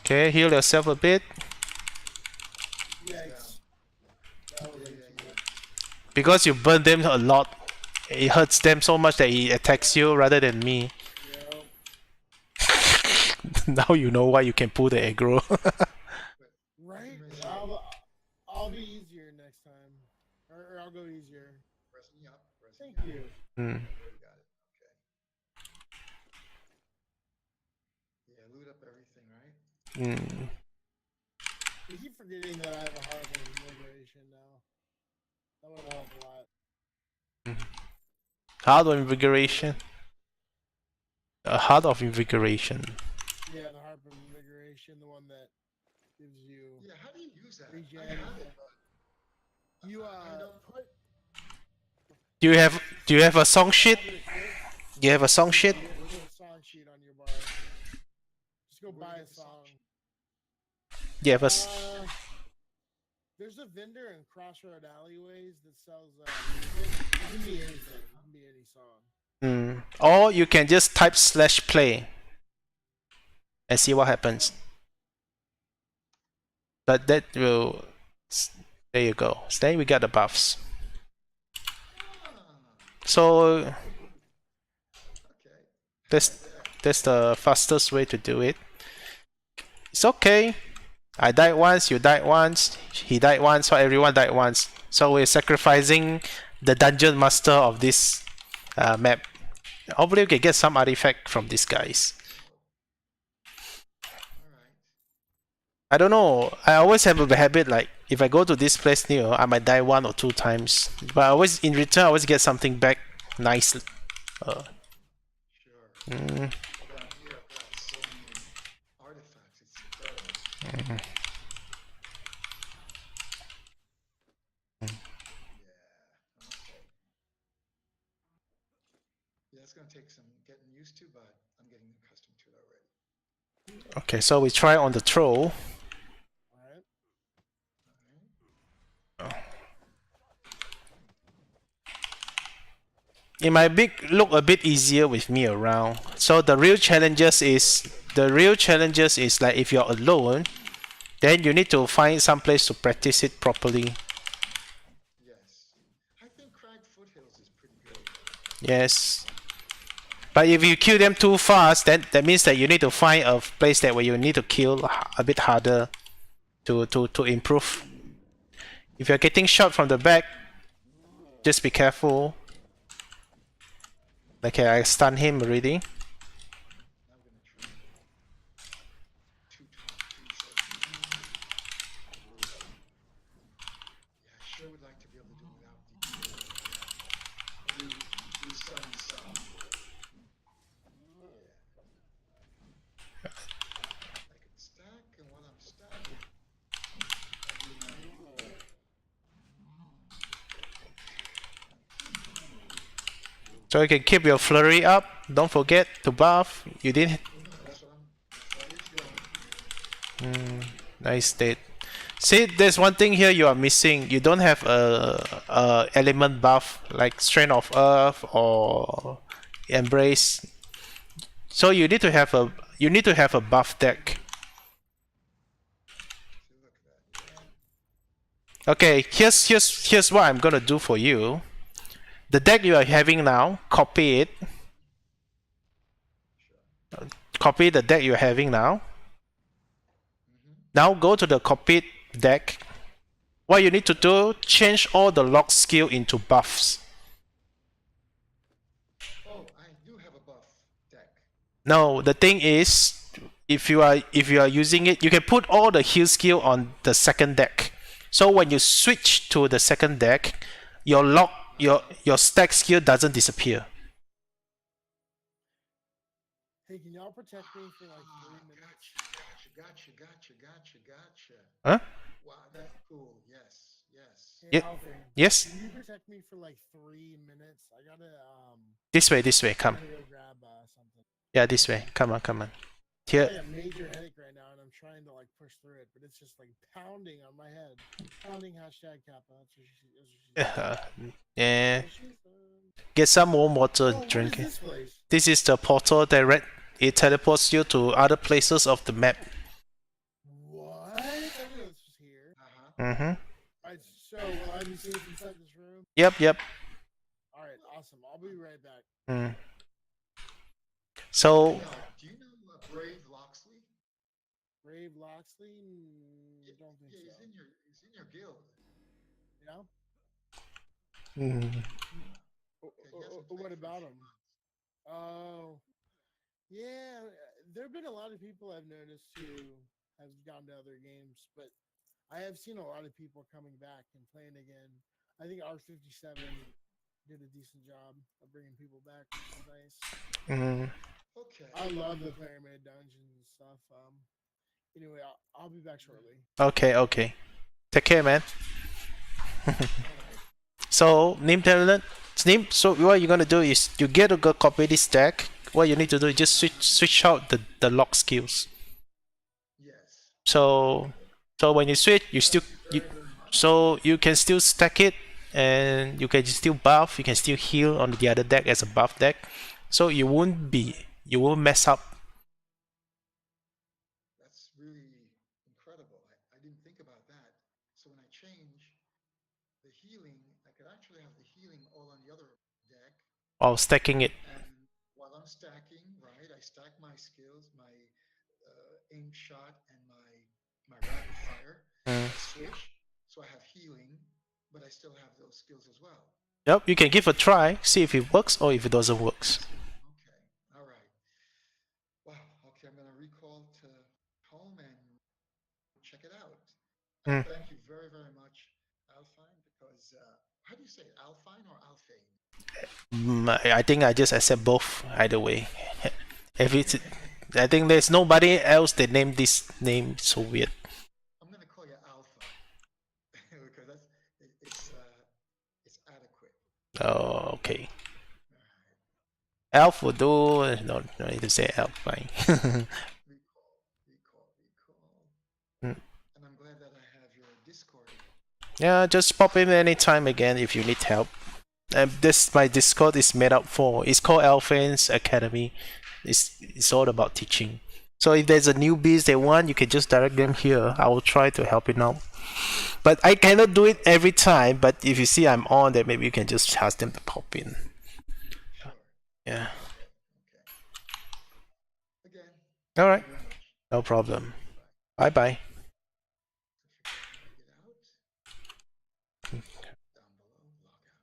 Okay, heal yourself a bit. Because you burn them a lot, it hurts them so much that he attacks you rather than me. Now you know why you can pull the aggro. Right? I'll be easier next time. Or I'll go easier. Pressing you up. Thank you. You got it. Okay. Yeah, loot up everything, right? You keep forgetting that I have a heart of liberation now. That would help a lot. Heart of invigoration. A heart of invigoration. Yeah, the harp of invigoration, the one that gives you Yeah, how do you use that? regen. I have it, but You I don't put Do you have a song sheet? Do you have a song sheet? there's a song sheet on your bar. Just go buy a song. Do you have a There's a vendor in Crossroad Alleyways that sells music. It can be anything. It can be any song. Or you can just type /play and see what happens. But that will... There you go. So then we got the buffs. So okay. that's the fastest way to do it. It's okay. I died once, you died once, he died once, so everyone died once. So we're sacrificing the dungeon master of this map. Hopefully we can get some artifact from these guys. Alright. I don't know. I always have a habit like if I go to this place new, I might die 1 or 2 times. But I always in return I always get something back nicely. Sure. Down here I've got so many artifacts, it's incredible. Yeah. Okay. Yeah, it's gonna take some getting used to, but I'm getting accustomed to it already. Okay, so we try on the troll. It might look a bit easier with me around. So the real challenges is like if you're alone, then you need to find some place to practice it properly. Yes. I think Crag Foothills is pretty good. Yes. But if you kill them too fast, then that means that you need to find a place that where you need to kill a bit harder to improve. If you're getting shot from the back, just be careful. Okay, I stunned him already. I'm gonna try 220. Yeah, I sure would like to be able to do without do some. Yeah. I can stack, and while I'm stacking, I do my So you can keep your flurry up. Don't forget to buff. You did. that's what it's doing. Nice state. See, there's one thing here you are missing. You don't have a element buff like Strength of Earth or Embrace. So you need to have a buff deck. Okay, here's what I'm gonna do for you. The deck you are having now, copy it. Copy the deck you're having now. Now go to the copied deck. What you need to do, change all the lock skill into buffs. Oh, I do have a buff deck. No, the thing is, if you are using it, you can put all the heal skill on the second deck. So when you switch to the second deck, your stack skill doesn't disappear. Hey, can y'all protect me for like 3 minutes? Gotcha. Huh? Wow, that's cool. Yes, yes. Hey, Ye- Alfie, yes. can you protect me for like 3 minutes? I gotta This way, I come. gotta go grab something. Yeah, this way. Come on. I Here. have a major headache right now, and I'm trying to like push through it, but it's just like pounding on my head. Pounding hashtag Kappa. That's what she Yeah. said. Get some warm water Oh, and what drink is it. this place? This is the portal that it teleports you to other places of the map. What? I didn't know this was here. Mm-hmm. Alright, so will I be safe inside this room? Yep. Alright, awesome. I'll be right back. Mm. So Do you know Brave Loxley? Brave Loxley? Don't think Yeah, so. he's in your guild. Yeah? mm, What about him? Oh, yeah. There have been a lot of people I've noticed who have gone to other games, but I have seen a lot of people coming back and playing again. I think R57 did a decent job of bringing people back, which is nice. mm, Okay. I love the pyramid dungeons and stuff. Anyway, I'll be back shortly. okay. Take care, man. All right. So so what you're gonna do is you get to go copy this deck. What you need to do is just switch out the lock skills. Yes. So when you switch, so you can still stack it, and you can still buff. You can still heal on the other deck as a buff deck. So you won't mess up. That's really incredible. I didn't think about that. So when I change the healing, I could actually have the healing all on the other deck. While stacking it. And while I'm stacking, right, I stack my skills, my aim shot and my rapid fire. Mm. I switch, so I have healing, but I still have those skills as well. Yep, you can give a try, see if it works or if it doesn't work. Okay, all right. Wow, okay, I'm going to recall to home and check it out. Mm. Thank you very, very much, Alfine, because how do you say it, Alfine or Alfane? I think I just accept both either way. If it's, I think there's nobody else that named this name so weird. I'm going to call you Alpha because it's adequate. Oh, okay. All right. Elf will do. No need to say elf. Fine. Recall. Mm. And I'm glad that I have your Discord. Yeah, just pop in anytime again if you need help. My Discord is made up for. It's called Alphane's Academy. It's all about teaching. So if there's a newbies they want, you can just direct them here. I will try to help you out. But I cannot do it every time. But if you see I'm on, then maybe you can just ask them to pop in. Sure. Yeah. Okay. Again. All right. Thank you very much. No problem. Bye bye. Get out. Down below, log out. Okay.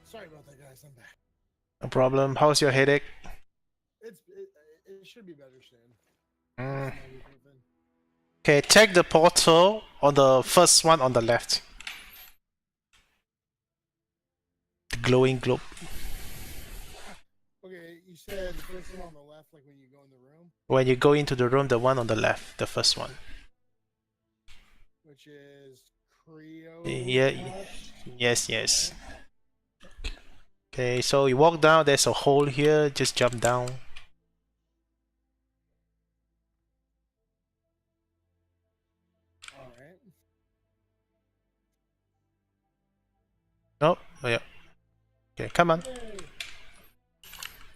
Sorry about that, guys. I'm back. No problem. How's your headache? It should be better soon. Mm. Ibuprofen. Okay, check the portal on the first one on the left. The glowing globe. Okay, you said the first one on the left, like when you go in the room, When you go into the room, the one on the left, the first one. which is Creo. Yeah. Yes, yes. Okay, so you walk down, there's a hole here, just jump down. Alright. Oh, yeah. Okay, come on.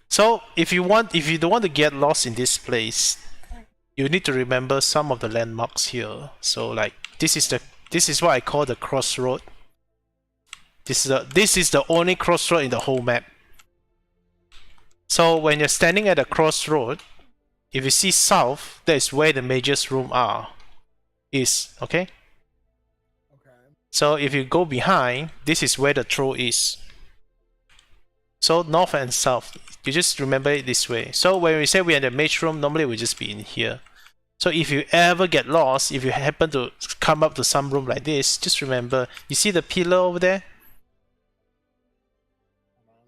So if you don't want to get lost in this place, you need to remember some of the landmarks here. So like this is what I call the crossroad. This is the only crossroad in the whole map. So when you're standing at a crossroad, if you see south, that is where the mages' room is, okay? Okay. So if you go behind, this is where the troll is. So north and south, you just remember it this way. So when we say we're in the mage room, normally we just be in here. So if you ever get lost, if you happen to come up to some room like this, just remember, you see the pillar over there? Hang on.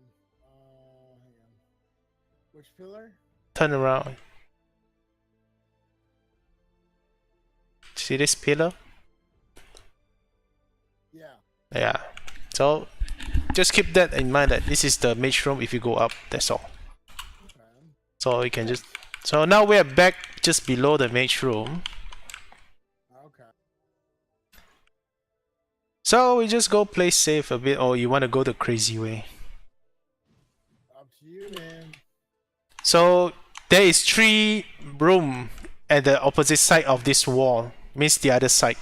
Which pillar? Turn around. See this pillar? Yeah. Yeah. So just keep that in mind that this is the mage room if you go up, that's all. Okay. So you can just... So now we're back just below the mage room. Okay. So we just go play safe a bit, or you want to go the crazy way. Up to you, man. So there is 3 room at the opposite side of this wall, means the other side.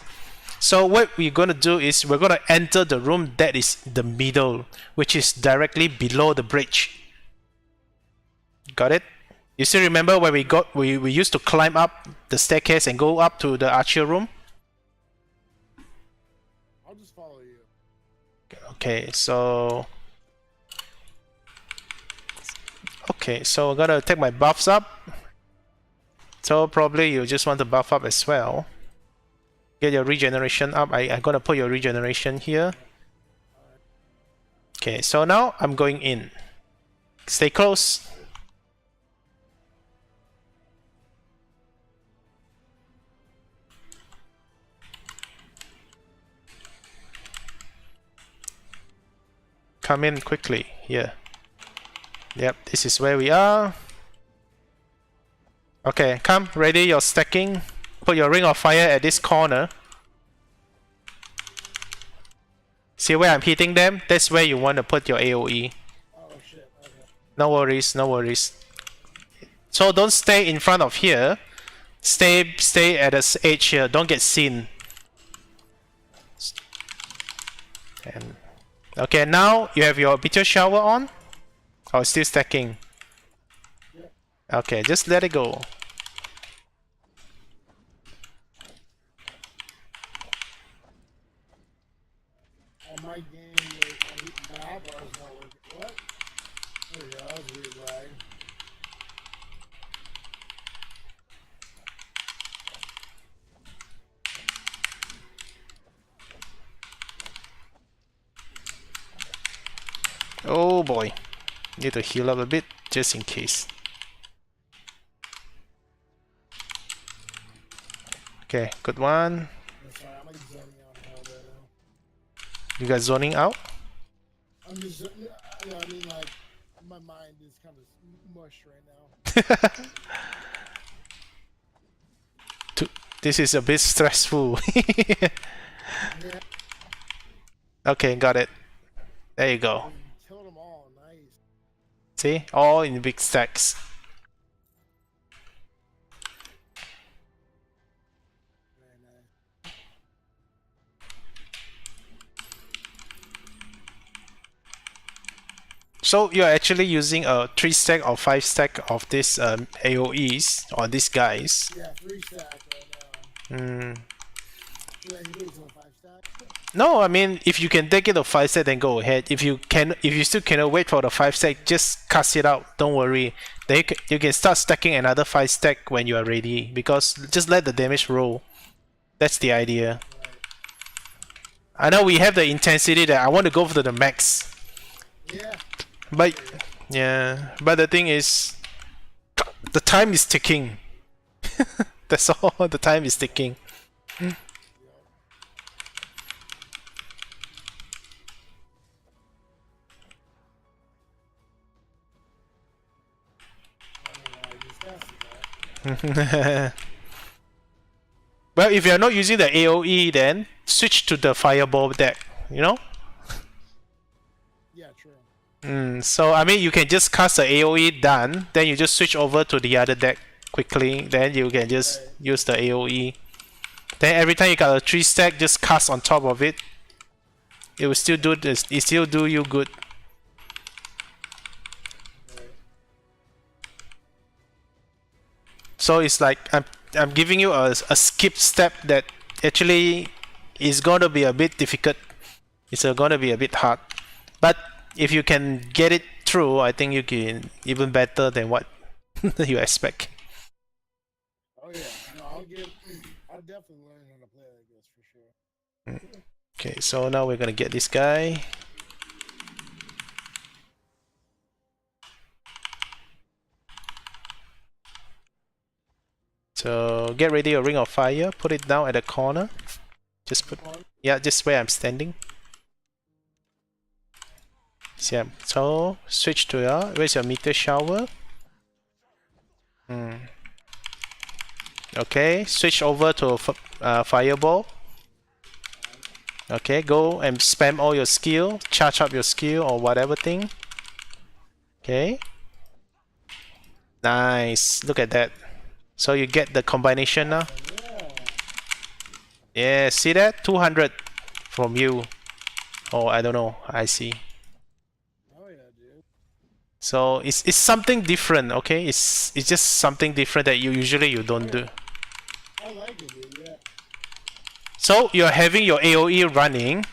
So what we're gonna do is we're gonna enter the room that is the middle, which is directly below the bridge. Got it? You still remember where we used to climb up the staircase and go up to the archer room? I'll just follow you. Okay, so I'm gonna take my buffs up. So probably you just want to buff up as well. Get your regeneration up. I'm gonna put your regeneration here. Okay, so now I'm going in. Stay close. Come in quickly here. Yep, this is where we are. Okay, come, ready your stacking. Put your ring of fire at this corner. See where I'm hitting them? That's where you want to put your AoE. Oh shit. Okay. No worries, no worries. So don't stay in front of here. Stay at the edge here. Don't get seen. And okay, now you have your meteor shower on. Oh, still stacking. Okay, just let it go. On my game, my hotbar is not working. What? There we go. That was a weird lag. Oh boy. Need to heal up a bit just in case. Okay, good one. Sorry, I'm like zoning out hell right now. You guys zoning out? I'm just, yeah, I mean, like, my mind is kind of mush right now. This is a bit stressful. Yeah. Okay, got it. There you go. Killed them all. Nice. See? All in big stacks. Very nice. So you're actually using a 3 stack or 5 stack of this AoEs or these guys. Yeah, 3 stack right now. Yeah, he goes on 5 stack. No, I mean if you can take it to 5 stack, then go ahead. If you still cannot wait for the 5 stack, just cast it out. Don't worry. Then you can start stacking another 5 stack when you are ready. Because just let the damage roll. That's the idea. I know we have the intensity that I want to go for the max. Yeah. But yeah, but the thing is, the time is ticking. That's all. The time is ticking. Well, if you're not using the AoE, then switch to the fireball deck. You know. Yeah, true. So I mean, you can just cast the AoE done, then you just switch over to the other deck quickly. Then you can just use the AoE. Then every time you got a 3 stack, just cast on top of it. It will still do this. It still do you good. So it's like I'm giving you a skip step that actually is gonna be a bit difficult. It's gonna be a bit hard, but if you can get it through, I think you can even better than what you expect. Oh yeah, no, I'll definitely learned how to play like this for sure. Okay, so now we're gonna get this guy. So get ready a ring of fire. Put it down at the corner. Just put, yeah, just where I'm standing. Yeah. So switch to your. Where's your meteor shower? Okay, switch over to fireball. Okay, go and spam all your skill, charge up your skill or whatever thing. Okay. Nice. Look at that. So you get the combination now. Yeah, see that? 200 from you. Oh, I don't know. I see. Oh yeah, dude. So it's something different, okay? It's just something different that you don't do. I like it, dude. Yeah. So you're having your AoE running.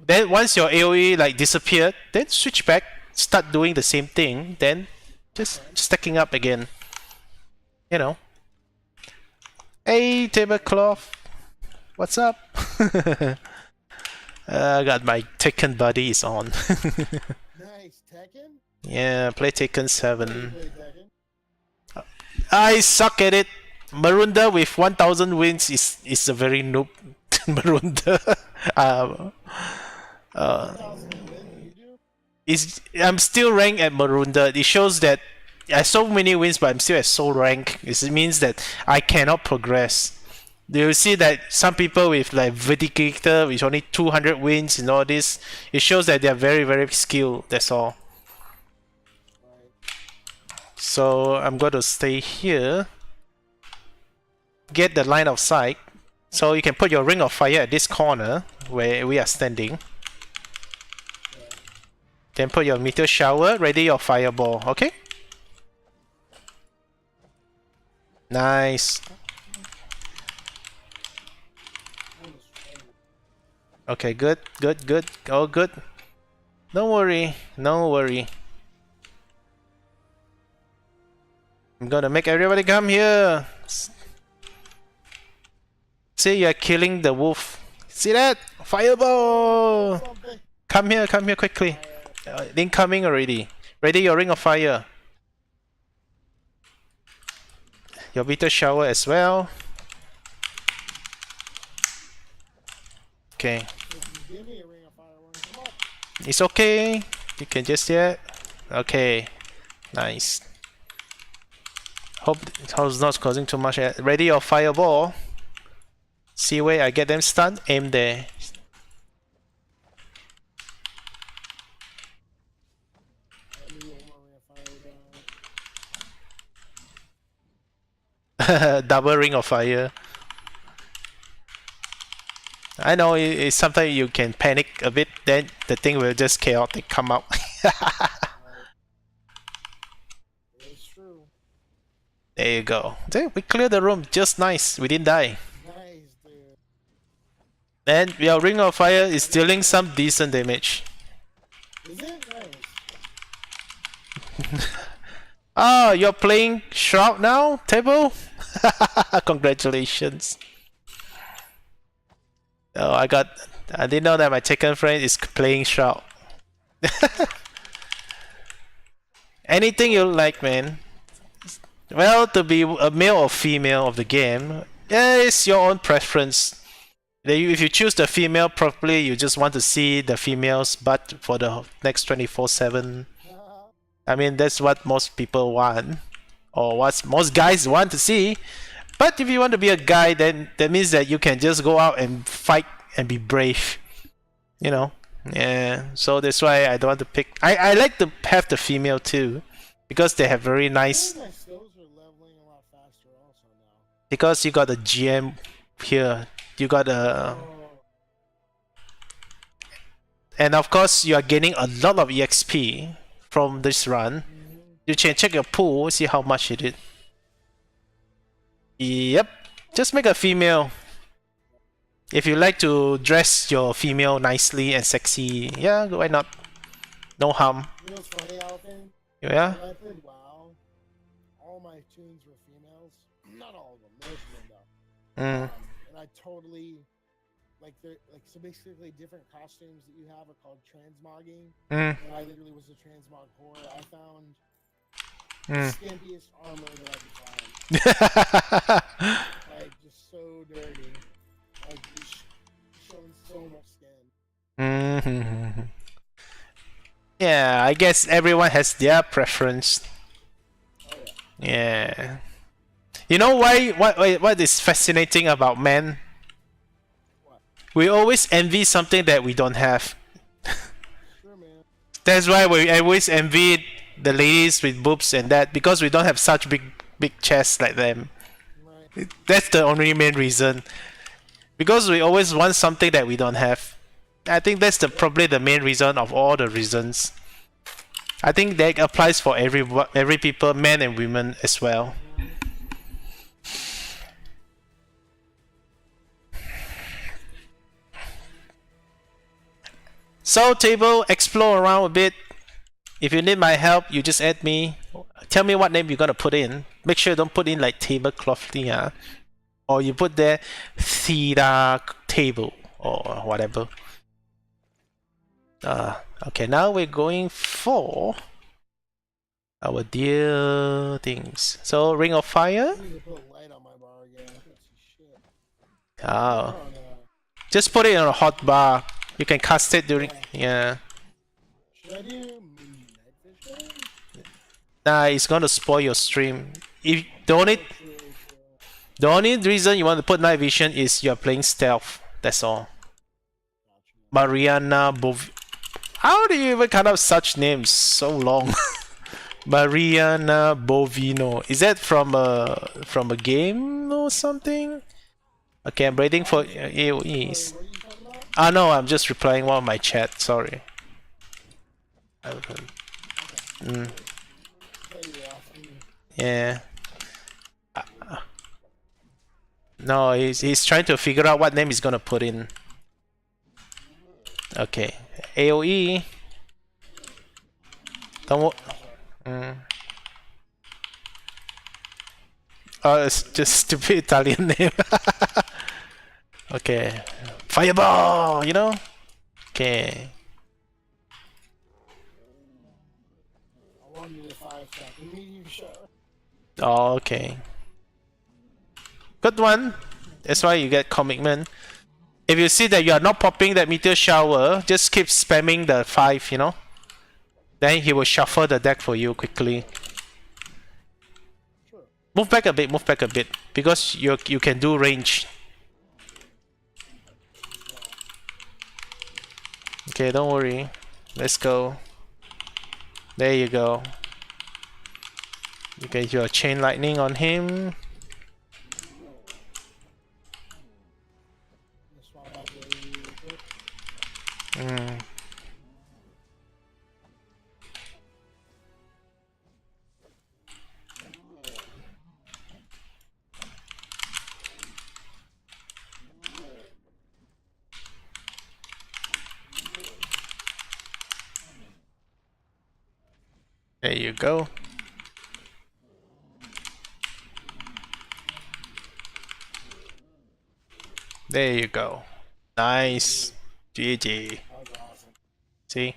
Then once your AoE like disappeared, then switch back, start doing the same thing, then just stacking up again. You know. Hey tablecloth, what's up? I got my Tekken buddies on. Nice, Tekken. Yeah, play Tekken 7. Play Tekken. I suck at it. Marunda with 1000 wins is a very noob Marunda. I'm still ranked at Marunda. It shows that I have so many wins, but I'm still at soul rank. It means that I cannot progress. You see that some people with like Vindicator with only 200 wins and all this, it shows that they are very, very skilled. That's all. So I'm going to stay here. Get the line of sight. So you can put your ring of fire at this corner where we are standing. Then put your meteor shower, ready your fireball, okay? Nice. Okay, good, good, good. All good. Don't worry, no worry. I'm gonna make everybody come here. See, you're killing the wolf. See that? Fireball! Come here quickly. Incoming already. Ready your ring of fire. Your meteor shower as well. Okay. It's okay. You can just okay. Nice. Hope it's not causing too much. Ready your fireball. See where I get them stunned? Aim there. Double ring of fire. I know it's sometimes you can panic a bit, then the thing will just chaotic come out. It's true. There you go. There, we cleared the room just nice. We didn't die. Nice, dude. And your ring of fire is dealing some decent damage. Is it nice? Oh, you're playing Shroud now, Table? Congratulations. Oh, I didn't know that my Tekken friend is playing Shroud. Anything you like, man. Well, to be a male or female of the game, yeah, it's your own preference. If you choose the female properly, you just want to see the female's butt for the next 24/7. I mean, that's what most people want, or what most guys want to see. But if you want to be a guy, then that means that you can just go out and fight and be brave. You know? Yeah. So that's why I don't want to pick. I like to have the female too, because they have very nice. My skills are leveling a lot faster also now. Because you got a GM here. You got a. And of course, you are gaining a lot of EXP from this run. You can check your pool, see how much it is. Yep, just make a female. If you like to dress your female nicely and sexy, yeah, why not? No harm. You know what's funny, Alvin? Yeah? When I played WoW, all my tunes were females. Not all of them, most of them though. and I totally like so basically different costumes that you have are called transmogging. Mm. And I literally was a transmog whore. I found the Mm. skimpiest armor that I could find. Like just so dirty. Like just showing so much skin. Mm-hmm. Yeah, I guess everyone has their preference. Oh yeah. Yeah. You know why? What is fascinating about men? What? We always envy something that we don't have. Sure, man. That's why we always envy the ladies with boobs and that, because we don't have such big chests like them. Right. That's the only main reason. Because we always want something that we don't have. I think that's probably the main reason of all the reasons. I think that applies for every people, men and women as well. So table, explore around a bit. If you need my help, you just add me. Tell me what name you're gonna put in. Make sure you don't put in like tablecloth thing, or you put there theta table or whatever. Okay, now we're going for our dear things. So ring of fire. I need to put light on my bar again. I can't see shit. Oh, Oh no. just put it on a hot bar. You can cast it during. Yeah. Should I do night vision? Nah, it's gonna spoil your stream. If the only reason you want to put night vision is you're playing stealth. That's all. Mariana Bov. How do you even cut out such names so long? Mariana Bovino. Is that from a game or something? Okay, I'm waiting for AOEs. What are you talking about? Ah no, I'm just replying one of my chat. Sorry. Yeah. No, he's trying to figure out what name he's gonna put in. Okay, AOE. Don't. Oh, it's just stupid Italian name. Okay, fireball. You know. Okay. I wanted a 5-second medium shot. Oh, okay. Good one. That's why you get commitment. If you see that you are not popping that meteor shower, just keep spamming the 5, you know? Then he will shuffle the deck for you quickly. Sure. Move back a bit, because you can do range. Okay, don't worry. Let's go. There you go. You get your chain lightning on him. Swap out the AE real quick. There you go. There you go. Nice. GG. See?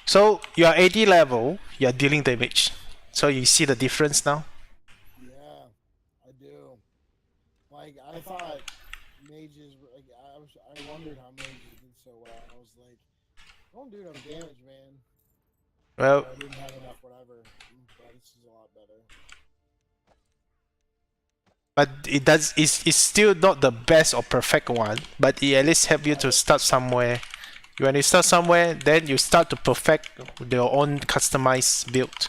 So, you're 80 level, you're dealing damage. So you see the difference now? Yeah, I do. Like I thought mages were like I wondered how mages did so well. I was like, I don't do enough damage, man. Well, I didn't have enough whatever. But this is a lot better. but it's still not the best or perfect one, but it at least help you to start somewhere. When you start somewhere, then you start to perfect your own customized build.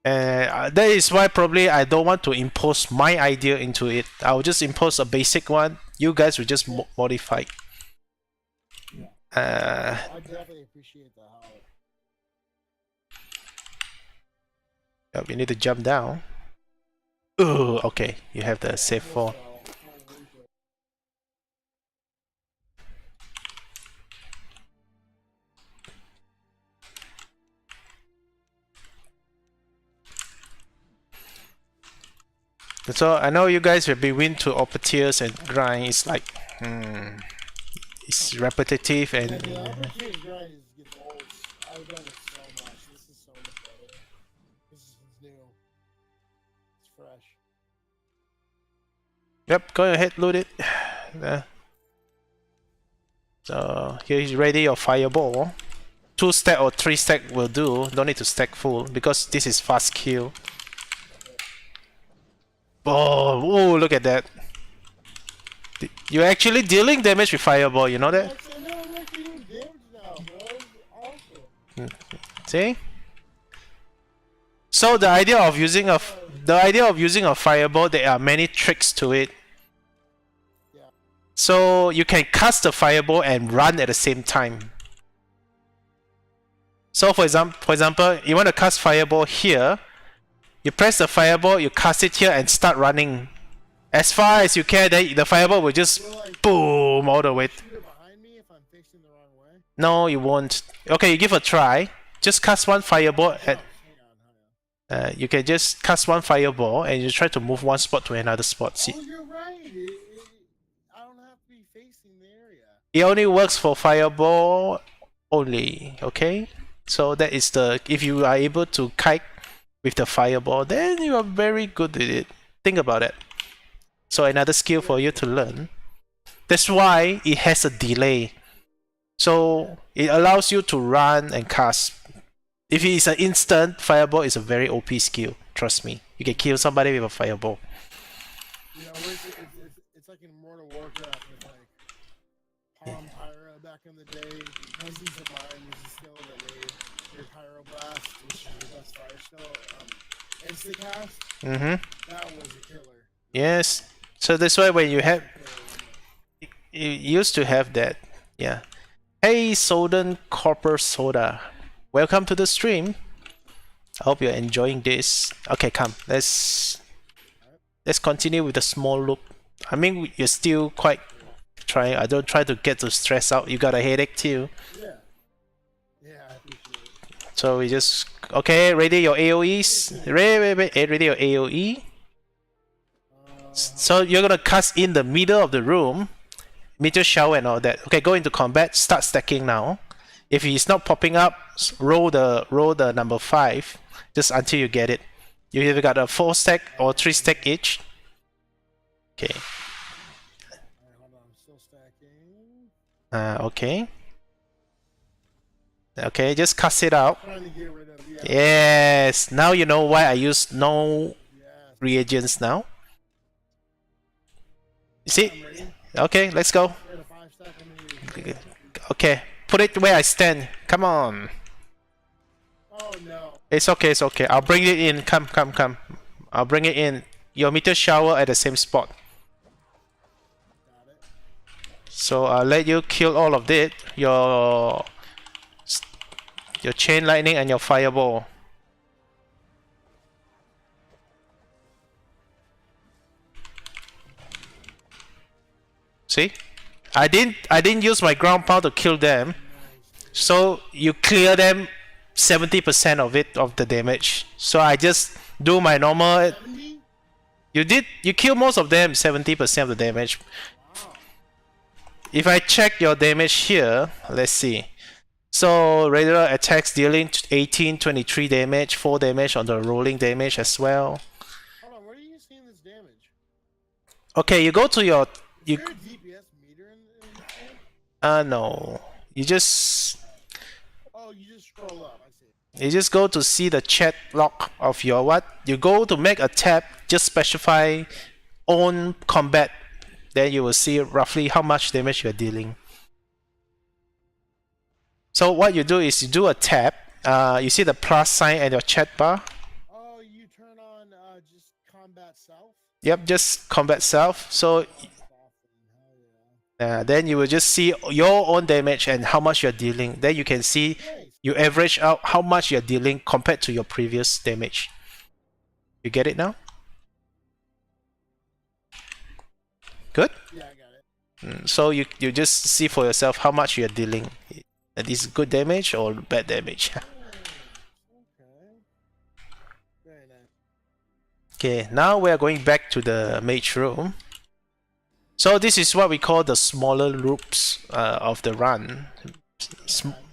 That is why probably I don't want to impose my idea into it. I'll just impose a basic one. You guys will just modify. I definitely appreciate the help. Yeah, we need to jump down. Oh, okay. You have the save for. So I know you guys have been win to upper tiers and grind. It's like, it's repetitive and. Yeah, the opportunity grind gets old. I've done it so much. This is so much better. This is new. It's fresh. Yep, go ahead, load it. There. So here is ready your fireball. 2 stack or 3 stack will do. Don't need to stack full because this is fast kill. Oh, look at that. You're actually dealing damage with fireball, you know that? See? So the idea of using a fireball, there are many tricks to it. So you can cast the fireball and run at the same time. So for example, you want to cast fireball here. You press the fireball, you cast it here and start running. As far as you can, then the fireball will just boom all the way. No, you won't. Okay, you give a try. Just cast one fireball at. You can just cast one fireball and you try to move one spot to another spot. See? Oh, you're right. I don't have to be facing the area. It only works for fireball only. Okay, so that is the if you are able to kite with the fireball, then you are very good with it. Think about it. So another skill for you to learn. That's why it has a delay. So it allows you to run and cast. If it is an instant, fireball is a very OP skill. Trust me. You can kill somebody with a fireball. You know, it's like in Immortal Warcraft with like Palm Pyra back in the day. Cousins of mine used a skill that made your Pyroblast, which is the best fire skill, instant cast. That was a killer. Yes. So that's why when you have... You used to have that. Yeah. Hey, Soden Copper Soda. Welcome to the stream. I hope you're enjoying this. Okay, come. Let's continue with the small loop. I mean, you're still quite trying. I don't try to get to stress out. You got a headache too. Yeah. Yeah, I appreciate it. So we just... Okay, ready your AoEs. Ready your AoE. So you're gonna cast in the middle of the room. Meteor shower and all that. Okay, go into combat. Start stacking now. If he's not popping up, roll the number 5 just until you get it. You either got a 4 stack or 3 stack each. Okay. Alright, hold on. I'm still stacking. Okay. Okay, just cast it out. Trying to get rid of Yes. Now you know why I use no reagents now. You see? Okay, let's go. Okay, put it where I stand. Come on. Oh no. It's okay, it's okay. I'll bring it in. Come. I'll bring it in. Your meteor shower at the same spot. So I'll let you kill all of it. Your chain lightning and your fireball. See? I didn't use my ground pound to kill them. So you clear them 70% of the damage. So I just do my normal. You kill most of them 70% of the damage. If I check your damage here, let's see. So regular attacks dealing 18, 23 damage, 4 damage on the rolling damage as well. Hold on, where are you seeing this damage? Okay, you go to your Is there a DPS meter in this game? No. You just Oh, you just scroll up, I see. You just go to see the chat log of your what? You go to make a tab, just specify on combat. Then you will see roughly how much damage you are dealing. So what you do is you do a tab. You see the plus sign at your chat bar? Oh, you turn on just combat self? Yep, just combat self. So then you will just see your own damage and how much you're dealing. Then you can see you average out how much you're dealing compared to your previous damage. You get it now? Good? Yeah, I got it. So you just see for yourself how much you're dealing. Is good damage or bad damage? Okay. Very nice. Okay, now we are going back to the mage room. So this is what we call the smaller loops of the run.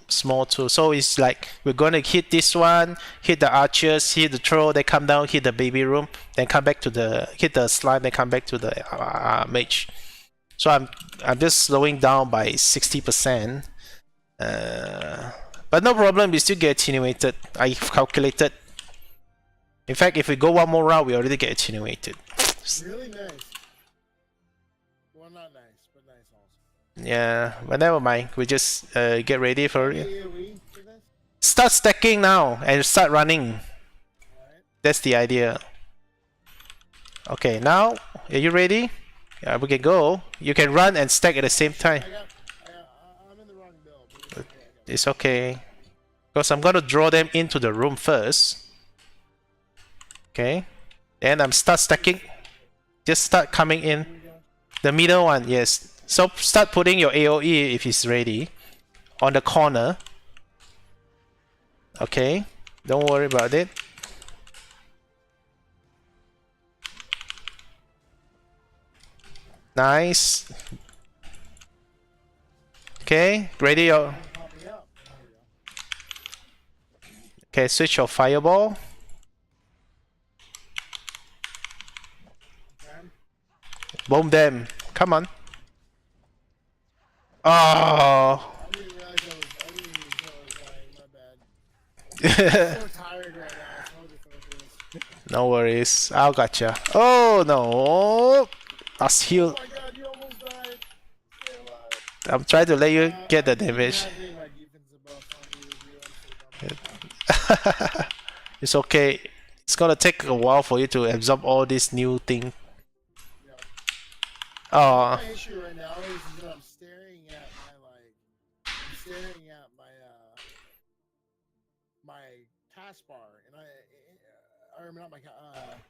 Small too. So it's like we're gonna hit this one, hit the archers, hit the troll, they come down, hit the baby room, then come back to the hit the slime, then come back to the mage. So I'm just slowing down by 60%. But no problem, we still get attenuated. I've calculated. In fact, if we go one more round, we already get attenuated. Really nice. Well, not nice, but nice also. Yeah, but never mind. We just get ready for it. AoE for this? Start stacking now and start running. Alright. That's the idea. Okay, now are you ready? Yeah, we can go. You can run and stack at the same time. I'm in the wrong build. It's okay. Because I'm gonna draw them into the room first. Okay. Then I'm start stacking. Just start coming in. The middle one, yes. So start putting your AoE if it's ready. On the corner. Okay. Don't worry about it. Nice. Okay, ready your... Okay, switch your fireball. Bomb them. Come on. Oh. I didn't realize I didn't even know I was dying, my bad. I'm so tired right now, it's hard to focus. No worries. I'll gotcha. Oh no. Last heal. Oh my god, you almost died. Stay alive. I'm trying to let you get the damage. My defense above I'm so dumb. It's okay. It's gonna take a while for you to absorb all this new thing. Oh. My issue right now is that I'm staring at my taskbar, and or not my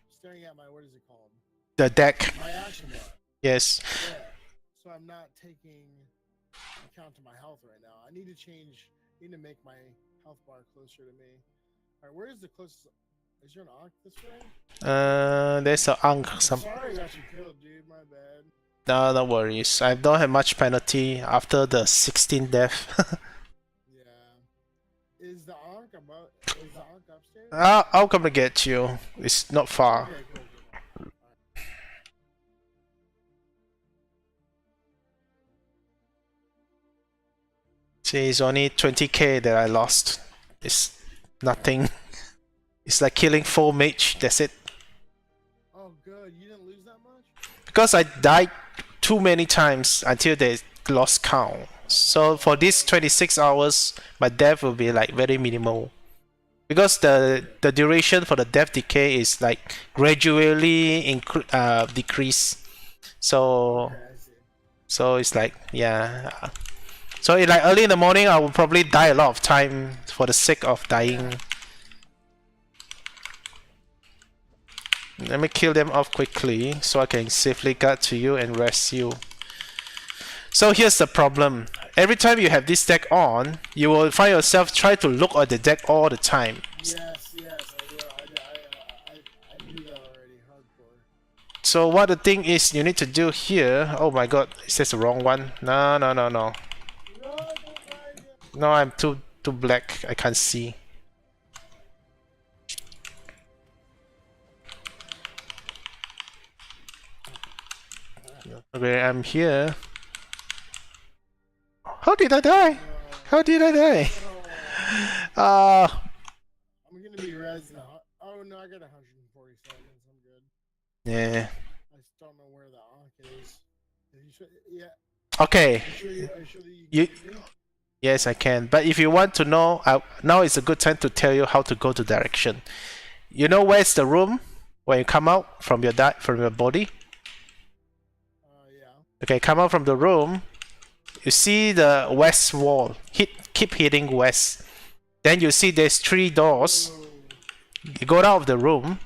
staring at my, what is it called? The deck. My action bar. Yes. Yeah. So I'm not taking account to my health right now. I need to make my health bar closer to me. Alright, where is the closest? Is there an Ankh this way? There's a Ankh. Some. Sorry I got you killed, dude. My bad. No worries. I don't have much penalty after the 16 death. Yeah. Is the Ankh upstairs? I'll come to get you. It's not far. Okay, cool. See, it's only 20k that I lost. It's nothing. It's like killing 4 mage, that's it. Oh, good. You didn't lose that much? Because I died too many times until they lost count. So for this 26 hours, my death will be like very minimal. Because the duration for the death decay is like gradually decrease. So Okay, I see. so it's like, yeah. So like early in the morning, I will probably die a lot of time for the sake of dying. Let me kill them off quickly so I can safely get to you and rest you. So here's the problem. Every time you have this deck on, you will find yourself try to look at the deck all the time. Yes, I will. I knew that already. Hardcore. So what the thing is you need to do here... Oh my god, it says the wrong one. No. No, I'm too black. I can't see. Okay, I'm here. How did I die? How did I die? I'm gonna be res now. Oh no, I got 140 seconds. I'm good. Yeah. I just don't know where the Ankh is. Yeah. Okay. You. Yes, I can. But if you want to know, now is a good time to tell you how to go to direction. You know where's the room when you come out from your body? Yeah. Okay, come out from the room. You see the west wall. Keep hitting west. Then you see there's 3 doors. You go out of the room.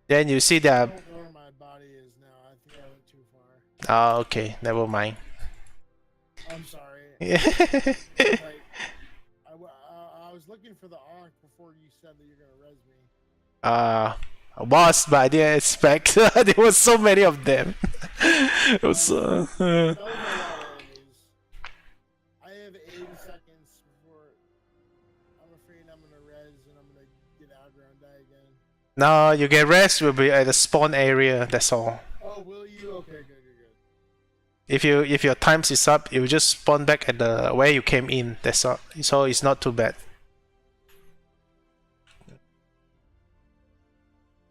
Then you see I the... don't know where my body is now. I think I went too far. Oh, okay. Never mind. I'm sorry. Like, I was looking for the Ankh before you said that you're gonna res me. Was, but I didn't expect there was so many of them. It was, That was a lot of enemies. I have 80 seconds before I'm afraid I'm gonna res and I'm gonna get aggro and die again. no, you get rest. Will be at the spawn area. That's all. Oh, will you? Okay, good. If your times is up, you just spawn back at the where you came in. That's all. So it's not too bad.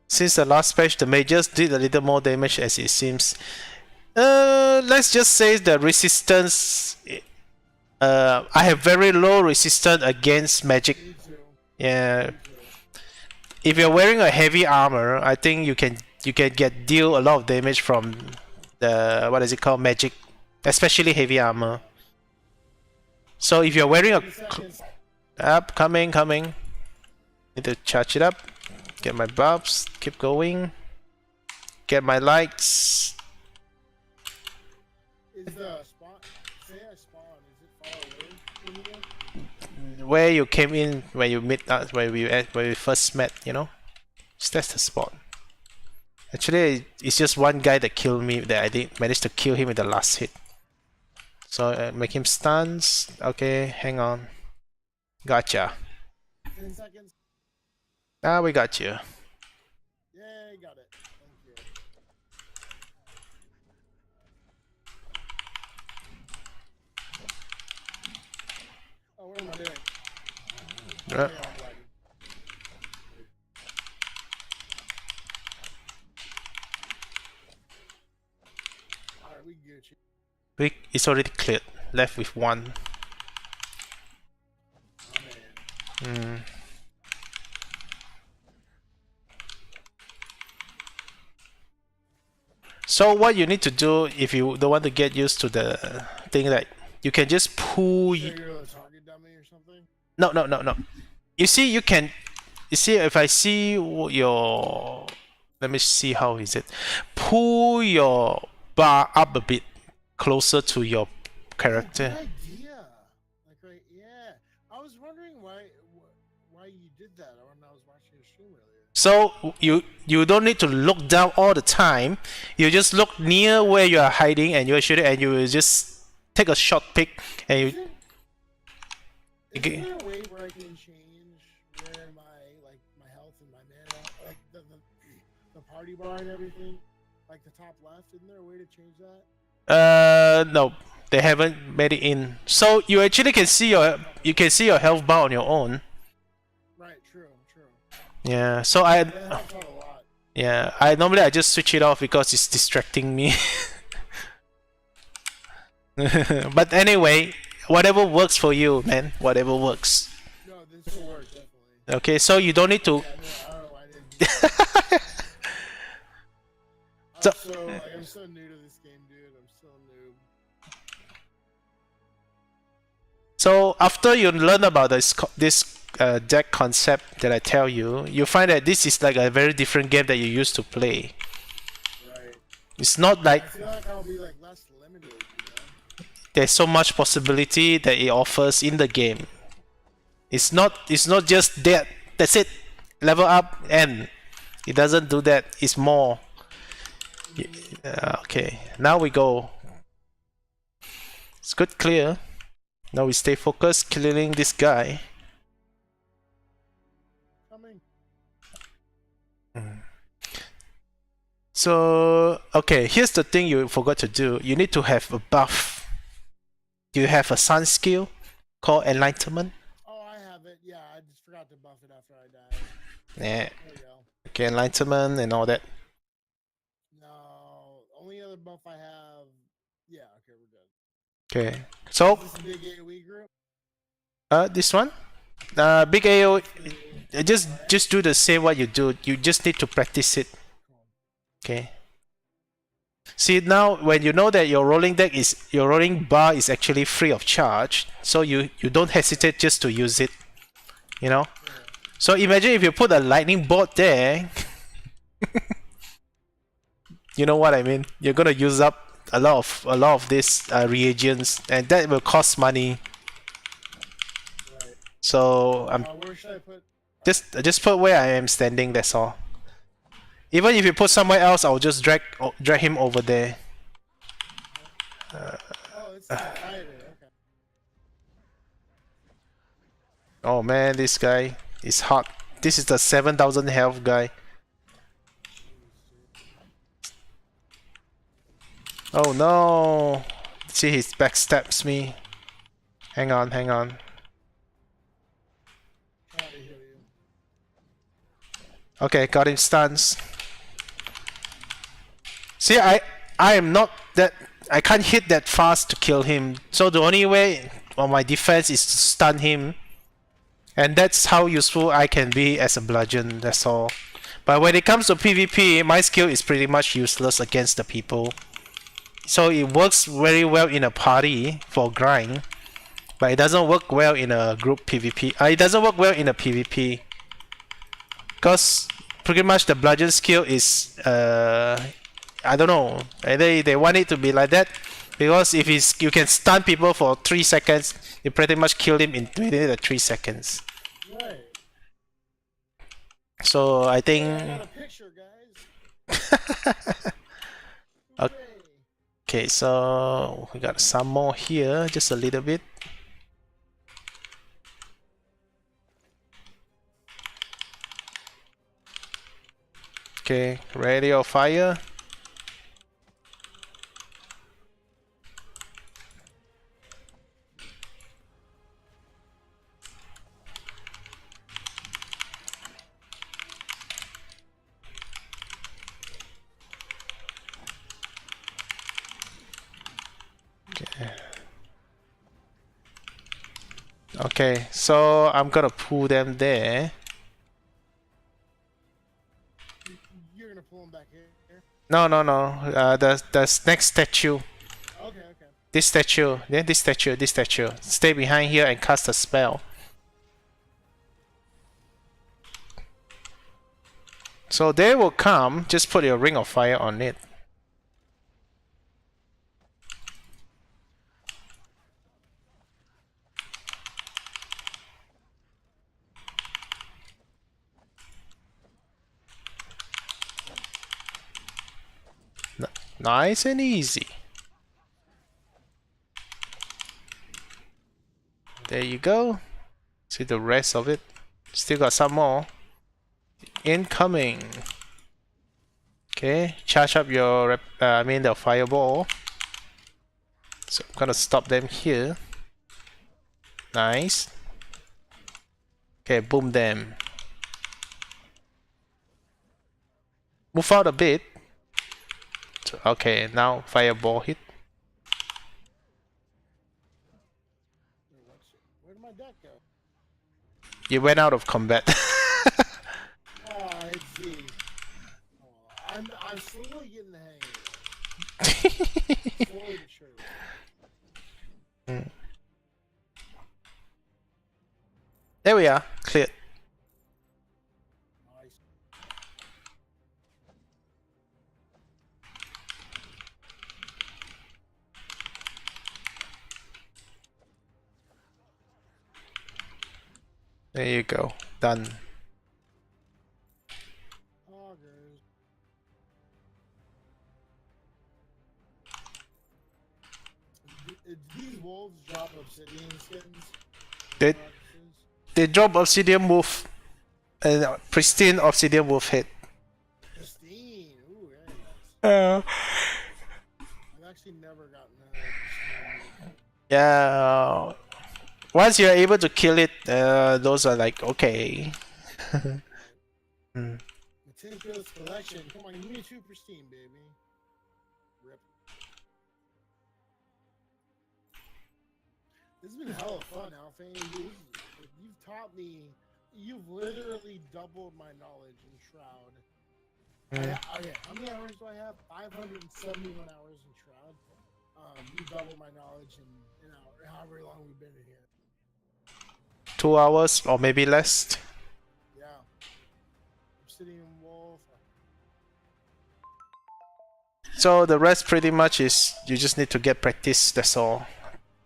Since the last patch, the mages did a little more damage as it seems. Let's just say the resistance. I have very low resistance against magic. Me too. Yeah. If you're wearing a heavy armor, I think you can deal a lot of damage from the what is it called, magic, especially heavy armor. So if you're wearing a 30 seconds. coming, need to charge it up. Get my buffs, keep going. Get my lights. Is the spawn? Say I spawn. Is it far away from you? Where you came in, where you meet us, where we first met, you know. So that's the spot. Actually, it's just one guy that killed me. That I did manage to kill him with the last hit. So make him stuns. Okay, hang on. Gotcha. 10 seconds. Ah, we got you. Yay, got it. Thank you. Oh, what am I doing? Uh, Yeah, I'm lagging. Alright, we Gucci. It's already cleared. Left with one. Oh, man. Hmm. So what you need to do if you don't want to get used to the thing, that you can just pull. So you're a target dummy or something? No. You see, you see, if I see your, let me see how is it. Pull your bar up a bit closer to your character. Good idea. Like, right, yeah. I was wondering why you did that when I was watching your stream earlier. So you don't need to look down all the time. You just look near where you are hiding, and you shoot it, and you will just take a short pick, and you. Is there a way where I can change where my health and my mana, like the party bar and everything, like the top left? Isn't there a way to change that? No, they haven't made it in. So you actually can see your health bar on your own. Right. True. Yeah. So That helps out a lot. yeah, I normally just switch it off because it's distracting me. But anyway, whatever works for you, man. Whatever works. No, this will work definitely. Okay, so you don't need to. Yeah, I don't know why I didn't. I'm so new to this game, dude. I'm so noob. So after you learn about this deck concept that I tell you, you find that this is like a very different game that you used to play. Right. It's not like I feel like I'll be like less limited, there's so much possibility that it offers in the game. It's not just that. That's it. Level up and it doesn't do that. It's more. Okay, now we go. It's good, clear. Now we stay focused, killing this guy. Coming. So, okay, here's the thing you forgot to do. You need to have a buff. Do you have a sun skill called Enlightenment? Oh, I have it. Yeah, I just forgot to buff it after I died. Yeah. There we go. Okay, Enlightenment and all that. No, only other buff I have. Yeah, okay, we're good. Okay. So, Is this a big AoE group? this one? Big AO, just do the same what you do. You just need to practice it. Okay. See, now when you know that your rolling bar is actually free of charge, so you don't hesitate just to use it. You know? So imagine if you put a lightning bolt there. You know what I mean? You're gonna use up a lot of these reagents, and that will cost money. So I'm Where should I put? just put where I am standing. That's all. Even if you put somewhere else, I'll just drag him over there. Oh, it's a fighter. Okay. Oh man, this guy is hot. This is the 7,000 health guy. Oh no! See, he backstabs me. Hang on, hang on. Okay, got him stunned. See, I am not that. I can't hit that fast to kill him. So the only way on my defense is to stun him. And that's how useful I can be as a bludgeon, that's all. But when it comes to PvP, my skill is pretty much useless against the people. So it works very well in a party for grind. But it doesn't work well in a group PvP. It doesn't work well in a PvP. Because pretty much the bludgeon skill is... I don't know. They want it to be like that. Because if you can stun people for 3 seconds, you pretty much kill him within the 3 seconds. Right. So I think... I got a picture, guys. Okay, so we got some more here, just a little bit. Okay, ready or fire. Okay, so I'm gonna pull them there. You're gonna pull him back here? No. The next statue. Okay. This statue, yeah, this statue. Stay behind here and cast a spell. So they will come. Just put your ring of fire on it. Nice and easy. There you go. See the rest of it. Still got some more. Incoming. Okay, charge up your the fireball. So I'm gonna stop them here. Nice. Okay, boom them. Move out a bit. Okay, now fireball hit. Where'd my deck go? You went out of combat. Oh, I see. Oh, I'm slowly getting the hang of it. Slowly but surely. There we are, cleared. Nice. There you go, done. Poggers. These wolves drop obsidian skins? They drop obsidian wolf. Pristine obsidian wolf head. Pristine. Ooh, very nice. I've actually never gotten that. Yeah. Once you're able to kill it, those are like okay. Meticulous collection. Come on, give me 2 pristine, baby. Rip. This has been hella fun, Alfie. You've taught me. You've literally doubled my knowledge in Shroud. Okay, how many hours do I have? 571 hours in Shroud. You doubled my knowledge in however long we've been in here. 2 hours or maybe less. Yeah. Obsidian Wolf. So the rest pretty much is you just need to get practice, that's all.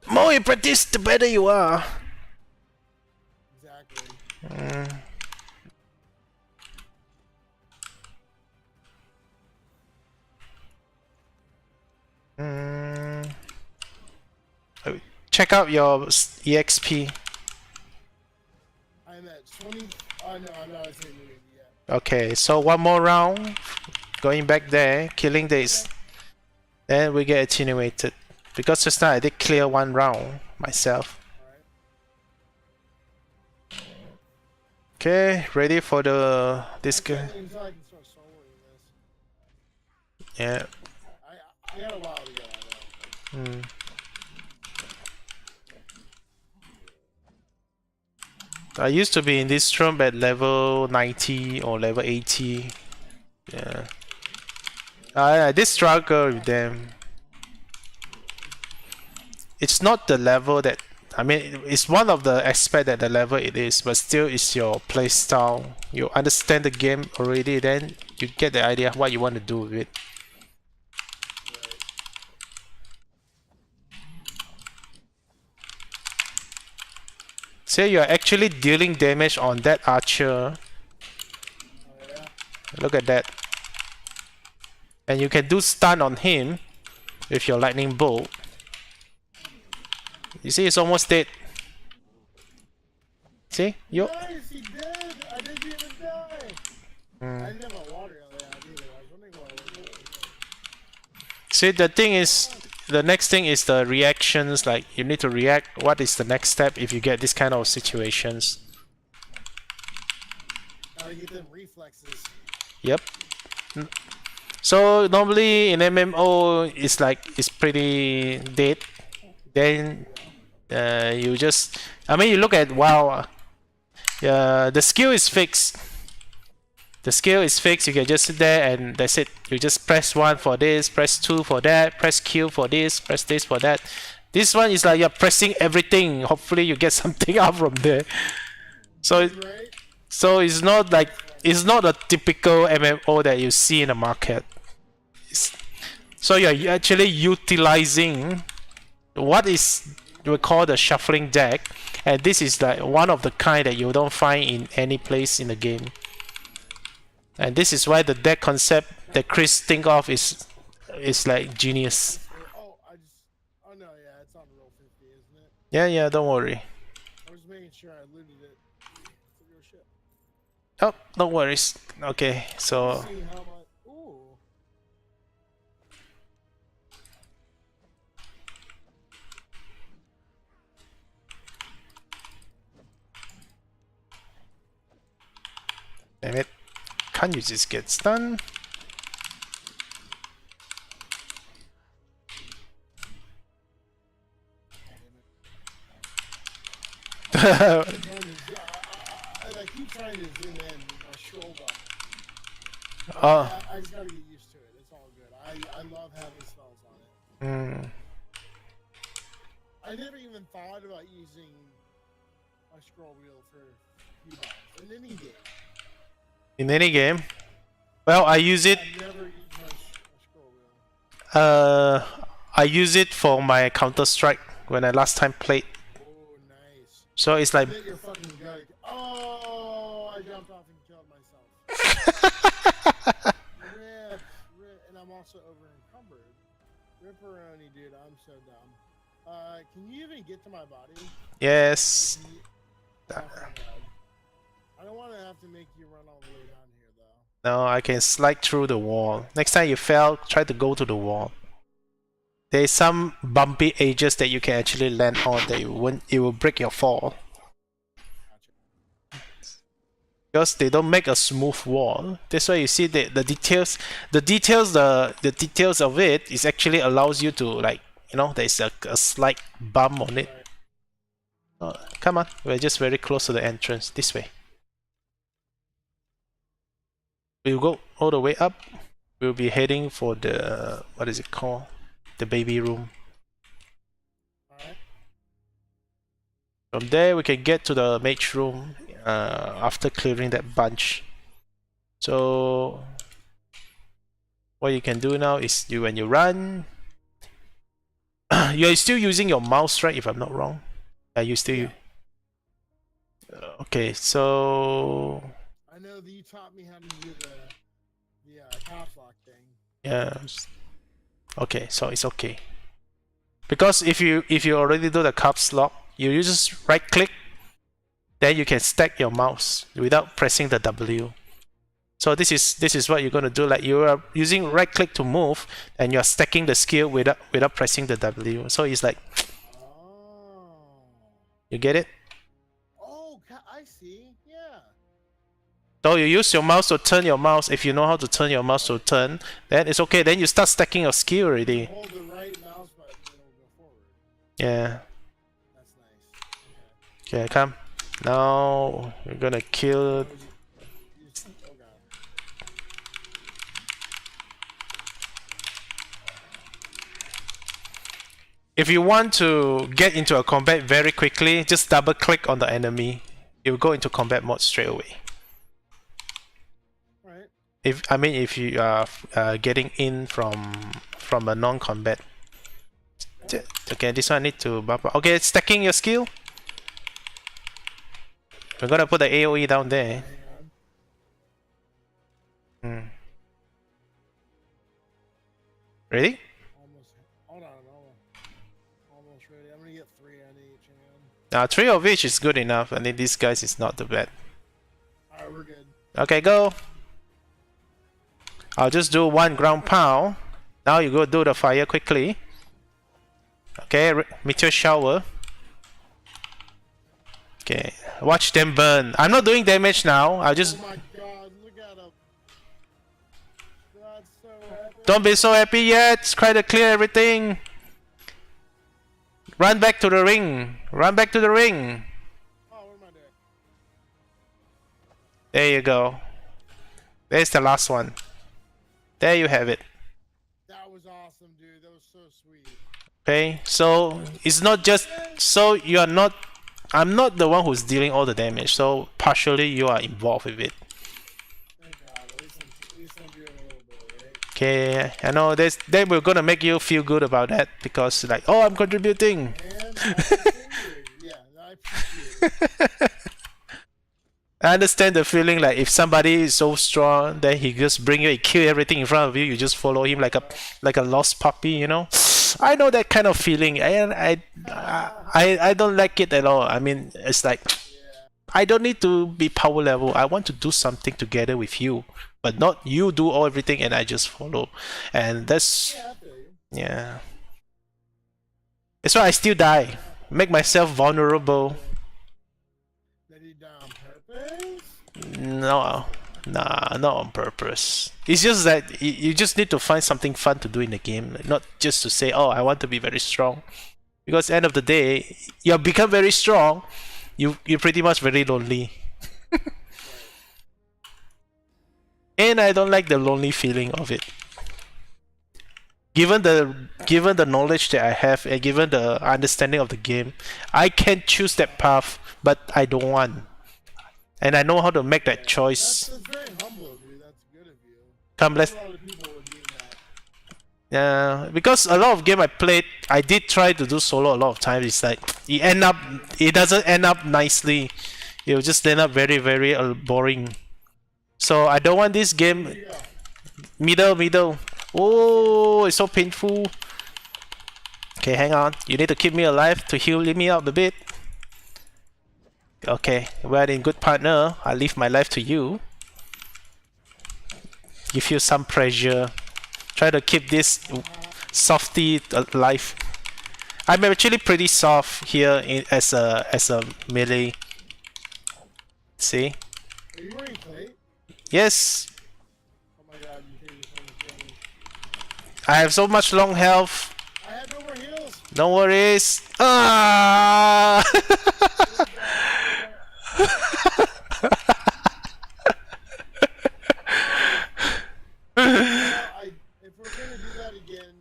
The more you practice, the better you are. Exactly. check out your EXP. I'm at 20. Oh no, I'm not at 20 yet. Okay, so one more round. Going back there, killing this. Then we get attenuated. Because just now I did clear one round myself. Okay, ready for the this guy. Until I can start soloing this. Yeah. I got a while to go. I used to be in this room at level 90 or level 80. Yeah. I did struggle with them. It's not the level that, I mean, it's one of the aspects that the level it is, but still it's your playstyle. You understand the game already, then you get the idea of what you want to do with it. So you're actually dealing damage on that archer. Look at that. And you can do stun on him with your lightning bolt. You see, it's almost dead. See? You. Nice, he did! I didn't even die! I didn't have a water out there either. I was wondering why I was. See, the thing is, the next thing is the reactions. Like, you need to react. What is the next step if you get this kind of situations? Gotta get them reflexes. Yep. So normally in MMO, it's like it's pretty dead. Then you just, I mean, you look at WoW. The skill is fixed. The skill is fixed. You can just sit there and that's it. You just press 1 for this, press 2 for that, press Q for this, press this for that. This one is like you're pressing everything. Hopefully you get something out from there. So it's not like, it's not a typical MMO that you see in the market. So you're actually utilizing what is we call the shuffling deck, and this is like one of the kind that you don't find in any place in the game. And this is why the deck concept that Chris think of is like genius. Oh no, yeah, it's on roll 50, isn't it? Yeah, don't worry. I was making sure I looted it. It's real shit. Oh, no worries. Okay, so See how much. Ooh. damn it. Can't you just get stunned? I keep trying to zoom in my shoulder. I just gotta get used to it. It's all good. I love having spells on it. I never even thought about using my scroll wheel for keyboards in any game. In any game? Well, I use it. I never used my scroll wheel. I use it for my Counter-Strike when I last time played. Oh, nice. So it's like You're fucking good. Oh, I jumped off and killed myself. Rip, and I'm also over encumbered. Ripperoni, dude, I'm so dumb. Can you even get to my body? yes. Oh, my God. I don't want to have to make you run all the way down here, though. No, I can slide through the wall. Next time you fail, try to go to the wall. There's some bumpy edges that you can actually land on that it will break your fall. Because they don't make a smooth wall. That's why you see the details of it is actually allows you to, like, you know, there's a slight bump on it. Oh, come on, we're just very close to the entrance. This way. We'll go all the way up. We'll be heading for the, what is it called? The baby room. From there we can get to the mage room after clearing that bunch. So what you can do now is when you run, you're still using your mouse, right? If I'm not wrong. You still. Okay, so. I know that you taught me how to do the caps lock thing. Yeah. Okay, so it's okay. Because if you already do the caps lock, you just right click, then you can stack your mouse without pressing the W. So this is what you're gonna do. Like you are using right click to move, and you're stacking the skill without pressing the W. So it's like, you get it? Oh, I see. Yeah. So you use your mouse to turn your mouse. If you know how to turn your mouse to turn, then it's okay. Then you start stacking your skill already. Hold the right mouse button and it'll go forward. Yeah. That's nice. Okay, come. Now we're gonna kill. If you want to get into a combat very quickly, just double click on the enemy. You'll go into combat mode straight away. Right. If you are getting in from a non-combat. Okay, this one I need to bump up. Okay, stacking your skill. We're gonna put the AoE down there. Ready? Hold on. Almost ready. I'm gonna get 3 on each hand. 3 of each is good enough. I think these guys is not too bad. Alright, we're good. Okay, go. I'll just do 1 ground pound. Now you go do the fire quickly. Okay, meteor shower. Okay, watch them burn. I'm not doing damage now. I'll just. Oh my god, look at him. That's so happy. Don't be so happy yet. Try to clear everything. Run back to the ring. Run back to the ring. Oh, what am I doing? There you go. There's the last one. There you have it. That was awesome, dude. That was so sweet. Okay, so it's not just so you are not. I'm not the one who's dealing all the damage, so partially you are involved with it. Thank God. At least I'm doing a little bit, right? Okay, I know then we're gonna make you feel good about that because like, oh, I'm contributing. And I yeah, I appreciate it. I understand the feeling like if somebody is so strong, then he just bring you, he kill everything in front of you. You just follow him like a lost puppy, you know. I know that kind of feeling, and I don't like it at all. I mean, it's like I don't need to be power level. I want to do something together with you, but not you do all everything and I just follow. And that's yeah. That's why I still die. Make myself vulnerable. No, nah, not on purpose. It's just that you just need to find something fun to do in the game, not just to say, oh, I want to be very strong. Because at the end of the day, you become very strong, you're pretty much very lonely. And I don't like the lonely feeling of it. Given the knowledge that I have and given the understanding of the game, I can choose that path, but I don't want. And I know how to make that choice. That's very humble, dude. That's good of you. Come, let's. A lot of people would do that. Yeah, because a lot of game I played, I did try to do solo a lot of times. It's like it doesn't end up nicely. It will just end up very, very boring. So I don't want this game. Middle. Oh, it's so painful. Okay, hang on. You need to keep me alive to heal me up a bit. Okay, we're in good partner. I leave my life to you. Give you some pressure. Try to keep this softy alive. I'm actually pretty soft here as a melee. See? Are you wearing plate? Yes. Oh my god, you take so much damage. I have so much long health. I have no more heals. No worries. Ah! If we're gonna do that again,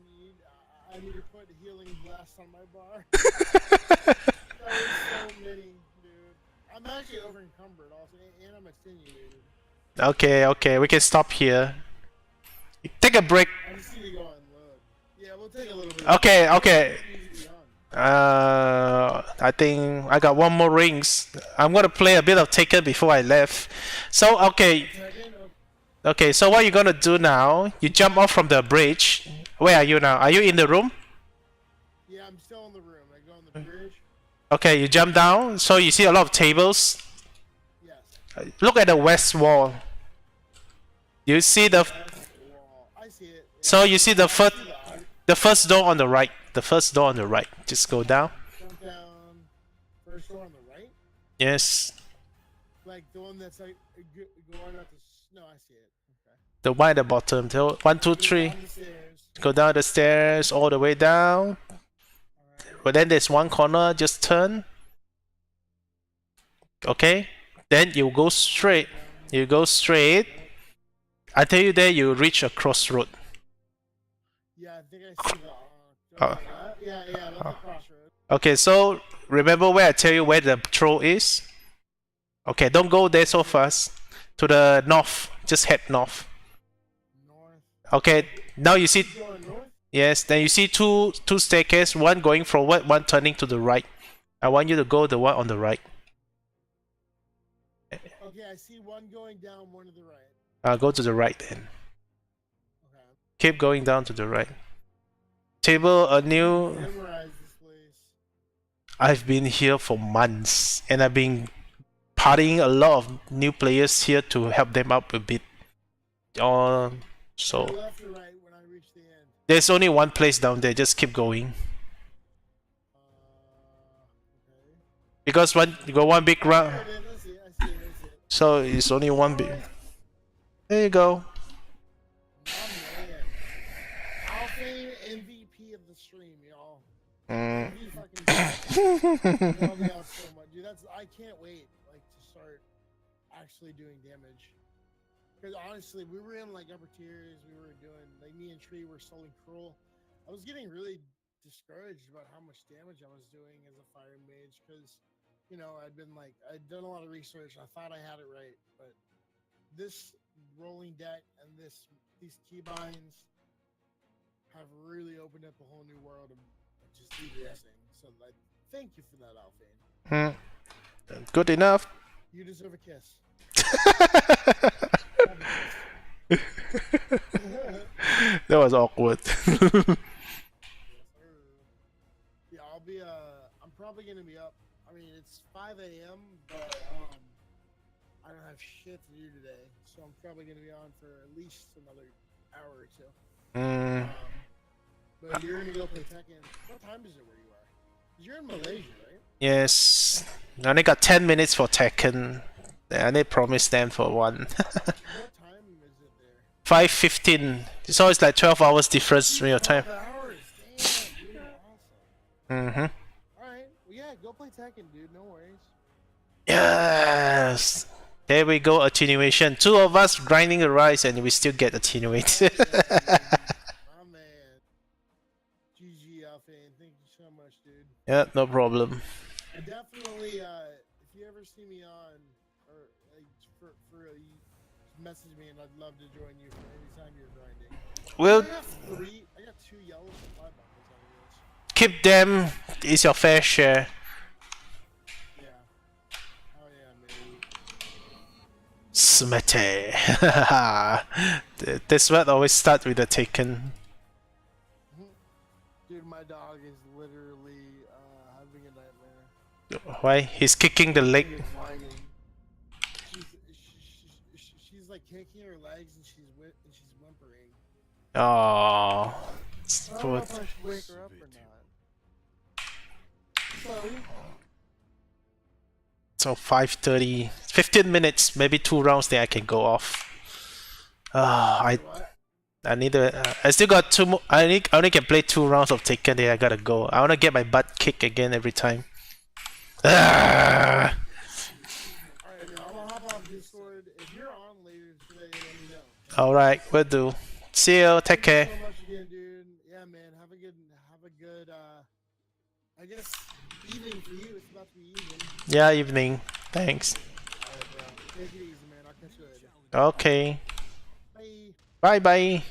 I need to put healing blast on my bar. That was so many, dude. I'm actually over encumbered also, and I'm extenuated. Okay, we can stop here. Take a break. I just need to go unload. Yeah, we'll take a little bit. Okay. I think I got one more rings. I'm gonna play a bit of Taken before I left. So okay, so what you gonna do now? You jump off from the bridge. Where are you now? Are you in the room? Yeah, I'm Okay, you jump down, so you see a lot of tables. Yes. Look at the west wall. You see the. Wall. I see it. Yeah. So you see the I first, see the arc. the first door on the right. The first door on the right. Just go down. Jump down. First door on the right. Yes. Like the one that's like going up the. No, I see it. Okay. The one at the bottom. So 1, 2, 3. Down the stairs. Go down the stairs all the way down. But then there's one corner. Just turn. Okay. Then you go straight. You go straight. I tell you there you reach a crossroad. Yeah, I think I see the. Oh. Yeah, that's the crossroad. Okay, so remember where I tell you where the troll is? Okay, don't go there so fast. To the north. Just head north. North. Okay, now you see. Going north. Yes, then you see two staircases, one going forward, one turning to the right. I want you to go the one on the right. Okay, I see one going down, one to the right. Go to the right then. Okay. Keep going down to the right. Table a new. Memorize this place. I've been here for months and I've been partying a lot of new players here to help them up a bit. So Left or right when I reach the end. there's only one place down there, just keep going. Okay. Because you got one big round. There it is. I see it. So it's only one big. There you go. Oh man. Alphane MVP of the stream, y'all. Mm. You fucking love y'all so much. Dude, I can't wait like to start actually doing damage. Because honestly, we were in like upper tiers, we were doing like me and Tree were selling cruel. I was getting really discouraged about how much damage I was doing as a fire mage because I'd done a lot of research. I thought I had it right, but this rolling deck and these keybinds have really opened up a whole new world of just DPSing. So thank you for that, Alphane. Good enough. You deserve a kiss. That was awkward. Yeah, I'm probably gonna be up. I mean, it's 5 a.m., but I don't have shit to do today, so I'm probably gonna be on for at least another hour or two. But you're gonna go play Tekken. What time is it where you are? 'Cause you're in Malaysia, right? Yes. I only got 10 minutes for Tekken. I need to promise them for one. What time is it there? 5:15. So it's like 12 hours difference from your time. 12 hours. Damn, dude, awesome. Mm-hmm. All right, well, yeah, go play Tekken, dude. No worries. Yes. There we go, attenuation. Two of us grinding the rice and we still get attenuated. My man. GG, Alphane. Thank you so much, dude. Yeah, no problem. I definitely, if you ever see me on, or message me, and I'd love to join you for any time you're grinding. We'll I got 2 yellow supply buckles out of this. keep them. It's your fair share. Yeah. Oh yeah, man. Smitty. This one always start with the Taken. Dude, my dog is literally having a nightmare. Why? He's kicking the leg. She's whining. She's like kicking her legs and she's whimpering. Oh. I don't know if I should wake her up or not. Sorry. So 5:30, 15 minutes, maybe 2 rounds. Then I can go off. I need to. I still got 2 more. I only can play 2 rounds of Taken. Then I gotta go. I wanna get my butt kicked again every time. Alright, I'm gonna hop off Discord. If you're on later today, let me know. All right, will do. See you. Take care. Thank you so much again, dude. Yeah, man. Have a good. I guess evening for you. It's about to be evening. Yeah, evening. Thanks. Alright, bro. Take it easy, man. I'll catch you later. Okay. Bye. Bye bye.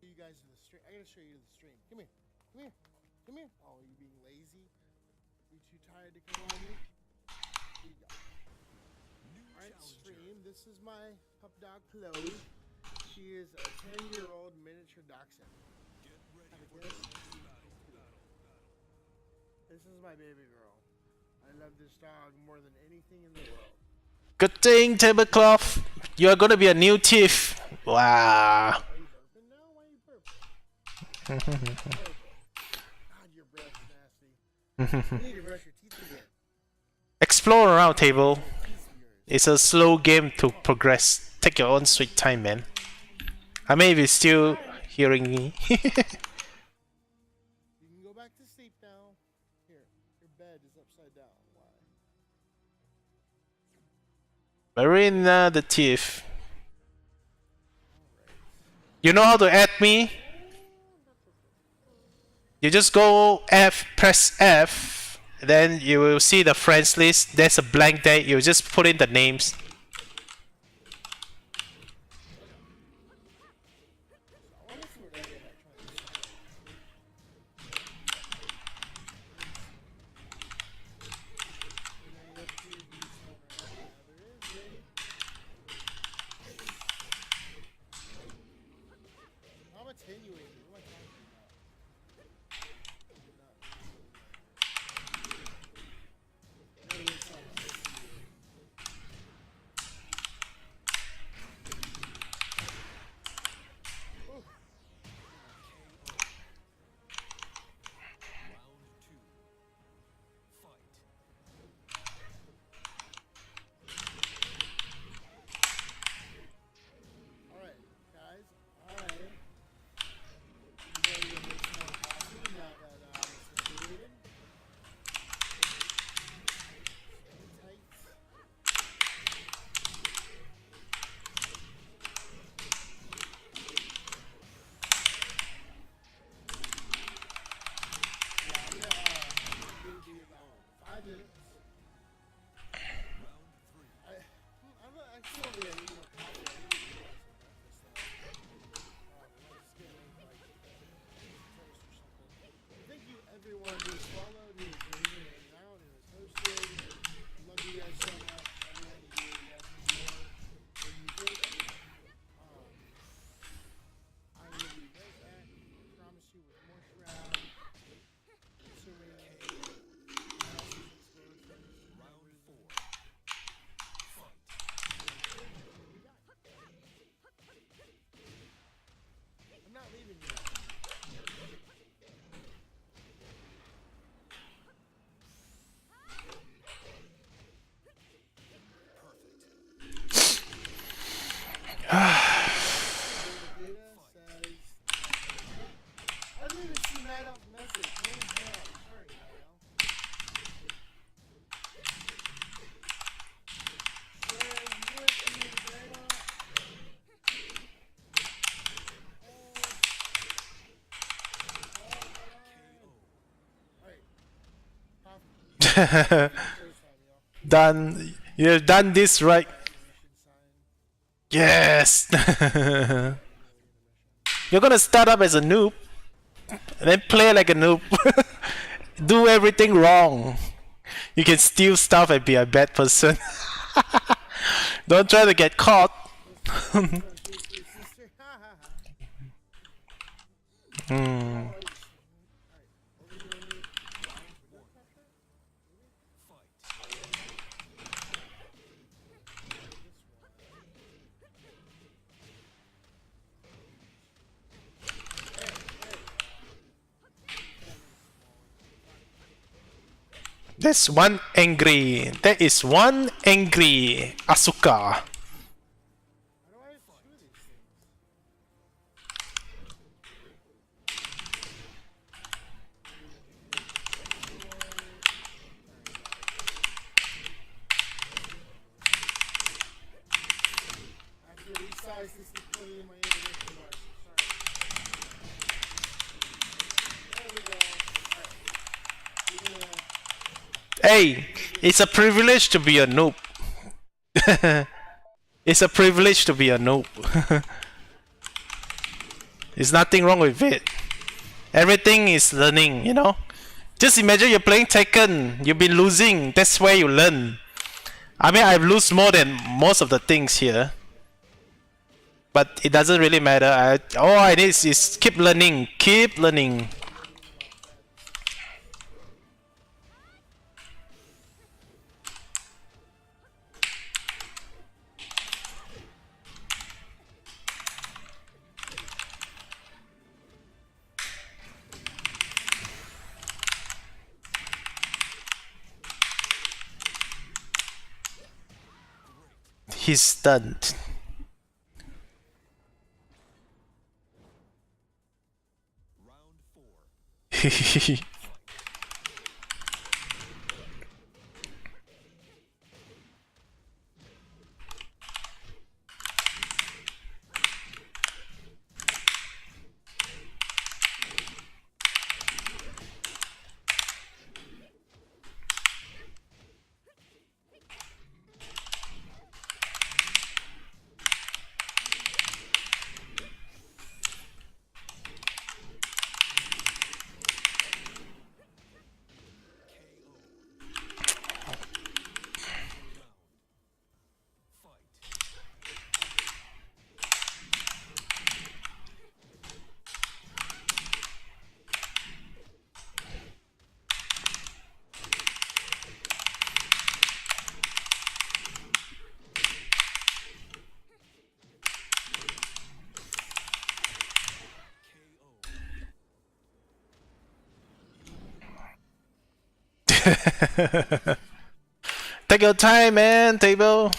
You guys in the stream. I gotta show you the stream. Come here. Come here. Come here. Oh, you being lazy? You too tired to come on me? Here you go. Alright, stream. This is my pup dog, Chloe. She is a 10-year-old miniature dachshund. Have a guess? This is my baby girl. I love this dog more than anything in the world. Good thing, tablecloth. You're gonna be a new thief. Wow. Are you burping now? Why are you burping? God, your breath is nasty. You need to brush your teeth again. Explore around, table. It's a slow game to progress. Take your own sweet time, man. I may be still hearing me. You can go back to sleep now. Here, your bed is upside down. Why? Marina the thief. You know how to add me? You just go press F, then you will see the friends list. There's a blank there. You just put in the names. I'm attenuating. What am I talking about? Alright, guys. Alright. Thank you everyone who's followed, who's been hanging out, who has hosted. Love you guys so much. Everyone you do, you guys are more than you think. I will be right back. I promise you with more Shroud. Assuming round 4. I'm not leaving you. I didn't even see Night message. Sorry, Done. You've done this right. Yes. You're gonna start up as a noob, and then play like a noob. Do everything wrong. You can steal stuff and be a bad person. Don't try to get caught. There's one angry. There is one angry Asuka. Hey, it's a privilege to be a noob. It's a privilege to be a noob. There's nothing wrong with it. Everything is learning, you know. Just imagine you're playing Tekken, you've been losing, that's where you learn. I mean, I've lost more than most of the things here. But it doesn't really matter. All I need is keep learning, keep learning. He's stunned. Take your time, man, table.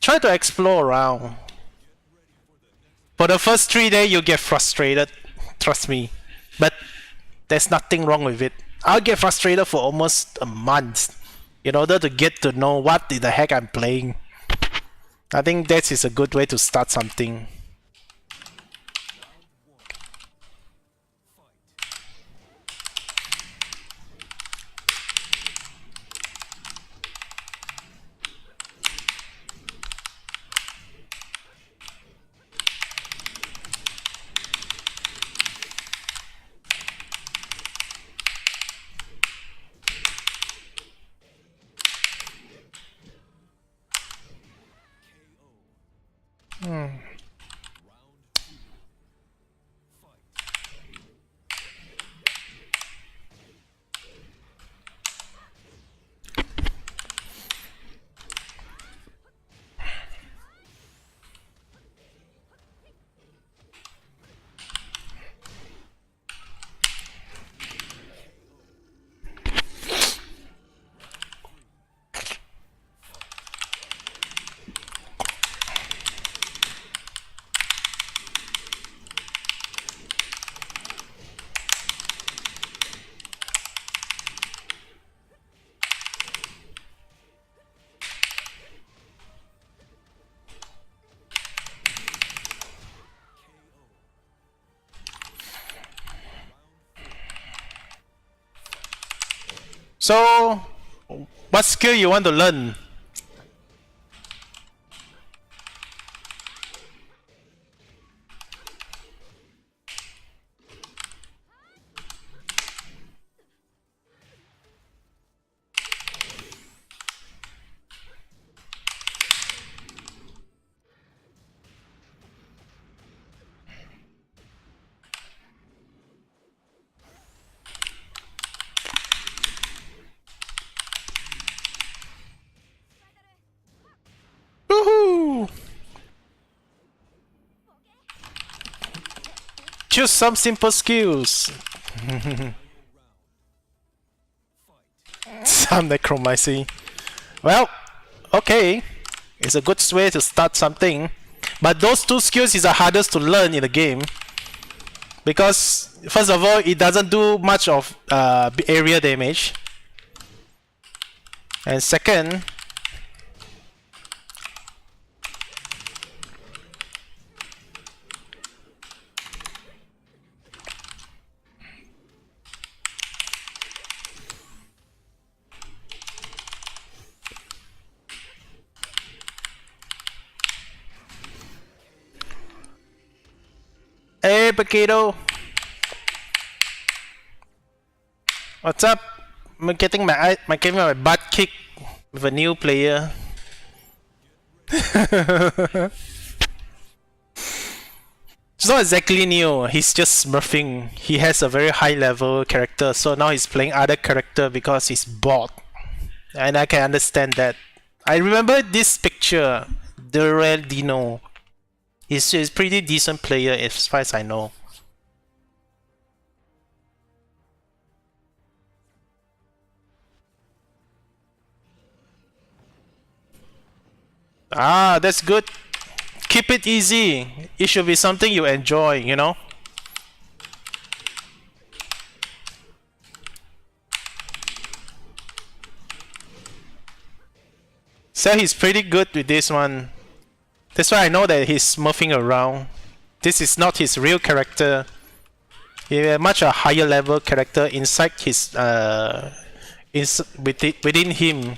Try to explore around. For the first 3 days, you get frustrated. Trust me. But there's nothing wrong with it. I'll get frustrated for almost a month in order to get to know what the heck I'm playing. I think that is a good way to start something. So, what skill you want to learn? Woohoo! Choose some simple skills. Some necromancy. Well, okay. It's a good way to start something. But those 2 skills is the hardest to learn in the game. Because, first of all, it doesn't do much of area damage. And second, Hey, Paquito. What's up? I'm getting my butt kicked with a new player. It's not exactly new. He's just smurfing. He has a very high level character, so now he's playing other character because he's bored. And I can understand that. I remember this picture, Durrell Dino. He's a pretty decent player as far as I know. Ah, that's good. Keep it easy. It should be something you enjoy, you know? So he's pretty good with this one. That's why I know that he's smurfing around. This is not his real character. He has much a higher level character inside his within him.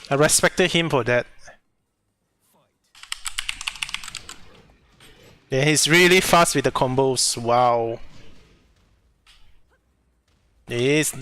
I respected him for that. Yeah, he's really fast with the combos. Wow. He is.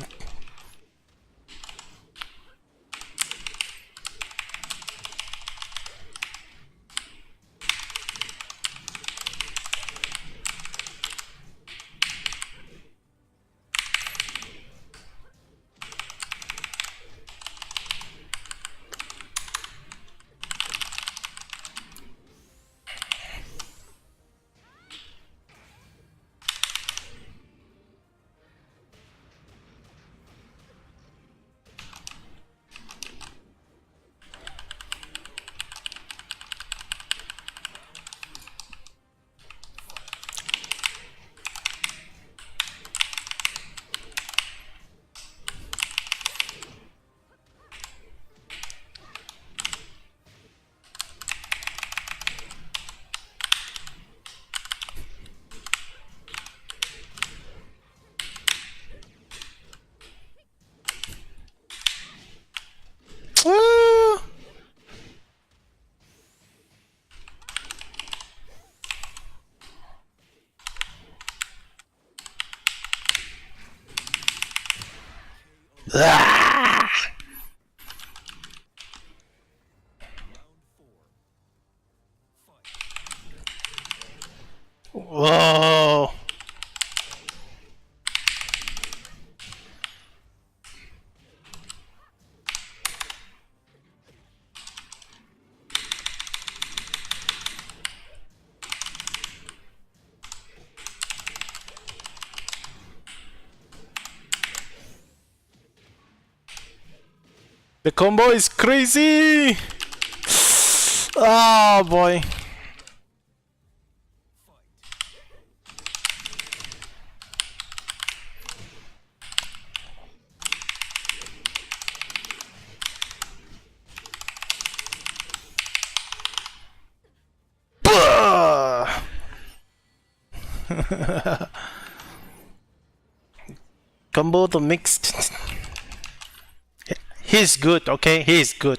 Whoa. The combo is crazy! Oh boy. Combo the mixed. He's good, okay? He's good.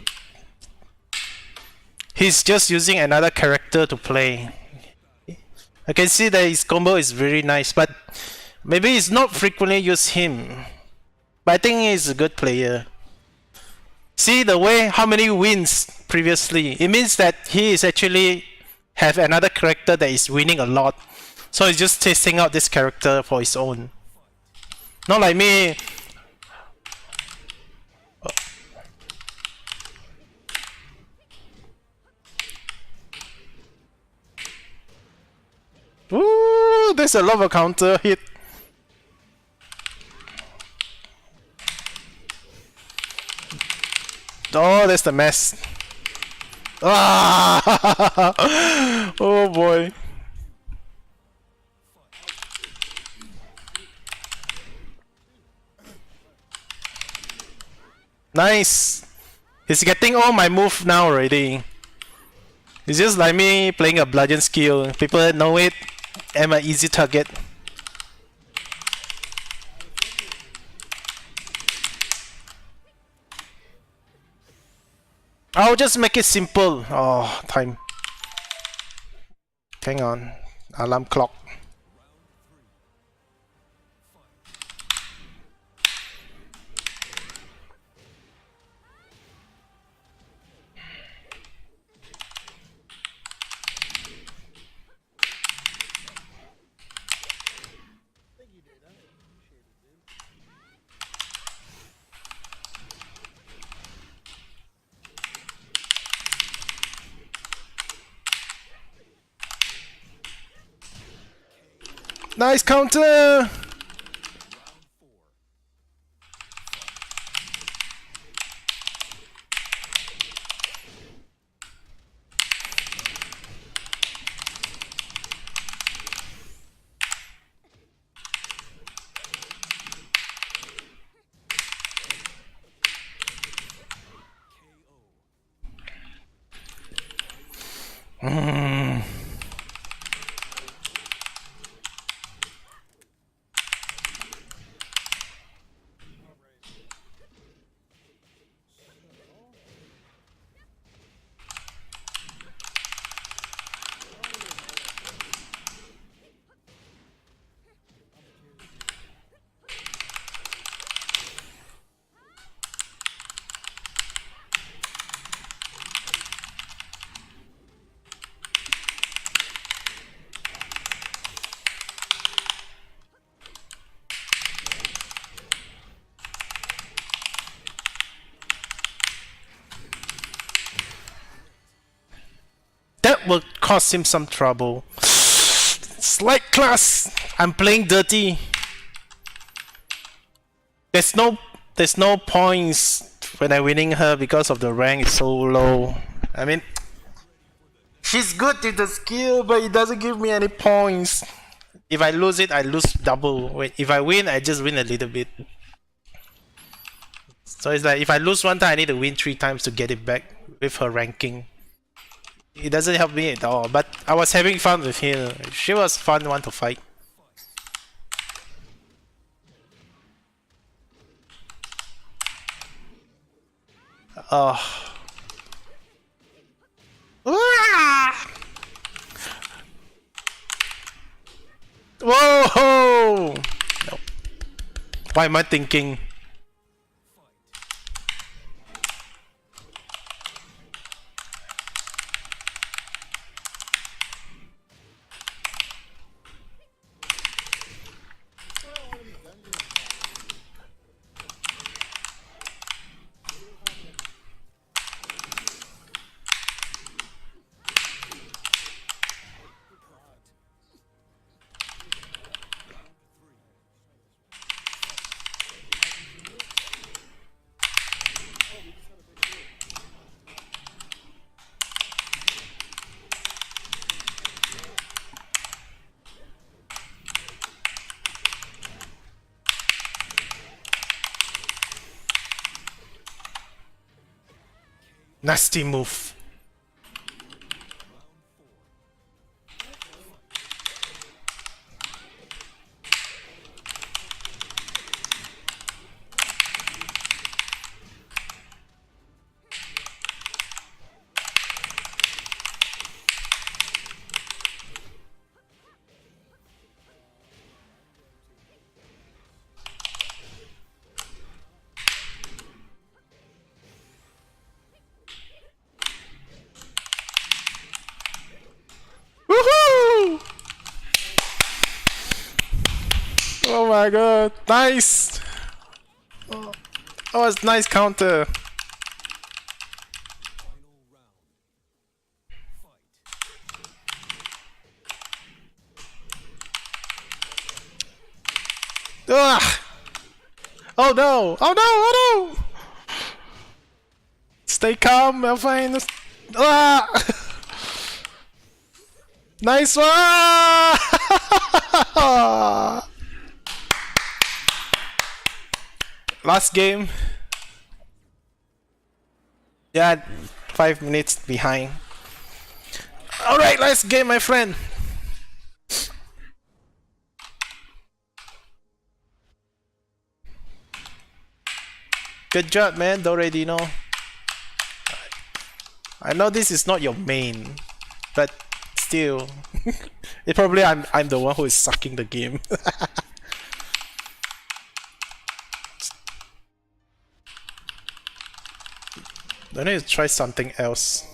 He's just using another character to play. I can see that his combo is very nice, but maybe it's not frequently use him. But I think he's a good player. See the way how many wins previously. It means that he is actually have another character that is winning a lot. So he's just testing out this character for his own. Not like me. Ooh, there's a lot of counter hit. Oh, that's the mess. Ah! Oh boy. Nice. He's getting all my move now already. It's just like me playing a bludgeon skill. People know it. I'm an easy target. I'll just make it simple. Oh, time. Hang on. Alarm clock. Nice counter! That will cause him some trouble. Slight class! I'm playing dirty. There's no points when I'm winning her because of the rank is so low. I mean, she's good with the skill, but it doesn't give me any points. If I lose it, I lose double. If I win, I just win a little bit. So it's like if I lose one time, I need to win 3 times to get it back with her ranking. It doesn't help me at all, but I was having fun with her. She was fun one to fight. Oh. Whoa! No. Why am I thinking? Nasty move. Woohoo! Oh my god, nice! Oh, that was nice counter. Ugh! Oh no! Oh no! Oh no! Stay calm, Alpine. Ah! Nice one! Last game. Yeah, 5 minutes behind. Alright, last game, my friend. Good job, man. Don't already know. I know this is not your main, but still, it probably I'm the one who is sucking the game. I need to try something else.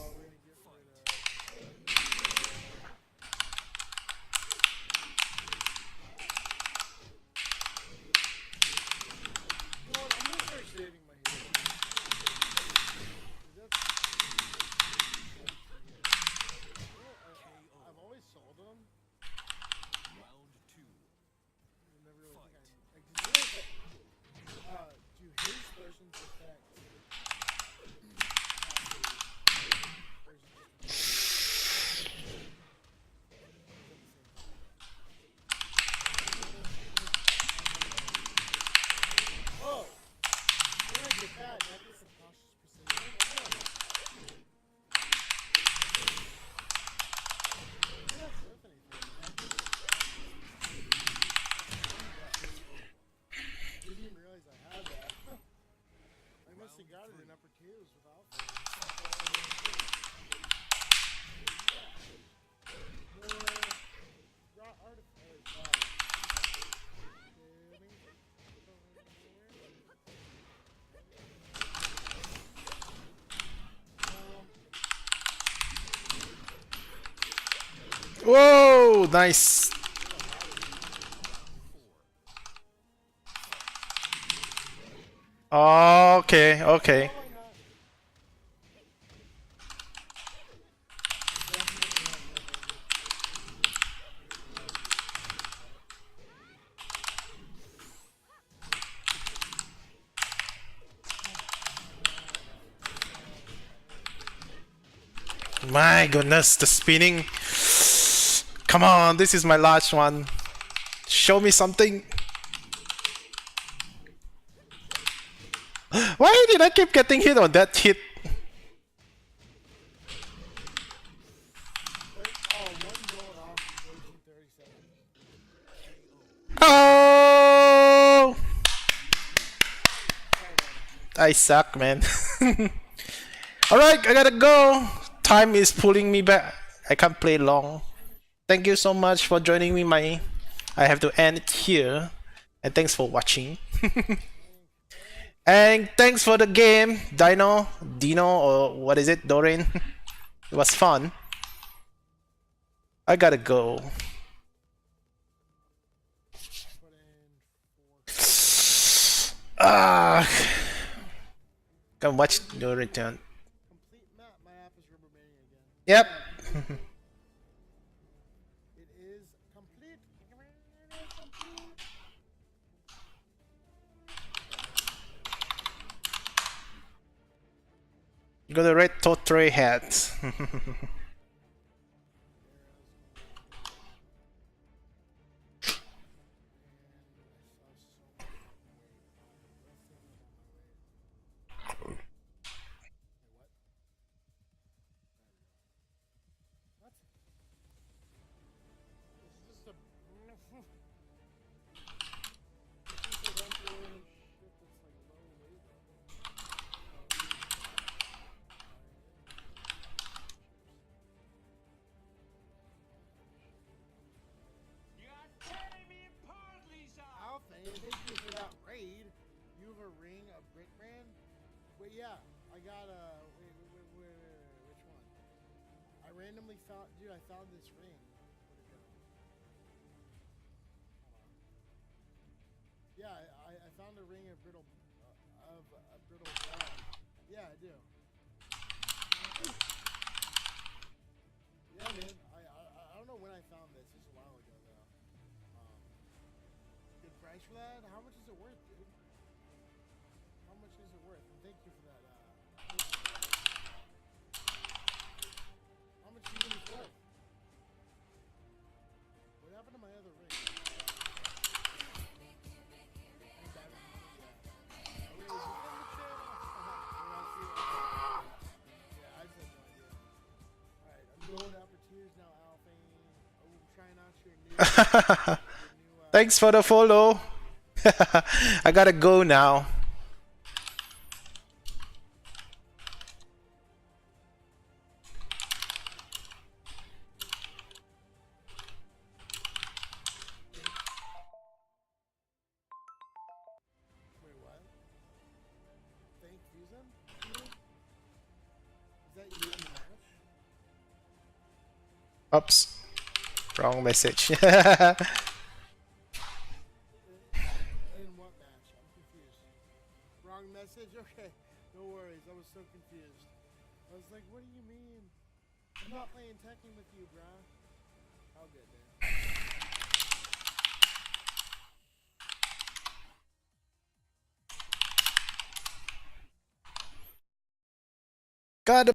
Whoa, nice. Okay, okay. My goodness, the spinning. Come on, this is my last one. Show me something. Why did I keep getting hit on that hit? Oh! I suck, man. Alright, I gotta go. Time is pulling me back. I can't play long. Thank you so much for joining me, my. I have to end it here. And thanks for watching. And thanks for the game, Dino, or what is it, Doreen? It was fun. I gotta go. Ah, can watch your return. Yep. You got a red totray hat. Thanks for the follow. I gotta go now. Oops. Wrong message. God